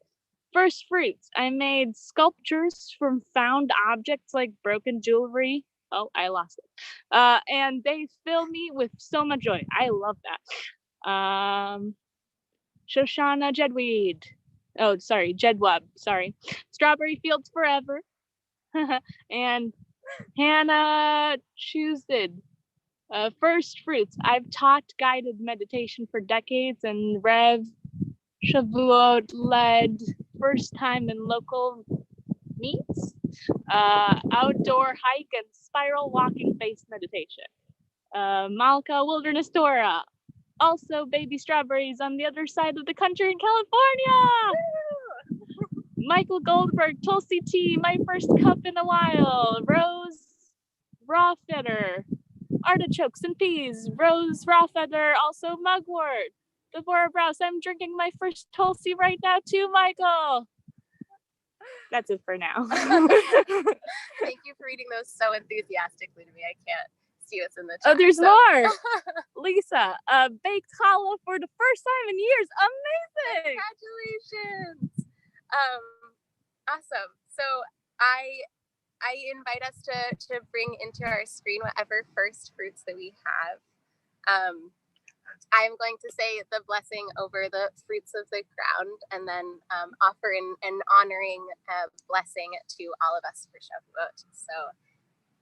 First fruits, I made sculptures from found objects like broken jewelry. Oh, I lost it. And they fill me with so much joy. I love that. Shoshana Jedweed. Oh, sorry, Jedwab, sorry. Strawberry Fields Forever. And Hannah Choosed. First fruits, I've taught guided meditation for decades, and Rev Shavuot led first time in local meets, outdoor hike and spiral walking face meditation. Malka Wilderness Torah, also baby strawberries on the other side of the country in California. Michael Goldberg, Tulsi tea, my first cup in a while. Rose raw feather, artichokes and peas. Rose raw feather, also mugwort. Devorah Browse, I'm drinking my first Tulsi right now too, Michael. That's it for now. Thank you for reading those so enthusiastically to me. I can't see what's in the chat. Oh, there's more. Lisa, baked challah for the first time in years. Amazing. Congratulations. Awesome. So I invite us to bring into our screen whatever first fruits that we have. I'm going to say the blessing over the fruits of the ground, and then offer an honoring blessing to all of us for Shavuot. So,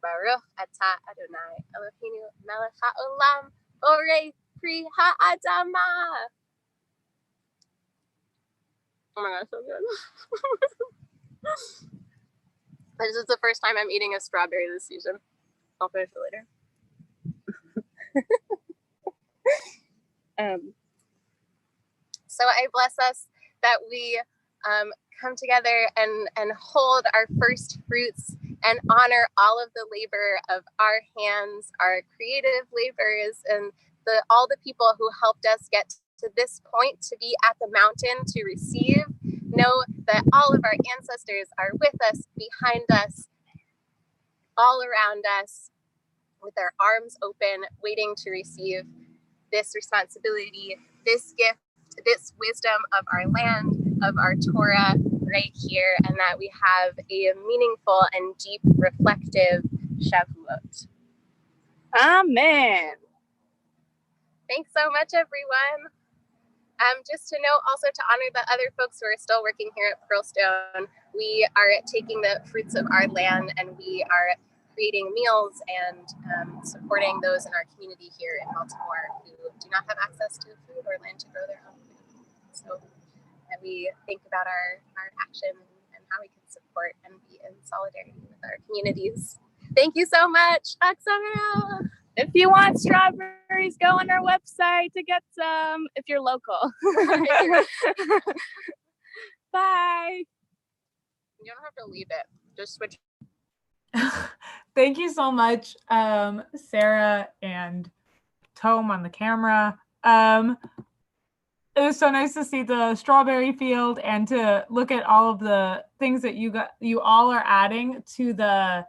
Baruch atah Adonai Eloheinu melech haolam borei pri ha'adama. Oh my god, so good. This is the first time I'm eating a strawberry this season. I'll finish it later. So I bless us that we come together and hold our first fruits and honor all of the labor of our hands, our creative labors, and all the people who helped us get to this point, to be at the mountain to receive. Know that all of our ancestors are with us, behind us, all around us, with their arms open, waiting to receive this responsibility, this gift, this wisdom of our land, of our Torah right here, and that we have a meaningful and deep reflective Shavuot. Amen. Thanks so much, everyone. Just to note, also to honor the other folks who are still working here at Pearlstone, we are taking the fruits of our land and we are creating meals and supporting those in our community here in Baltimore who do not have access to food or land to grow their own food. So that we think about our action and how we can support and be in solidarity with our communities. Thank you so much. Aksamera. If you want strawberries, go on our website to get some if you're local. Bye. You don't have to leave it. Just switch. Thank you so much, Sarah and Tome on the camera. It was so nice to see the strawberry field and to look at all of the things that you all are adding to the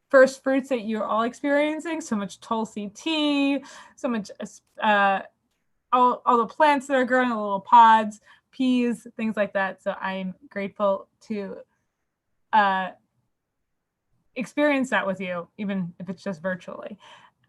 first fruits that you're all experiencing. So much Tulsi tea, so much all the plants that are growing, the little pods, peas, things like that. So I'm grateful to experience that with you, even if it's just virtually.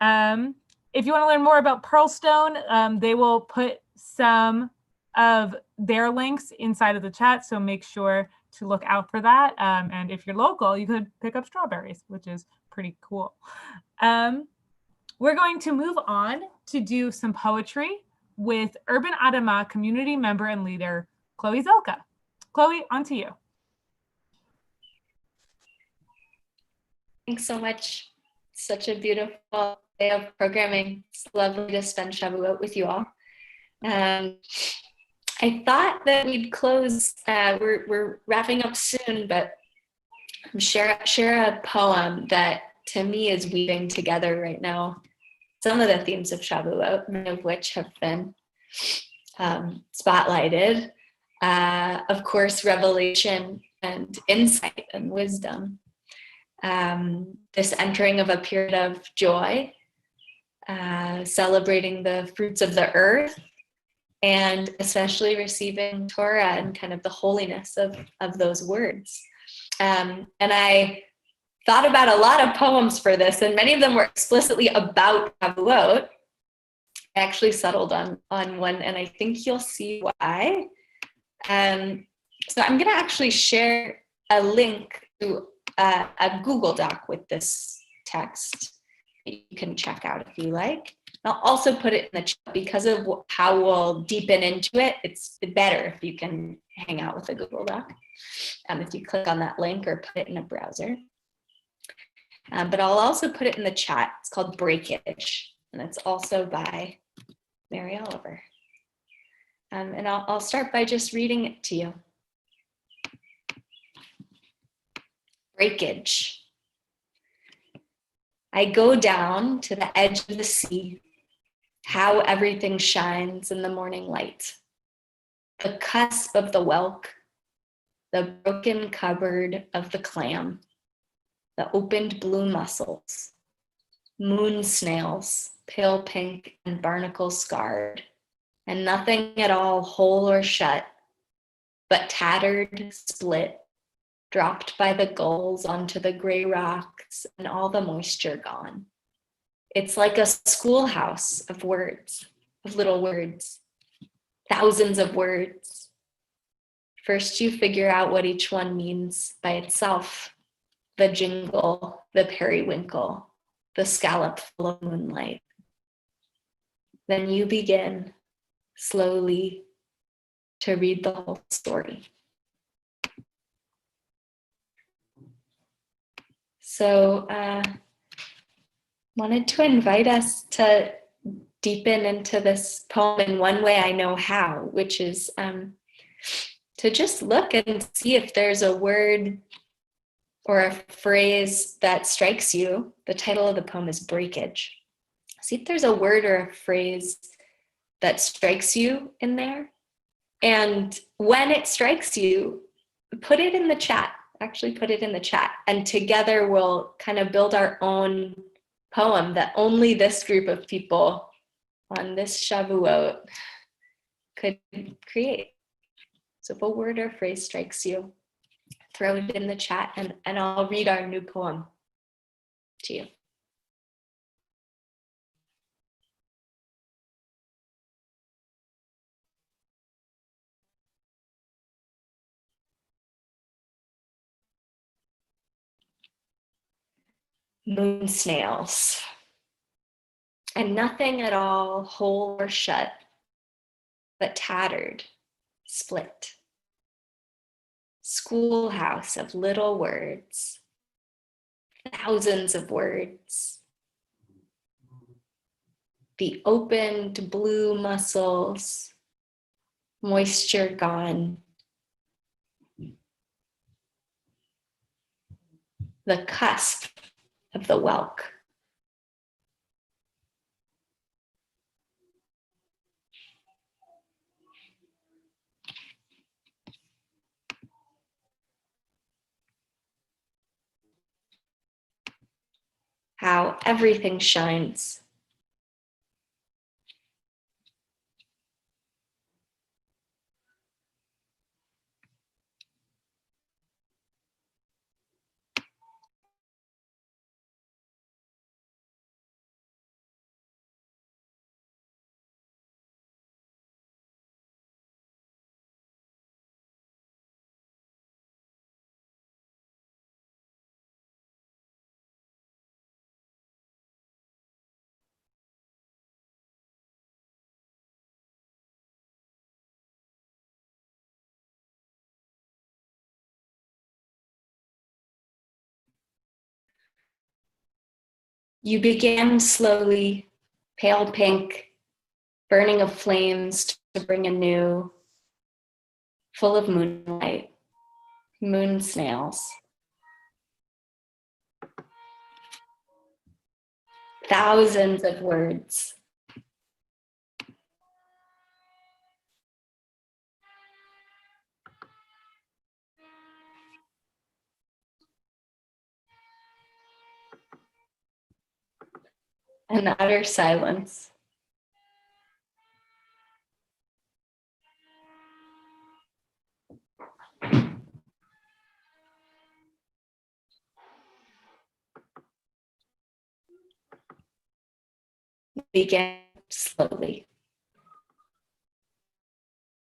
If you want to learn more about Pearlstone, they will put some of their links inside of the chat, so make sure to look out for that. And if you're local, you could pick up strawberries, which is pretty cool. We're going to move on to do some poetry with Urban Adama community member and leader, Chloe Zelka. Chloe, on to you. Thanks so much. Such a beautiful day of programming. It's lovely to spend Shavuot with you all. I thought that we'd close, we're wrapping up soon, but share a poem that to me is weaving together right now some of the themes of Shavuot, many of which have been spotlighted. Of course, revelation and insight and wisdom. This entering of a period of joy, celebrating the fruits of the earth, and especially receiving Torah and kind of the holiness of those words. And I thought about a lot of poems for this, and many of them were explicitly about Shavuot. I actually settled on one, and I think you'll see why. So I'm going to actually share a link to a Google Doc with this text that you can check out if you like. I'll also put it in the chat because of how we'll deepen into it. It's better if you can hang out with a Google Doc. If you click on that link or put it in a browser. But I'll also put it in the chat. It's called Breakage, and it's also by Mary Oliver. And I'll start by just reading it to you. Breakage. I go down to the edge of the sea, how everything shines in the morning light. The cusp of the whelk, the broken cupboard of the clam, the opened blue mussels, moon snails, pale pink and barnacle scarred, and nothing at all whole or shut, but tattered, split, dropped by the gulls onto the gray rocks and all the moisture gone. It's like a schoolhouse of words, of little words, thousands of words. First you figure out what each one means by itself, the jingle, the periwinkle, the scallop full of moonlight. Then you begin, slowly, to read the whole story. So wanted to invite us to deepen into this poem in one way I know how, which is to just look and see if there's a word or a phrase that strikes you. The title of the poem is Breakage. See if there's a word or a phrase that strikes you in there. And when it strikes you, put it in the chat. Actually put it in the chat. And together we'll kind of build our own poem that only this group of people on this Shavuot could create. So if a word or phrase strikes you, throw it in the chat and I'll read our new poem to you. Moon snails, and nothing at all whole or shut, but tattered, split. Schoolhouse of little words, thousands of words. The opened blue muscles, moisture gone. The cusp of the whelk. How everything shines. You began slowly, pale pink, burning of flames to bring anew, full of moonlight, moon snails. Thousands of words. And utter silence. Began slowly.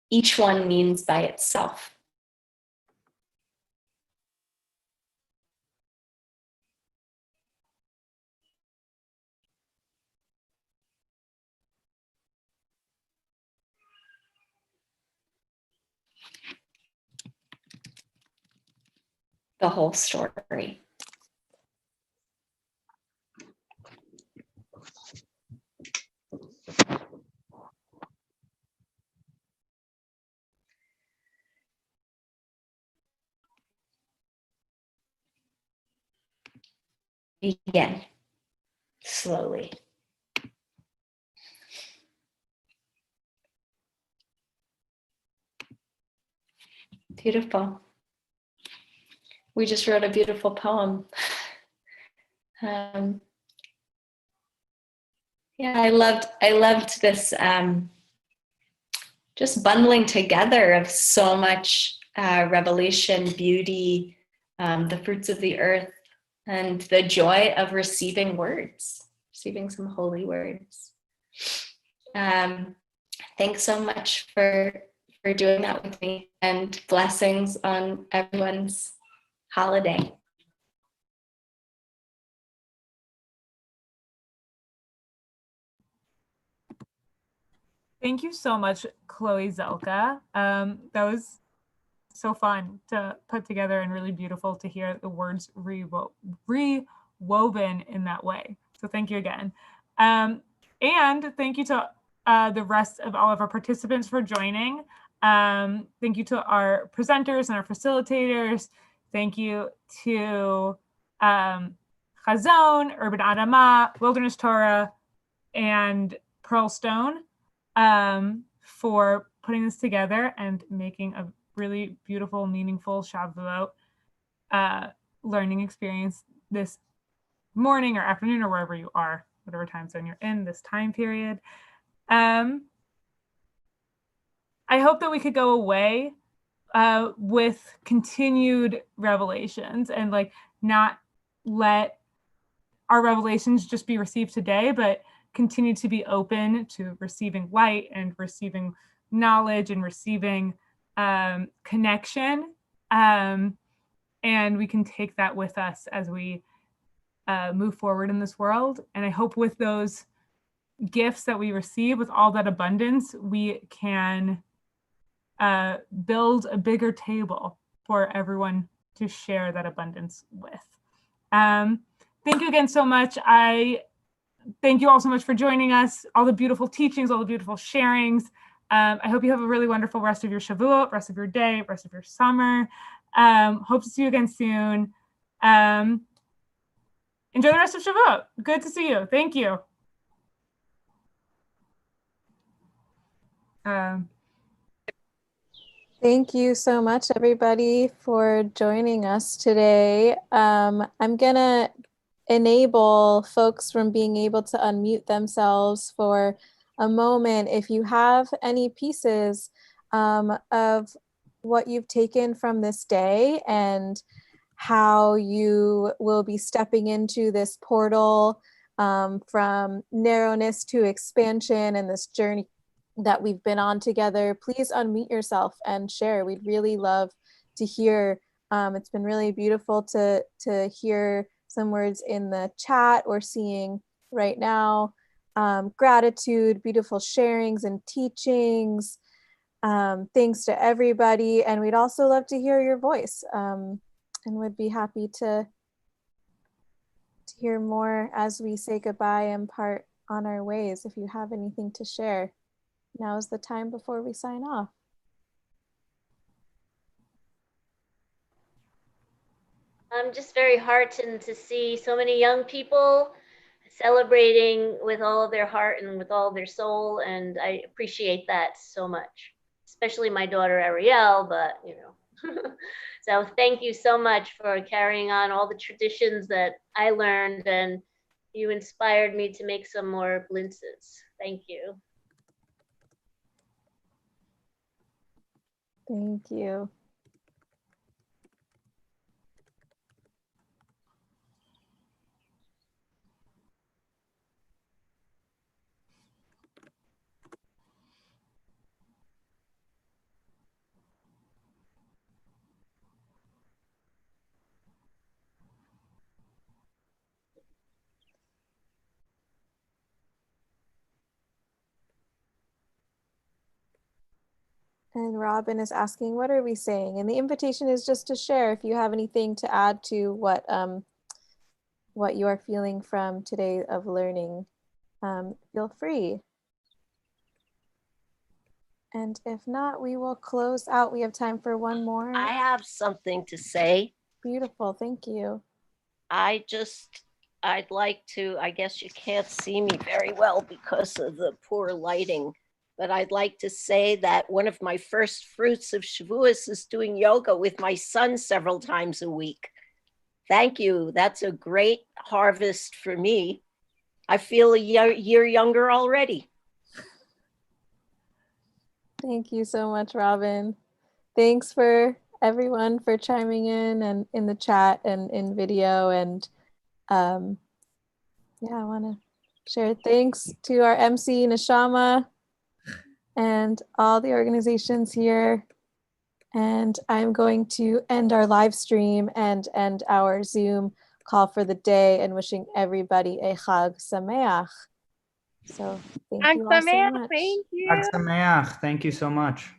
Each one means by itself. The whole story. Begin slowly. Beautiful. We just wrote a beautiful poem. Yeah, I loved this just bundling together of so much revelation, beauty, the fruits of the earth, and the joy of receiving words, receiving some holy words. Thanks so much for doing that with me, and blessings on everyone's holiday. Thank you so much, Chloe Zelka. That was so fun to put together and really beautiful to hear the words rewoven in that way. So thank you again. And thank you to the rest of all of our participants for joining. Thank you to our presenters and our facilitators. Thank you to Chazon, Urban Adamah, Wilderness Torah, and Pearl Stone for putting this together and making a really beautiful, meaningful Shavuot learning experience this morning or afternoon or wherever you are, whatever time zone you're in this time period. I hope that we could go away with continued revelations and like not let our revelations just be received today, but continue to be open to receiving light and receiving knowledge and receiving connection. And we can take that with us as we move forward in this world. And I hope with those gifts that we receive, with all that abundance, we can build a bigger table for everyone to share that abundance with. Thank you again so much. I thank you all so much for joining us, all the beautiful teachings, all the beautiful sharings. I hope you have a really wonderful rest of your Shavuot, rest of your day, rest of your summer. Hope to see you again soon. Enjoy the rest of Shavuot. Good to see you. Thank you. Thank you so much, everybody, for joining us today. I'm going to enable folks from being able to unmute themselves for a moment. If you have any pieces of what you've taken from this day and how you will be stepping into this portal from narrowness to expansion and this journey that we've been on together, please unmute yourself and share. We'd really love to hear. It's been really beautiful to hear some words in the chat or seeing right now. Gratitude, beautiful sharings and teachings. Thanks to everybody. And we'd also love to hear your voice and would be happy to hear more as we say goodbye and part on our ways. If you have anything to share, now is the time before we sign off. I'm just very heartened to see so many young people celebrating with all of their heart and with all of their soul, and I appreciate that so much, especially my daughter Ariel, but you know. So thank you so much for carrying on all the traditions that I learned, and you inspired me to make some more blintzes. Thank you. Thank you. And Robin is asking, what are we saying? And the invitation is just to share. If you have anything to add to what you are feeling from today of learning, feel free. And if not, we will close out. We have time for one more. I have something to say. Beautiful, thank you. I'd like to, I guess you can't see me very well because of the poor lighting, but I'd like to say that one of my first fruits of Shavuos is doing yoga with my son several times a week. Thank you. That's a great harvest for me. I feel a year younger already. Thank you so much, Robin. Thanks for everyone for chiming in and in the chat and in video. And yeah, I want to share thanks to our MC Neshama and all the organizations here. And I'm going to end our live stream and end our Zoom call for the day and wishing everybody a Chag Sameach. So thank you all so much. Thank you. Chag Sameach. Thank you so much.